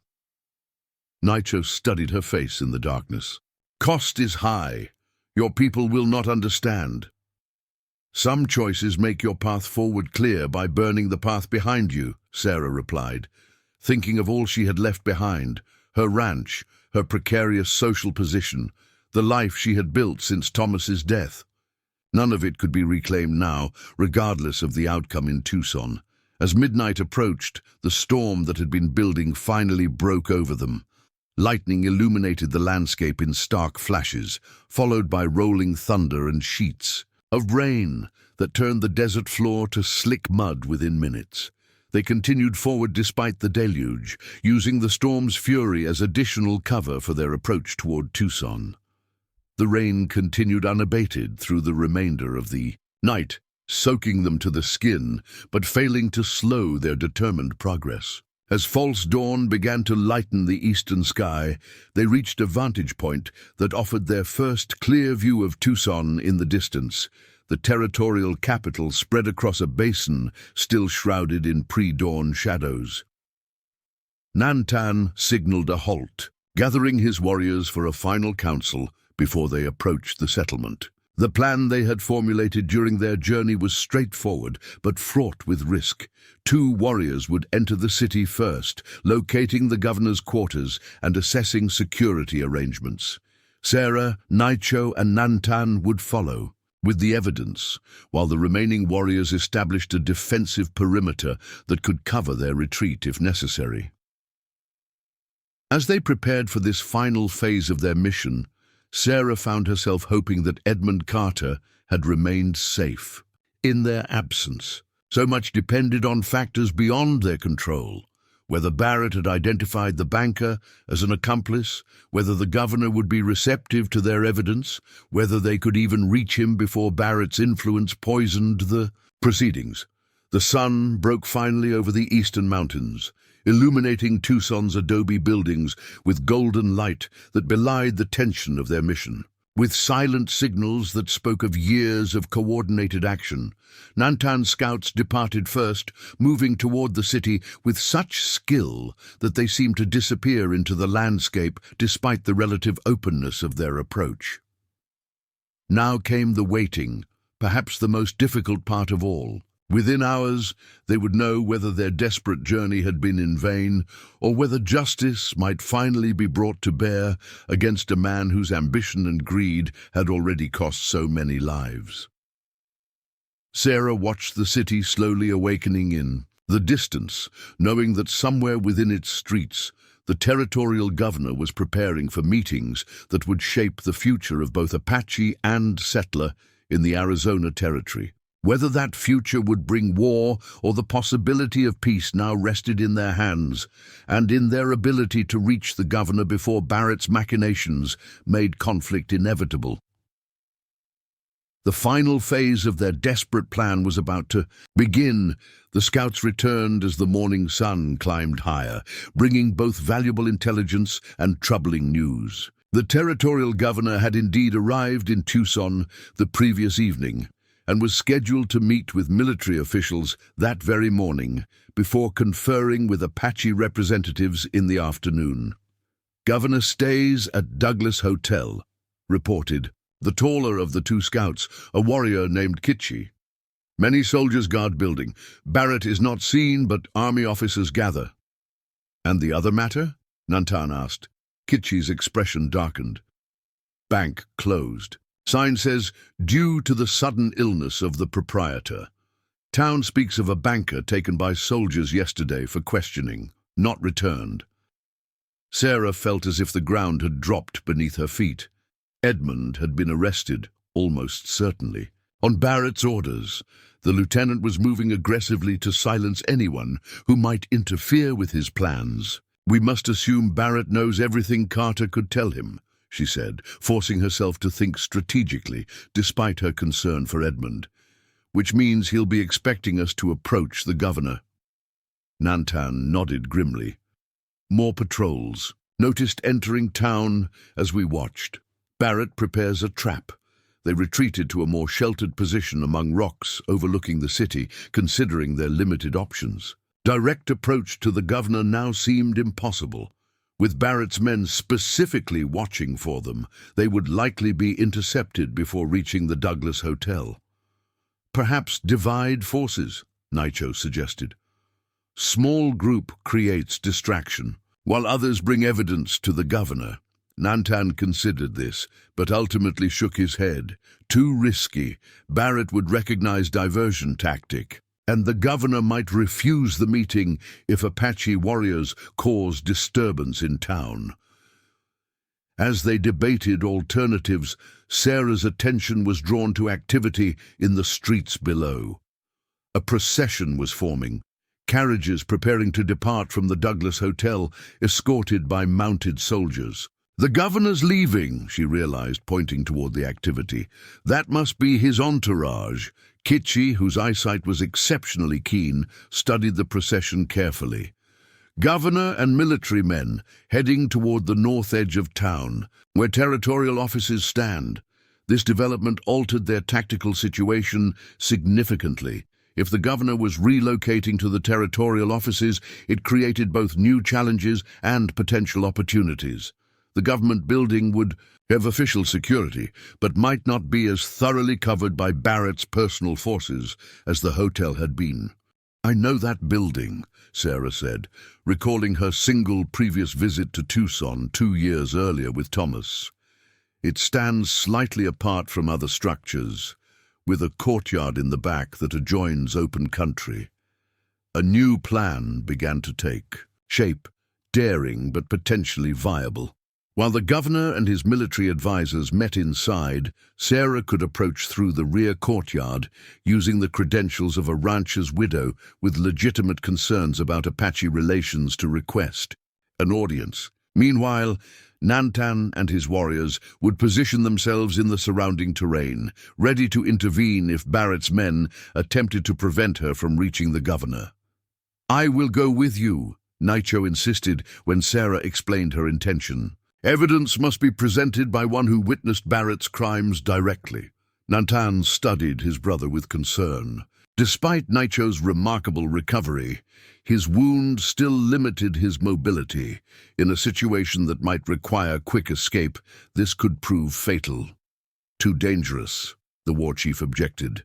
Naicho studied her face in the darkness. "Cost is high. Your people will not understand. Some choices make your path forward clear by burning the path behind you," Sarah replied, thinking of all she had left behind, her ranch, her precarious social position, the life she had built since Thomas's death. None of it could be reclaimed now, regardless of the outcome in Tucson. As midnight approached, the storm that had been building finally broke over them. Lightning illuminated the landscape in stark flashes, followed by rolling thunder and sheets of rain that turned the desert floor to slick mud within minutes. They continued forward despite the deluge, using the storm's fury as additional cover for their approach toward Tucson. The rain continued unabated through the remainder of the night, soaking them to the skin, but failing to slow their determined progress. As false dawn began to lighten the eastern sky, they reached a vantage point that offered their first clear view of Tucson in the distance, the territorial capital spread across a basin still shrouded in pre-dawn shadows. Nantan signaled a halt, gathering his warriors for a final council before they approached the settlement. The plan they had formulated during their journey was straightforward, but fraught with risk. 2 warriors would enter the city first, locating the governor's quarters and assessing security arrangements. Sarah, Naicho, and Nantan would follow with the evidence, while the remaining warriors established a defensive perimeter that could cover their retreat if necessary. As they prepared for this final phase of their mission, Sarah found herself hoping that Edmund Carter had remained safe. In their absence, so much depended on factors beyond their control. Whether Barrett had identified the banker as an accomplice, whether the governor would be receptive to their evidence, whether they could even reach him before Barrett's influence poisoned the proceedings. The sun broke finally over the eastern mountains, illuminating Tucson's adobe buildings with golden light that belied the tension of their mission. With silent signals that spoke of years of coordinated action, Nantan's scouts departed first, moving toward the city with such skill that they seemed to disappear into the landscape despite the relative openness of their approach. Now came the waiting, perhaps the most difficult part of all. Within hours, they would know whether their desperate journey had been in vain, or whether justice might finally be brought to bear against a man whose ambition and greed had already cost so many lives. Sarah watched the city slowly awakening in the distance, knowing that somewhere within its streets, the territorial governor was preparing for meetings that would shape the future of both Apache and settler in the Arizona territory. Whether that future would bring war or the possibility of peace now rested in their hands, and in their ability to reach the governor before Barrett's machinations made conflict inevitable. The final phase of their desperate plan was about to begin. The scouts returned as the morning sun climbed higher, bringing both valuable intelligence and troubling news. The territorial governor had indeed arrived in Tucson the previous evening and was scheduled to meet with military officials that very morning before conferring with Apache representatives in the afternoon. "Governor stays at Douglas Hotel," reported the taller of the two scouts, a warrior named Kitchi. "Many soldiers guard building. Barrett is not seen, but army officers gather." "And the other matter?" Nantan asked. Kitchi's expression darkened. "Bank closed. Sign says, due to the sudden illness of the proprietor. Town speaks of a banker taken by soldiers yesterday for questioning, not returned." Sarah felt as if the ground had dropped beneath her feet. Edmund had been arrested, almost certainly. On Barrett's orders, the lieutenant was moving aggressively to silence anyone who might interfere with his plans. "We must assume Barrett knows everything Carter could tell him," she said, forcing herself to think strategically, despite her concern for Edmund. "Which means he'll be expecting us to approach the governor." Nantan nodded grimly. "More patrols. Noticed entering town as we watched. Barrett prepares a trap." They retreated to a more sheltered position among rocks overlooking the city, considering their limited options. Direct approach to the governor now seemed impossible. With Barrett's men specifically watching for them, they would likely be intercepted before reaching the Douglas Hotel. "Perhaps divide forces," Naicho suggested. "Small group creates distraction, while others bring evidence to the governor." Nantan considered this, but ultimately shook his head. Too risky. Barrett would recognize diversion tactic, and the governor might refuse the meeting if Apache warriors caused disturbance in town. As they debated alternatives, Sarah's attention was drawn to activity in the streets below. A procession was forming, carriages preparing to depart from the Douglas Hotel, escorted by mounted soldiers. "The governor's leaving," she realized, pointing toward the activity. "That must be his entourage." Kitchi, whose eyesight was exceptionally keen, studied the procession carefully. Governor and military men heading toward the north edge of town, where territorial offices stand. This development altered their tactical situation significantly. If the governor was relocating to the territorial offices, it created both new challenges and potential opportunities. The government building would have official security, but might not be as thoroughly covered by Barrett's personal forces as the hotel had been. "I know that building," Sarah said, recalling her single previous visit to Tucson 2 years earlier with Thomas. "It stands slightly apart from other structures, with a courtyard in the back that adjoins open country." A new plan began to take shape, daring but potentially viable. While the governor and his military advisors met inside, Sarah could approach through the rear courtyard, using the credentials of a rancher's widow with legitimate concerns about Apache relations to request an audience. Meanwhile, Nantan and his warriors would position themselves in the surrounding terrain, ready to intervene if Barrett's men attempted to prevent her from reaching the governor. "I will go with you," Naicho insisted when Sarah explained her intention. "Evidence must be presented by one who witnessed Barrett's crimes directly." Nantan studied his brother with concern. Despite Naicho's remarkable recovery, his wound still limited his mobility. In a situation that might require quick escape, this could prove fatal. "Too dangerous," the war chief objected.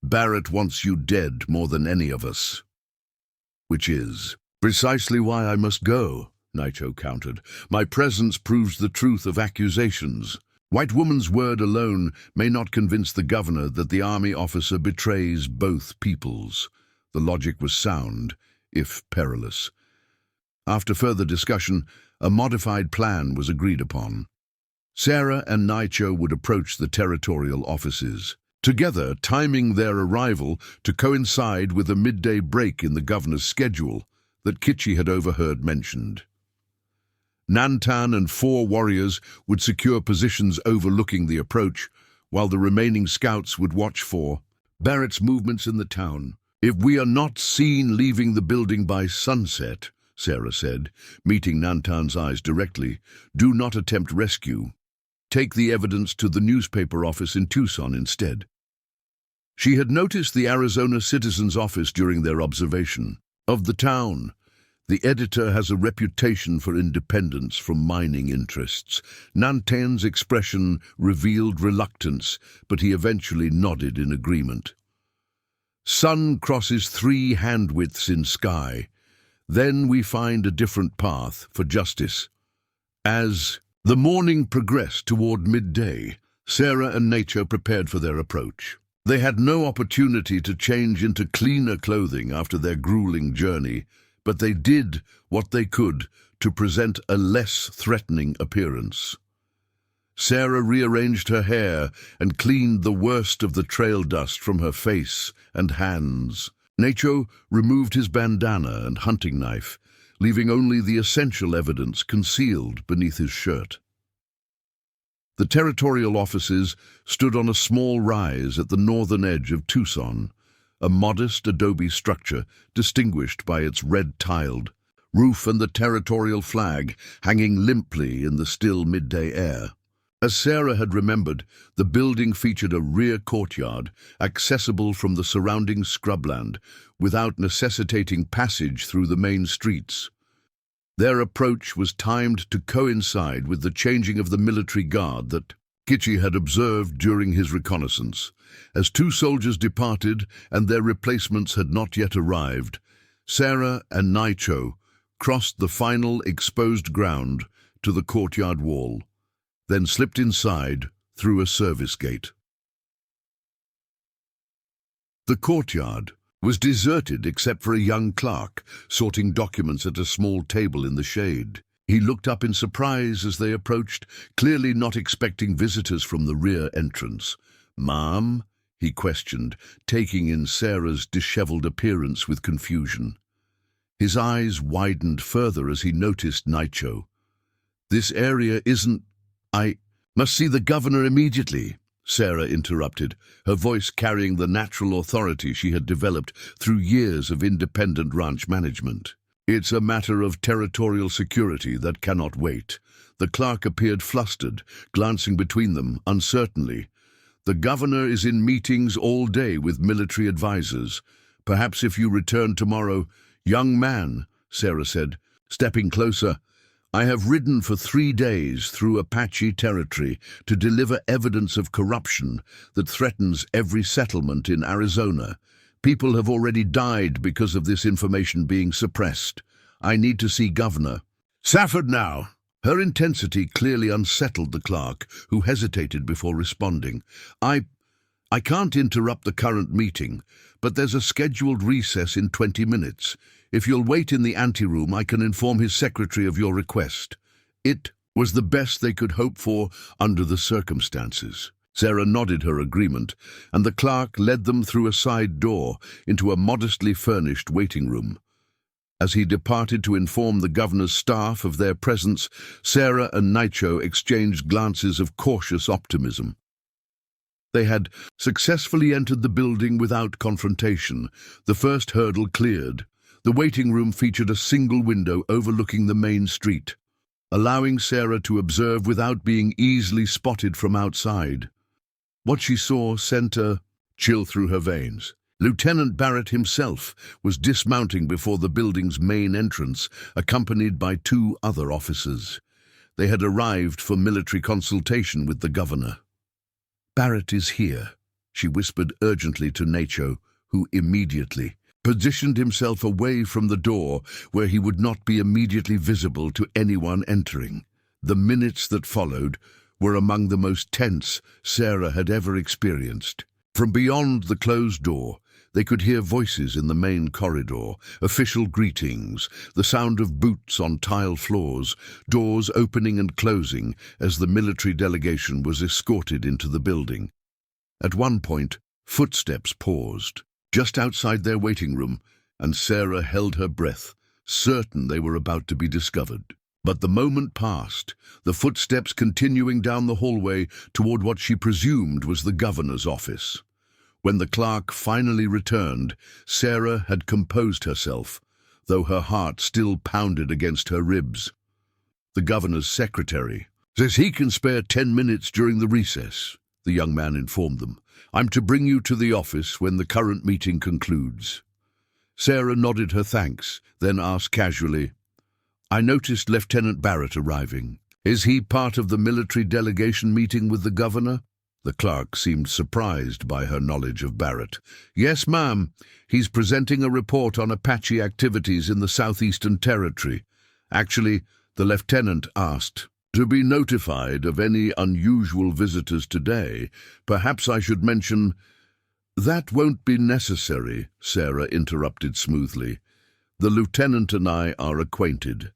"Barrett wants you dead more than any of us." "Which is precisely why I must go," Naicho countered. "My presence proves the truth of accusations. White woman's word alone may not convince the governor that the army officer betrays both peoples." The logic was sound, if perilous. After further discussion, a modified plan was agreed upon. Sarah and Naicho would approach the territorial offices, together timing their arrival to coincide with a midday break in the governor's schedule that Kitchi had overheard mentioned. Nantan and 4 warriors would secure positions overlooking the approach, while the remaining scouts would watch for Barrett's movements in the town. "If we are not seen leaving the building by sunset," Sarah said, meeting Nantan's eyes directly, "do not attempt rescue. Take the evidence to the newspaper office in Tucson instead." She had noticed the Arizona Citizen's office during their observation of the town. "The editor has a reputation for independence from mining interests." Nantan's expression revealed reluctance, but he eventually nodded in agreement. "Sun crosses 3 hand-widths in sky. Then we find a different path for justice." As the morning progressed toward midday, Sarah and Nacho prepared for their approach. They had no opportunity to change into cleaner clothing after their grueling journey, but they did what they could to present a less threatening appearance. Sarah rearranged her hair and cleaned the worst of the trail dust from her face and hands. Nacho removed his bandana and hunting knife, leaving only the essential evidence concealed beneath his shirt. The territorial offices stood on a small rise at the northern edge of Tucson, a modest adobe structure distinguished by its red-tiled roof and the territorial flag hanging limply in the still midday air. As Sarah had remembered, the building featured a rear courtyard accessible from the surrounding scrubland without necessitating passage through the main streets. Their approach was timed to coincide with the changing of the military guard that Kitchi had observed during his reconnaissance. As 2 soldiers departed and their replacements had not yet arrived, Sarah and Nacho crossed the final exposed ground to the courtyard wall, then slipped inside through a service gate. The courtyard was deserted except for a young clerk sorting documents at a small table in the shade. He looked up in surprise as they approached, clearly not expecting visitors from the rear entrance. "Ma'am?" he questioned, taking in Sarah's disheveled appearance with confusion. His eyes widened further as he noticed Nacho. "This area isn't—" "I must see the governor immediately," Sarah interrupted, her voice carrying the natural authority she had developed through years of independent ranch management. "It's a matter of territorial security that cannot wait." The clerk appeared flustered, glancing between them uncertainly. "The governor is in meetings all day with military advisors. Perhaps if you return tomorrow—" "Young man," Sarah said, stepping closer, "I have ridden for 3 days through Apache territory to deliver evidence of corruption that threatens every settlement in Arizona. People have already died because of this information being suppressed. I need to see Governor Safford now." Her intensity clearly unsettled the clerk, who hesitated before responding. I can't interrupt the current meeting, but there's a scheduled recess in 20 minutes. If you'll wait in the anteroom, I can inform his secretary of your request." It was the best they could hope for under the circumstances. Sarah nodded her agreement, and the clerk led them through a side door into a modestly furnished waiting room. As he departed to inform the governor's staff of their presence, Sarah and Nacho exchanged glances of cautious optimism. They had successfully entered the building without confrontation, the first hurdle cleared. The waiting room featured a single window overlooking the main street, allowing Sarah to observe without being easily spotted from outside. What she saw sent a chill through her veins. Lieutenant Barrett himself was dismounting before the building's main entrance, accompanied by 2 other officers. They had arrived for military consultation with the governor. "Barrett is here," she whispered urgently to Nacho, who immediately positioned himself away from the door where he would not be immediately visible to anyone entering. The minutes that followed were among the most tense Sarah had ever experienced. From beyond the closed door, they could hear voices in the main corridor, official greetings, the sound of boots on tile floors, doors opening and closing as the military delegation was escorted into the building. At one point, footsteps paused just outside their waiting room, and Sarah held her breath, certain they were about to be discovered. But the moment passed, the footsteps continuing down the hallway toward what she presumed was the governor's office. When the clerk finally returned, Sarah had composed herself, though her heart still pounded against her ribs. The governor's secretary says he can spare 10 minutes during the recess, the young man informed them. I'm to bring you to the office when the current meeting concludes. Sarah nodded her thanks, then asked casually, I noticed Lieutenant Barrett arriving. Is he part of the military delegation meeting with the governor? The clerk seemed surprised by her knowledge of Barrett. Yes, ma'am. He's presenting a report on Apache activities in the Southeastern Territory. Actually, the lieutenant asked to be notified of any unusual visitors today. Perhaps I should mention— That won't be necessary, Sarah interrupted smoothly. The lieutenant and I are acquainted.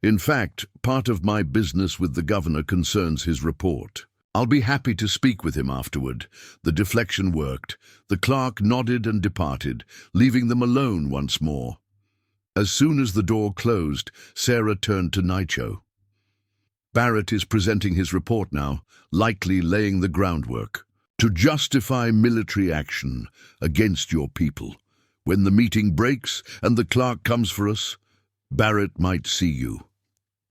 In fact, part of my business with the governor concerns his report. I'll be happy to speak with him afterward. The deflection worked. The clerk nodded and departed, leaving them alone once more. As soon as the door closed, Sarah turned to Naicho. Barrett is presenting his report now, likely laying the groundwork to justify military action against your people. When the meeting breaks and the clerk comes for us, Barrett might see you.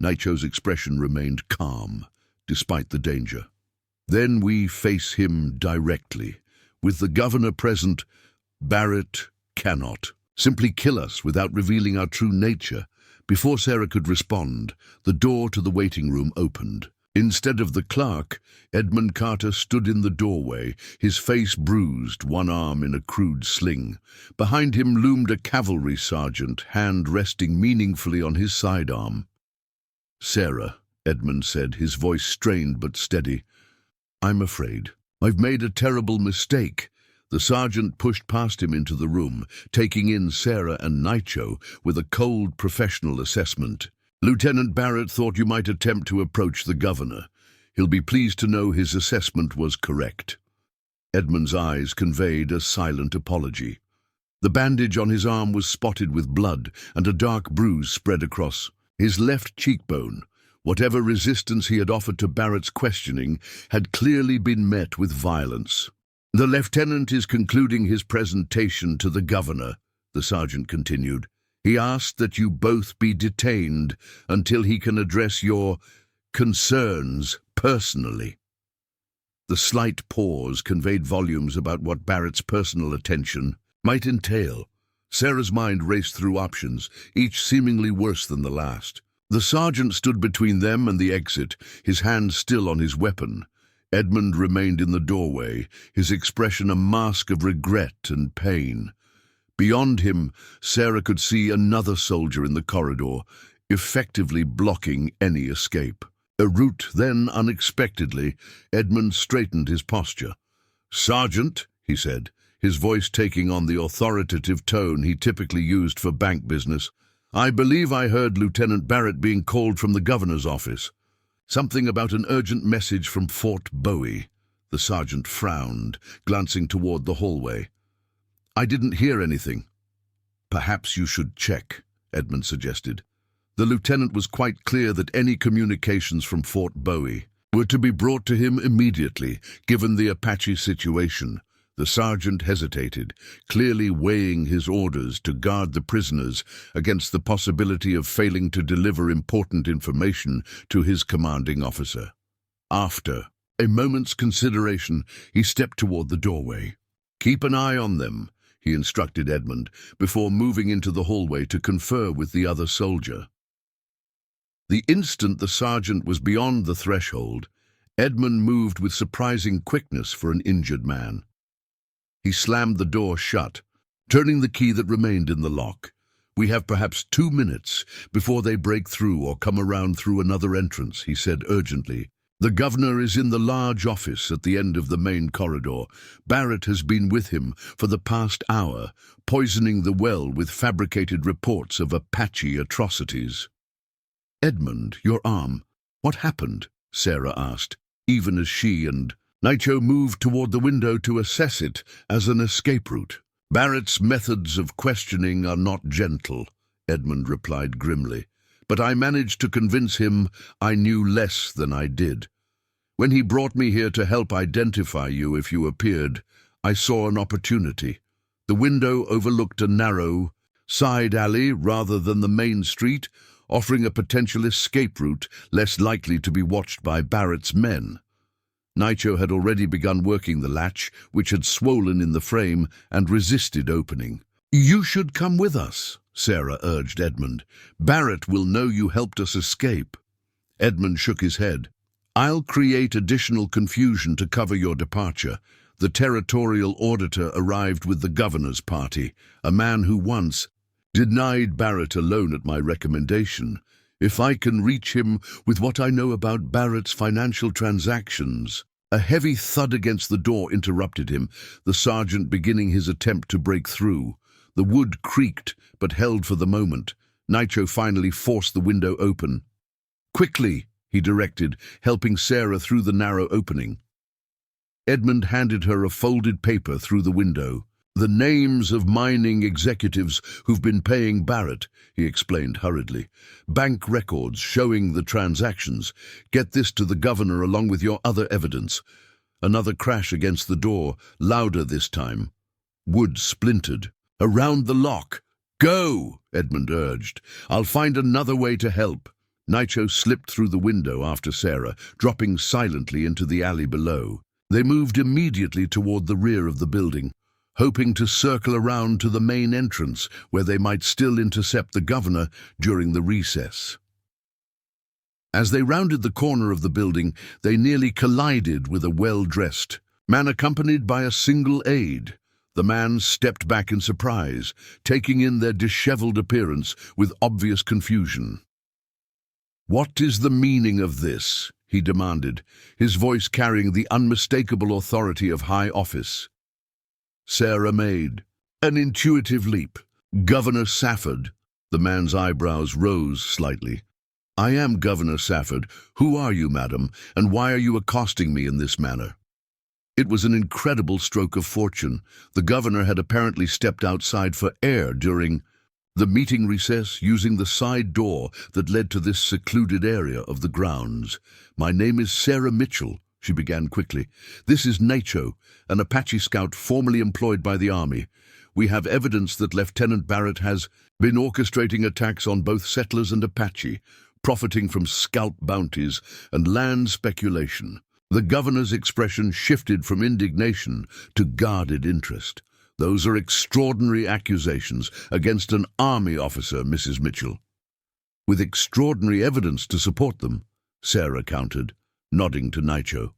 Naicho's expression remained calm, despite the danger. Then we face him directly. With the governor present, Barrett cannot simply kill us without revealing our true nature. Before Sarah could respond, the door to the waiting room opened. Instead of the clerk, Edmund Carter stood in the doorway, his face bruised, one arm in a crude sling. Behind him loomed a cavalry sergeant, hand resting meaningfully on his sidearm. Sarah, Edmund said, his voice strained but steady. I'm afraid I've made a terrible mistake. The sergeant pushed past him into the room, taking in Sarah and Naicho with a cold professional assessment. Lieutenant Barrett thought you might attempt to approach the governor. He'll be pleased to know his assessment was correct. Edmund's eyes conveyed a silent apology. The bandage on his arm was spotted with blood, and a dark bruise spread across his left cheekbone. Whatever resistance he had offered to Barrett's questioning had clearly been met with violence. The lieutenant is concluding his presentation to the governor, the sergeant continued. He asked that you both be detained until he can address your concerns personally. The slight pause conveyed volumes about what Barrett's personal attention might entail. Sarah's mind raced through options, each seemingly worse than the last. The sergeant stood between them and the exit, his hand still on his weapon. Edmund remained in the doorway, his expression a mask of regret and pain. Beyond him, Sarah could see another soldier in the corridor, effectively blocking any escape. A route, then, unexpectedly, Edmund straightened his posture. "Sergeant," he said, his voice taking on the authoritative tone he typically used for bank business, "I believe I heard Lieutenant Barrett being called from the governor's office. Something about an urgent message from Fort Bowie." The sergeant frowned, glancing toward the hallway. "I didn't hear anything." "Perhaps you should check," Edmund suggested. The lieutenant was quite clear that any communications from Fort Bowie were to be brought to him immediately, given the Apache situation. The sergeant hesitated, clearly weighing his orders to guard the prisoners against the possibility of failing to deliver important information to his commanding officer. After a moment's consideration, he stepped toward the doorway. "Keep an eye on them," he instructed Edmund, before moving into the hallway to confer with the other soldier. The instant the sergeant was beyond the threshold, Edmund moved with surprising quickness for an injured man. He slammed the door shut, turning the key that remained in the lock. "We have perhaps 2 minutes before they break through or come around through another entrance," he said urgently. "The governor is in the large office at the end of the main corridor. Barrett has been with him for the past hour, poisoning the well with fabricated reports of Apache atrocities." "Edmund, your arm. What happened?" Sarah asked, even as she and Naicho moved toward the window to assess it as an escape route. "Barrett's methods of questioning are not gentle," Edmund replied grimly. but I managed to convince him I knew less than I did. When he brought me here to help identify you if you appeared, I saw an opportunity. The window overlooked a narrow side alley rather than the main street, offering a potential escape route less likely to be watched by Barrett's men. Nicho had already begun working the latch, which had swollen in the frame and resisted opening. "You should come with us," Sarah urged Edmund. "Barrett will know you helped us escape." Edmund shook his head. "I'll create additional confusion to cover your departure. The territorial auditor arrived with the governor's party, a man who once denied Barrett alone at my recommendation. If I can reach him with what I know about Barrett's financial transactions—" A heavy thud against the door interrupted him, the sergeant beginning his attempt to break through. The wood creaked, but held for the moment. Nicho finally forced the window open. "Quickly," he directed, helping Sarah through the narrow opening. Edmund handed her a folded paper through the window. "The names of mining executives who've been paying Barrett," he explained hurriedly. "Bank records showing the transactions. Get this to the governor along with your other evidence." Another crash against the door, louder this time. Wood splintered. "Around the lock." "Go," Edmund urged. "I'll find another way to help." Nicho slipped through the window after Sarah, dropping silently into the alley below. They moved immediately toward the rear of the building, hoping to circle around to the main entrance where they might still intercept the governor during the recess. As they rounded the corner of the building, they nearly collided with a well-dressed man accompanied by a single aide. The man stepped back in surprise, taking in their disheveled appearance with obvious confusion. "What is the meaning of this?" he demanded, his voice carrying the unmistakable authority of high office. Sarah made an intuitive leap. "Governor Safford." The man's eyebrows rose slightly. "I am Governor Safford. Who are you, madam, and why are you accosting me in this manner?" It was an incredible stroke of fortune. The governor had apparently stepped outside for air during the meeting recess, using the side door that led to this secluded area of the grounds. "My name is Sarah Mitchell," she began quickly. "This is Nicho, an Apache scout formerly employed by the Army. We have evidence that Lieutenant Barrett has been orchestrating attacks on both settlers and Apache, profiting from scalp bounties and land speculation." The governor's expression shifted from indignation to guarded interest. "Those are extraordinary accusations against an Army officer, Mrs. Mitchell." "With extraordinary evidence to support them," Sarah countered, nodding to Nicho,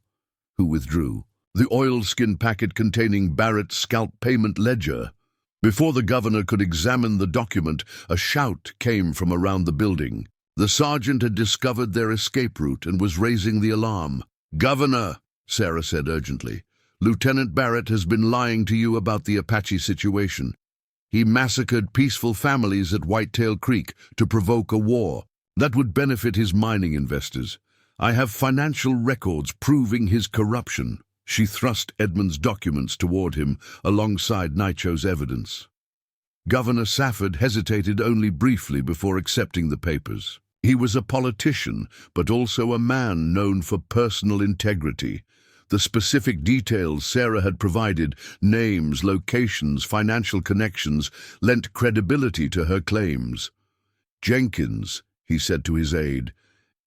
who withdrew. "The oilskin packet containing Barrett's scalp payment ledger." Before the governor could examine the document, a shout came from around the building. The sergeant had discovered their escape route and was raising the alarm. "Governor," Sarah said urgently, "Lieutenant Barrett has been lying to you about the Apache situation. He massacred peaceful families at Whitetail Creek to provoke a war that would benefit his mining investors. I have financial records proving his corruption." She thrust Edmund's documents toward him alongside Nicho's evidence. Governor Safford hesitated only briefly before accepting the papers. He was a politician, but also a man known for personal integrity. The specific details Sarah had provided, names, locations, financial connections, lent credibility to her claims. "Jenkins," he said to his aide,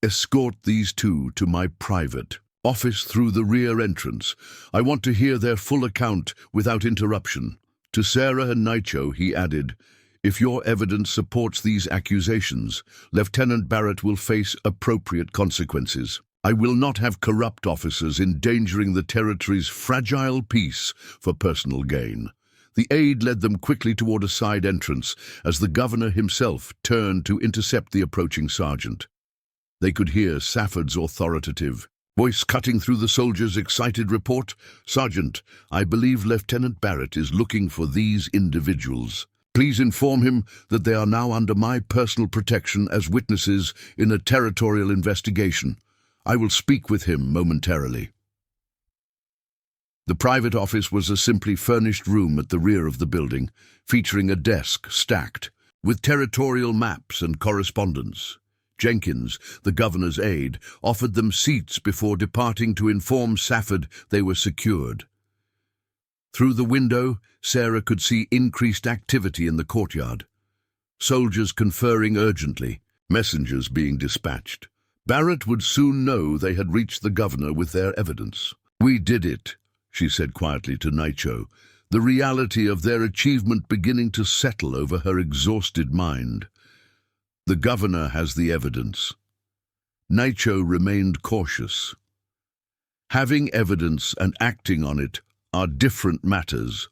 "escort these two to my private office through the rear entrance. I want to hear their full account without interruption." To Sarah and Nicho, he added, "If your evidence supports these accusations, Lieutenant Barrett will face appropriate consequences. I will not have corrupt officers endangering the territory's fragile peace for personal gain." The aide led them quickly toward a side entrance as the governor himself turned to intercept the approaching sergeant. They could hear Safford's authoritative voice cutting through the soldier's excited report. "Sergeant, I believe Lieutenant Barrett is looking for these individuals. Please inform him that they are now under my personal protection as witnesses in a territorial investigation. I will speak with him momentarily." The private office was a simply furnished room at the rear of the building, featuring a desk stacked with territorial maps and correspondence. Jenkins, the governor's aide, offered them seats before departing to inform Safford they were secured. Through the window, Sarah could see increased activity in the courtyard. Soldiers conferring urgently, messengers being dispatched. Barrett would soon know they had reached the governor with their evidence. "We did it," she said quietly to Nicho, the reality of their achievement beginning to settle over her exhausted mind. "The governor has the evidence." Nicho remained cautious. Having evidence and acting on it are different matters.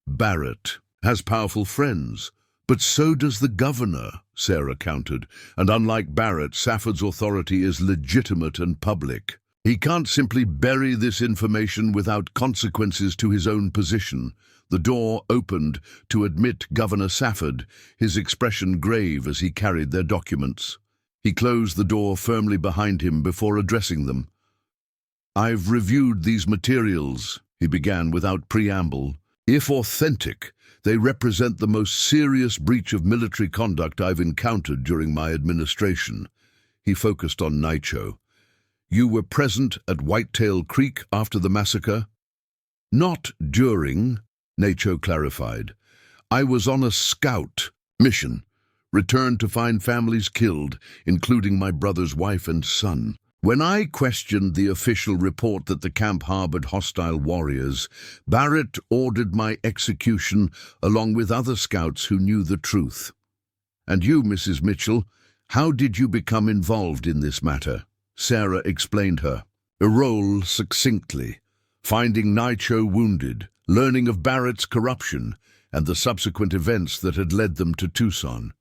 Barrett has powerful friends, but so does the governor, Sarah countered, and unlike Barrett, Safford's authority is legitimate and public. He can't simply bury this information without consequences to his own position. The door opened to admit Governor Safford, his expression grave as he carried their documents. He closed the door firmly behind him before addressing them. "I've reviewed these materials," he began without preamble. "If authentic, they represent the most serious breach of military conduct I've encountered during my administration." He focused on Nicho. "You were present at Whitetail Creek after the massacre?" "Not during," Nicho clarified. "I was on a scout mission, returned to find families killed, including my brother's wife and son. When I questioned the official report that the camp harbored hostile warriors, Barrett ordered my execution along with other scouts who knew the truth. And you, Mrs. Mitchell, how did you become involved in this matter?" Sarah explained her role succinctly, finding Nicho wounded, learning of Barrett's corruption, and the subsequent events that had led them to Tucson.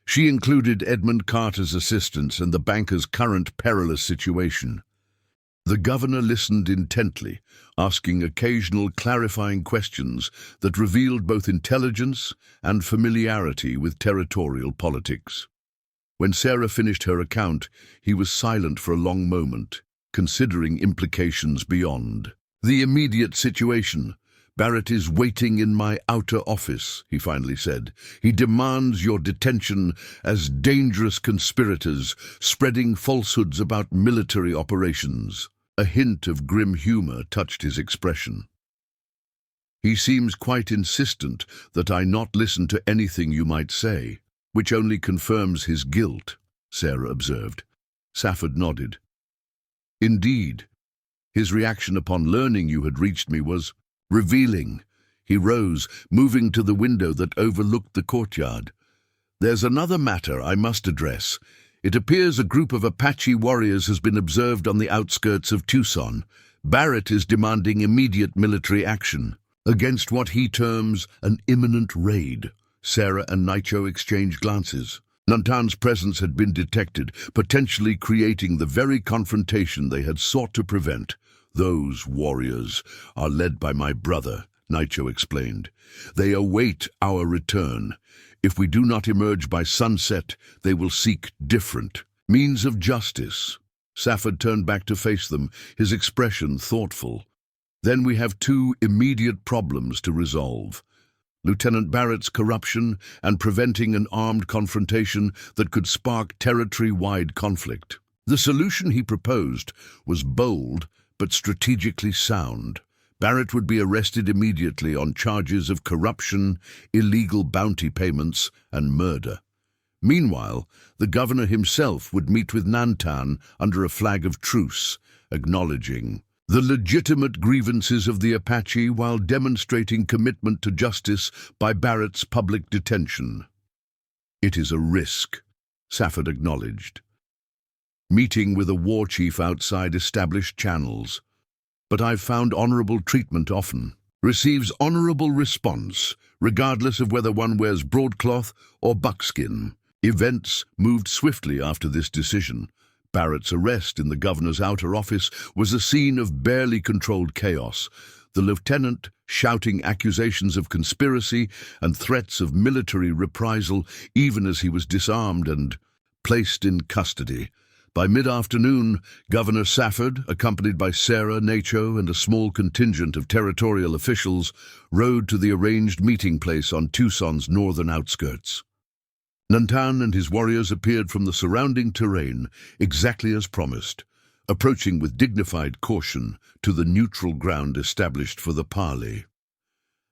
She included Edmund Carter's assistance and the banker's current perilous situation. The governor listened intently, asking occasional clarifying questions that revealed both intelligence and familiarity with territorial politics. When Sarah finished her account, he was silent for a long moment, considering implications beyond. "The immediate situation. Barrett is waiting in my outer office," he finally said. "He demands your detention as dangerous conspirators, spreading falsehoods about military operations." A hint of grim humor touched his expression. "He seems quite insistent that I not listen to anything you might say, which only confirms his guilt," Sarah observed. Safford nodded. "Indeed. His reaction upon learning you had reached me was revealing." He rose, moving to the window that overlooked the courtyard. "There's another matter I must address. It appears a group of Apache warriors has been observed on the outskirts of Tucson. Barrett is demanding immediate military action against what he terms an imminent raid." Sarah and Nicho exchanged glances. Nantan's presence had been detected, potentially creating the very confrontation they had sought to prevent. "Those warriors are led by my brother," Nicho explained. "They await our return. If we do not emerge by sunset, they will seek different means of justice." Safford turned back to face them, his expression thoughtful. "Then we have two immediate problems to resolve: Lieutenant Barrett's corruption and preventing an armed confrontation that could spark territory-wide conflict." The solution he proposed was bold but strategically sound. Barrett would be arrested immediately on charges of corruption, illegal bounty payments, and murder. Meanwhile, the governor himself would meet with Nantan under a flag of truce, acknowledging the legitimate grievances of the Apache while demonstrating commitment to justice by Barrett's public detention. "It is a risk," Safford acknowledged. "Meeting with a war chief outside established channels. But I've found honorable treatment often. Receives honorable response, regardless of whether one wears broadcloth or buckskin." Events moved swiftly after this decision. Barrett's arrest in the governor's outer office was a scene of barely controlled chaos. The lieutenant shouting accusations of conspiracy and threats of military reprisal even as he was disarmed and placed in custody. By mid-afternoon, Governor Safford, accompanied by Sarah, Nicho, and a small contingent of territorial officials, rode to the arranged meeting place on Tucson's northern outskirts. Nantan and his warriors appeared from the surrounding terrain exactly as promised, approaching with dignified caution to the neutral ground established for the parley.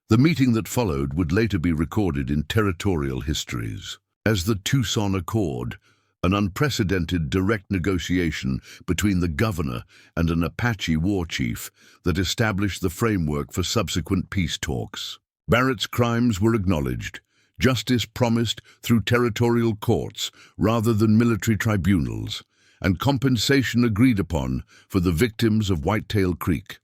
The meeting that followed would later be recorded in territorial histories as the Tucson Accord, an unprecedented direct negotiation between the governor and an Apache war chief that established the framework for subsequent peace talks. Barrett's crimes were acknowledged, justice promised through territorial courts rather than military tribunals, and compensation agreed upon for the victims of Whitetail Creek.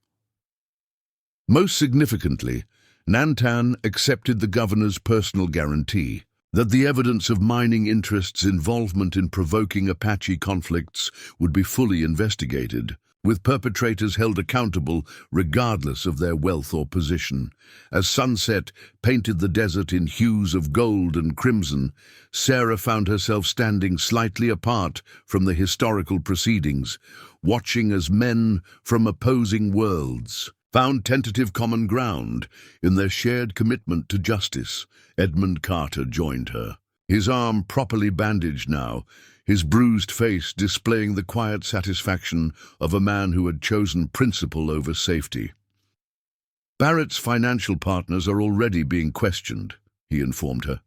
Most significantly, Nantan accepted the governor's personal guarantee that the evidence of mining interests' involvement in provoking Apache conflicts would be fully investigated, with perpetrators held accountable regardless of their wealth or position. As sunset painted the desert in hues of gold and crimson, Sarah found herself standing slightly apart from the historical proceedings, watching as men from opposing worlds found tentative common ground in their shared commitment to justice. Edmund Carter joined her, his arm properly bandaged now, his bruised face displaying the quiet satisfaction of a man who had chosen principle over safety. Barrett's financial partners are already being questioned, he informed her.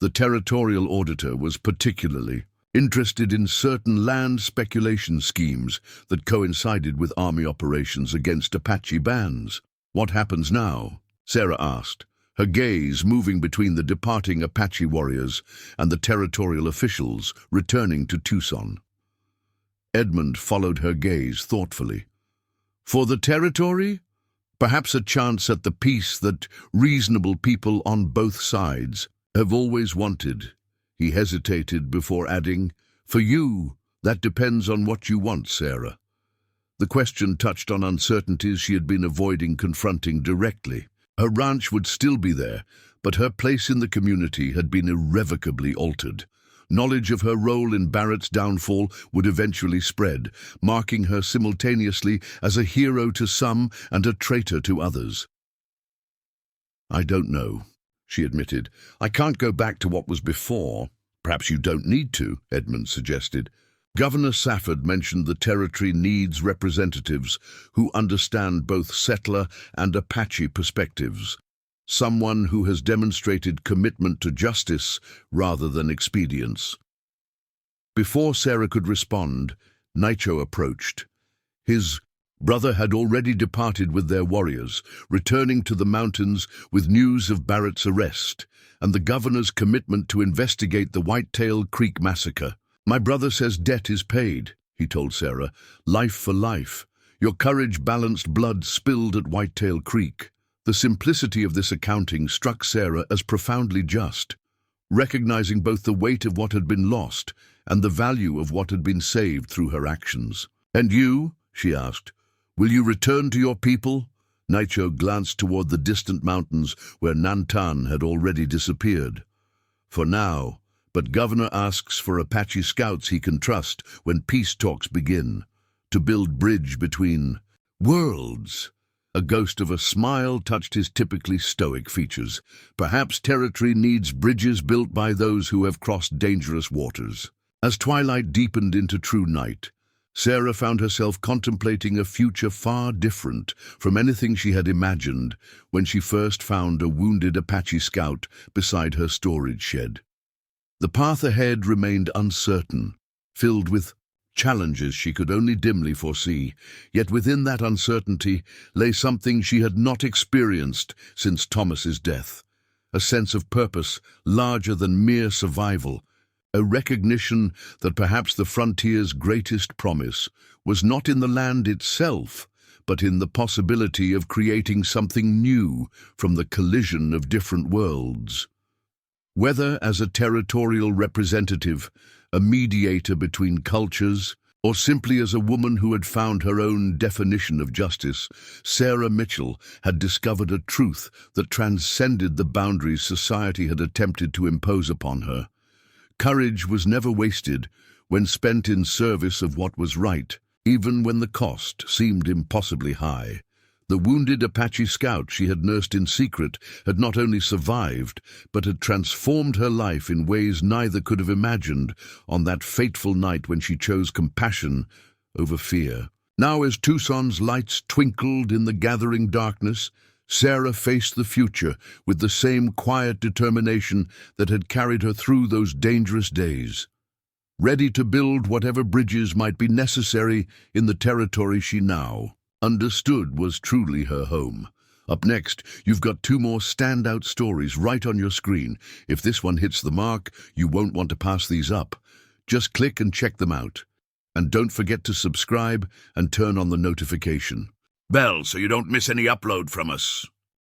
The territorial auditor was particularly interested in certain land speculation schemes that coincided with army operations against Apache bands. What happens now? Sarah asked, her gaze moving between the departing Apache warriors and the territorial officials returning to Tucson. Edmund followed her gaze thoughtfully. For the territory? Perhaps a chance at the peace that reasonable people on both sides have always wanted. He hesitated before adding, "For you, that depends on what you want, Sarah." The question touched on uncertainties she had been avoiding confronting directly. Her ranch would still be there, but her place in the community had been irrevocably altered. Knowledge of her role in Barrett's downfall would eventually spread, marking her simultaneously as a hero to some and a traitor to others. "I don't know," she admitted. "I can't go back to what was before." "Perhaps you don't need to," Edmund suggested. Governor Safford mentioned the territory needs representatives who understand both settler and Apache perspectives, someone who has demonstrated commitment to justice rather than expedience. Before Sarah could respond, Nicho approached. His brother had already departed with their warriors, returning to the mountains with news of Barrett's arrest and the governor's commitment to investigate the Whitetail Creek massacre. "My brother says debt is paid," he told Sarah. "Life for life. Your courage balanced blood spilled at Whitetail Creek." The simplicity of this accounting struck Sarah as profoundly just, recognizing both the weight of what had been lost and the value of what had been saved through her actions. "And you?" she asked. "Will you return to your people?" Nicho glanced toward the distant mountains where Nantan had already disappeared. "For now, but Governor asks for Apache scouts he can trust when peace talks begin, to build bridge between worlds." A ghost of a smile touched his typically stoic features. "Perhaps territory needs bridges built by those who have crossed dangerous waters." As twilight deepened into true night, Sarah found herself contemplating a future far different from anything she had imagined when she first found a wounded Apache scout beside her storage shed. The path ahead remained uncertain, filled with challenges she could only dimly foresee, yet within that uncertainty lay something she had not experienced since Thomas's death, a sense of purpose larger than mere survival, a recognition that perhaps the frontier's greatest promise was not in the land itself, but in the possibility of creating something new from the collision of different worlds. Whether as a territorial representative, a mediator between cultures, or simply as a woman who had found her own definition of justice, Sarah Mitchell had discovered a truth that transcended the boundaries society had attempted to impose upon her. Courage was never wasted when spent in service of what was right, even when the cost seemed impossibly high. The wounded Apache scout she had nursed in secret had not only survived, but had transformed her life in ways neither could have imagined on that fateful night when she chose compassion over fear. Now, as Tucson's lights twinkled in the gathering darkness, Sarah faced the future with the same quiet determination that had carried her through those dangerous days, ready to build whatever bridges might be necessary in the territory she now understood was truly her home. Up next, you've got two more standout stories right on your screen. If this one hits the mark, you won't want to pass these up. Just click and check them out. And don't forget to subscribe and turn on the notification bell so you don't miss any upload from us.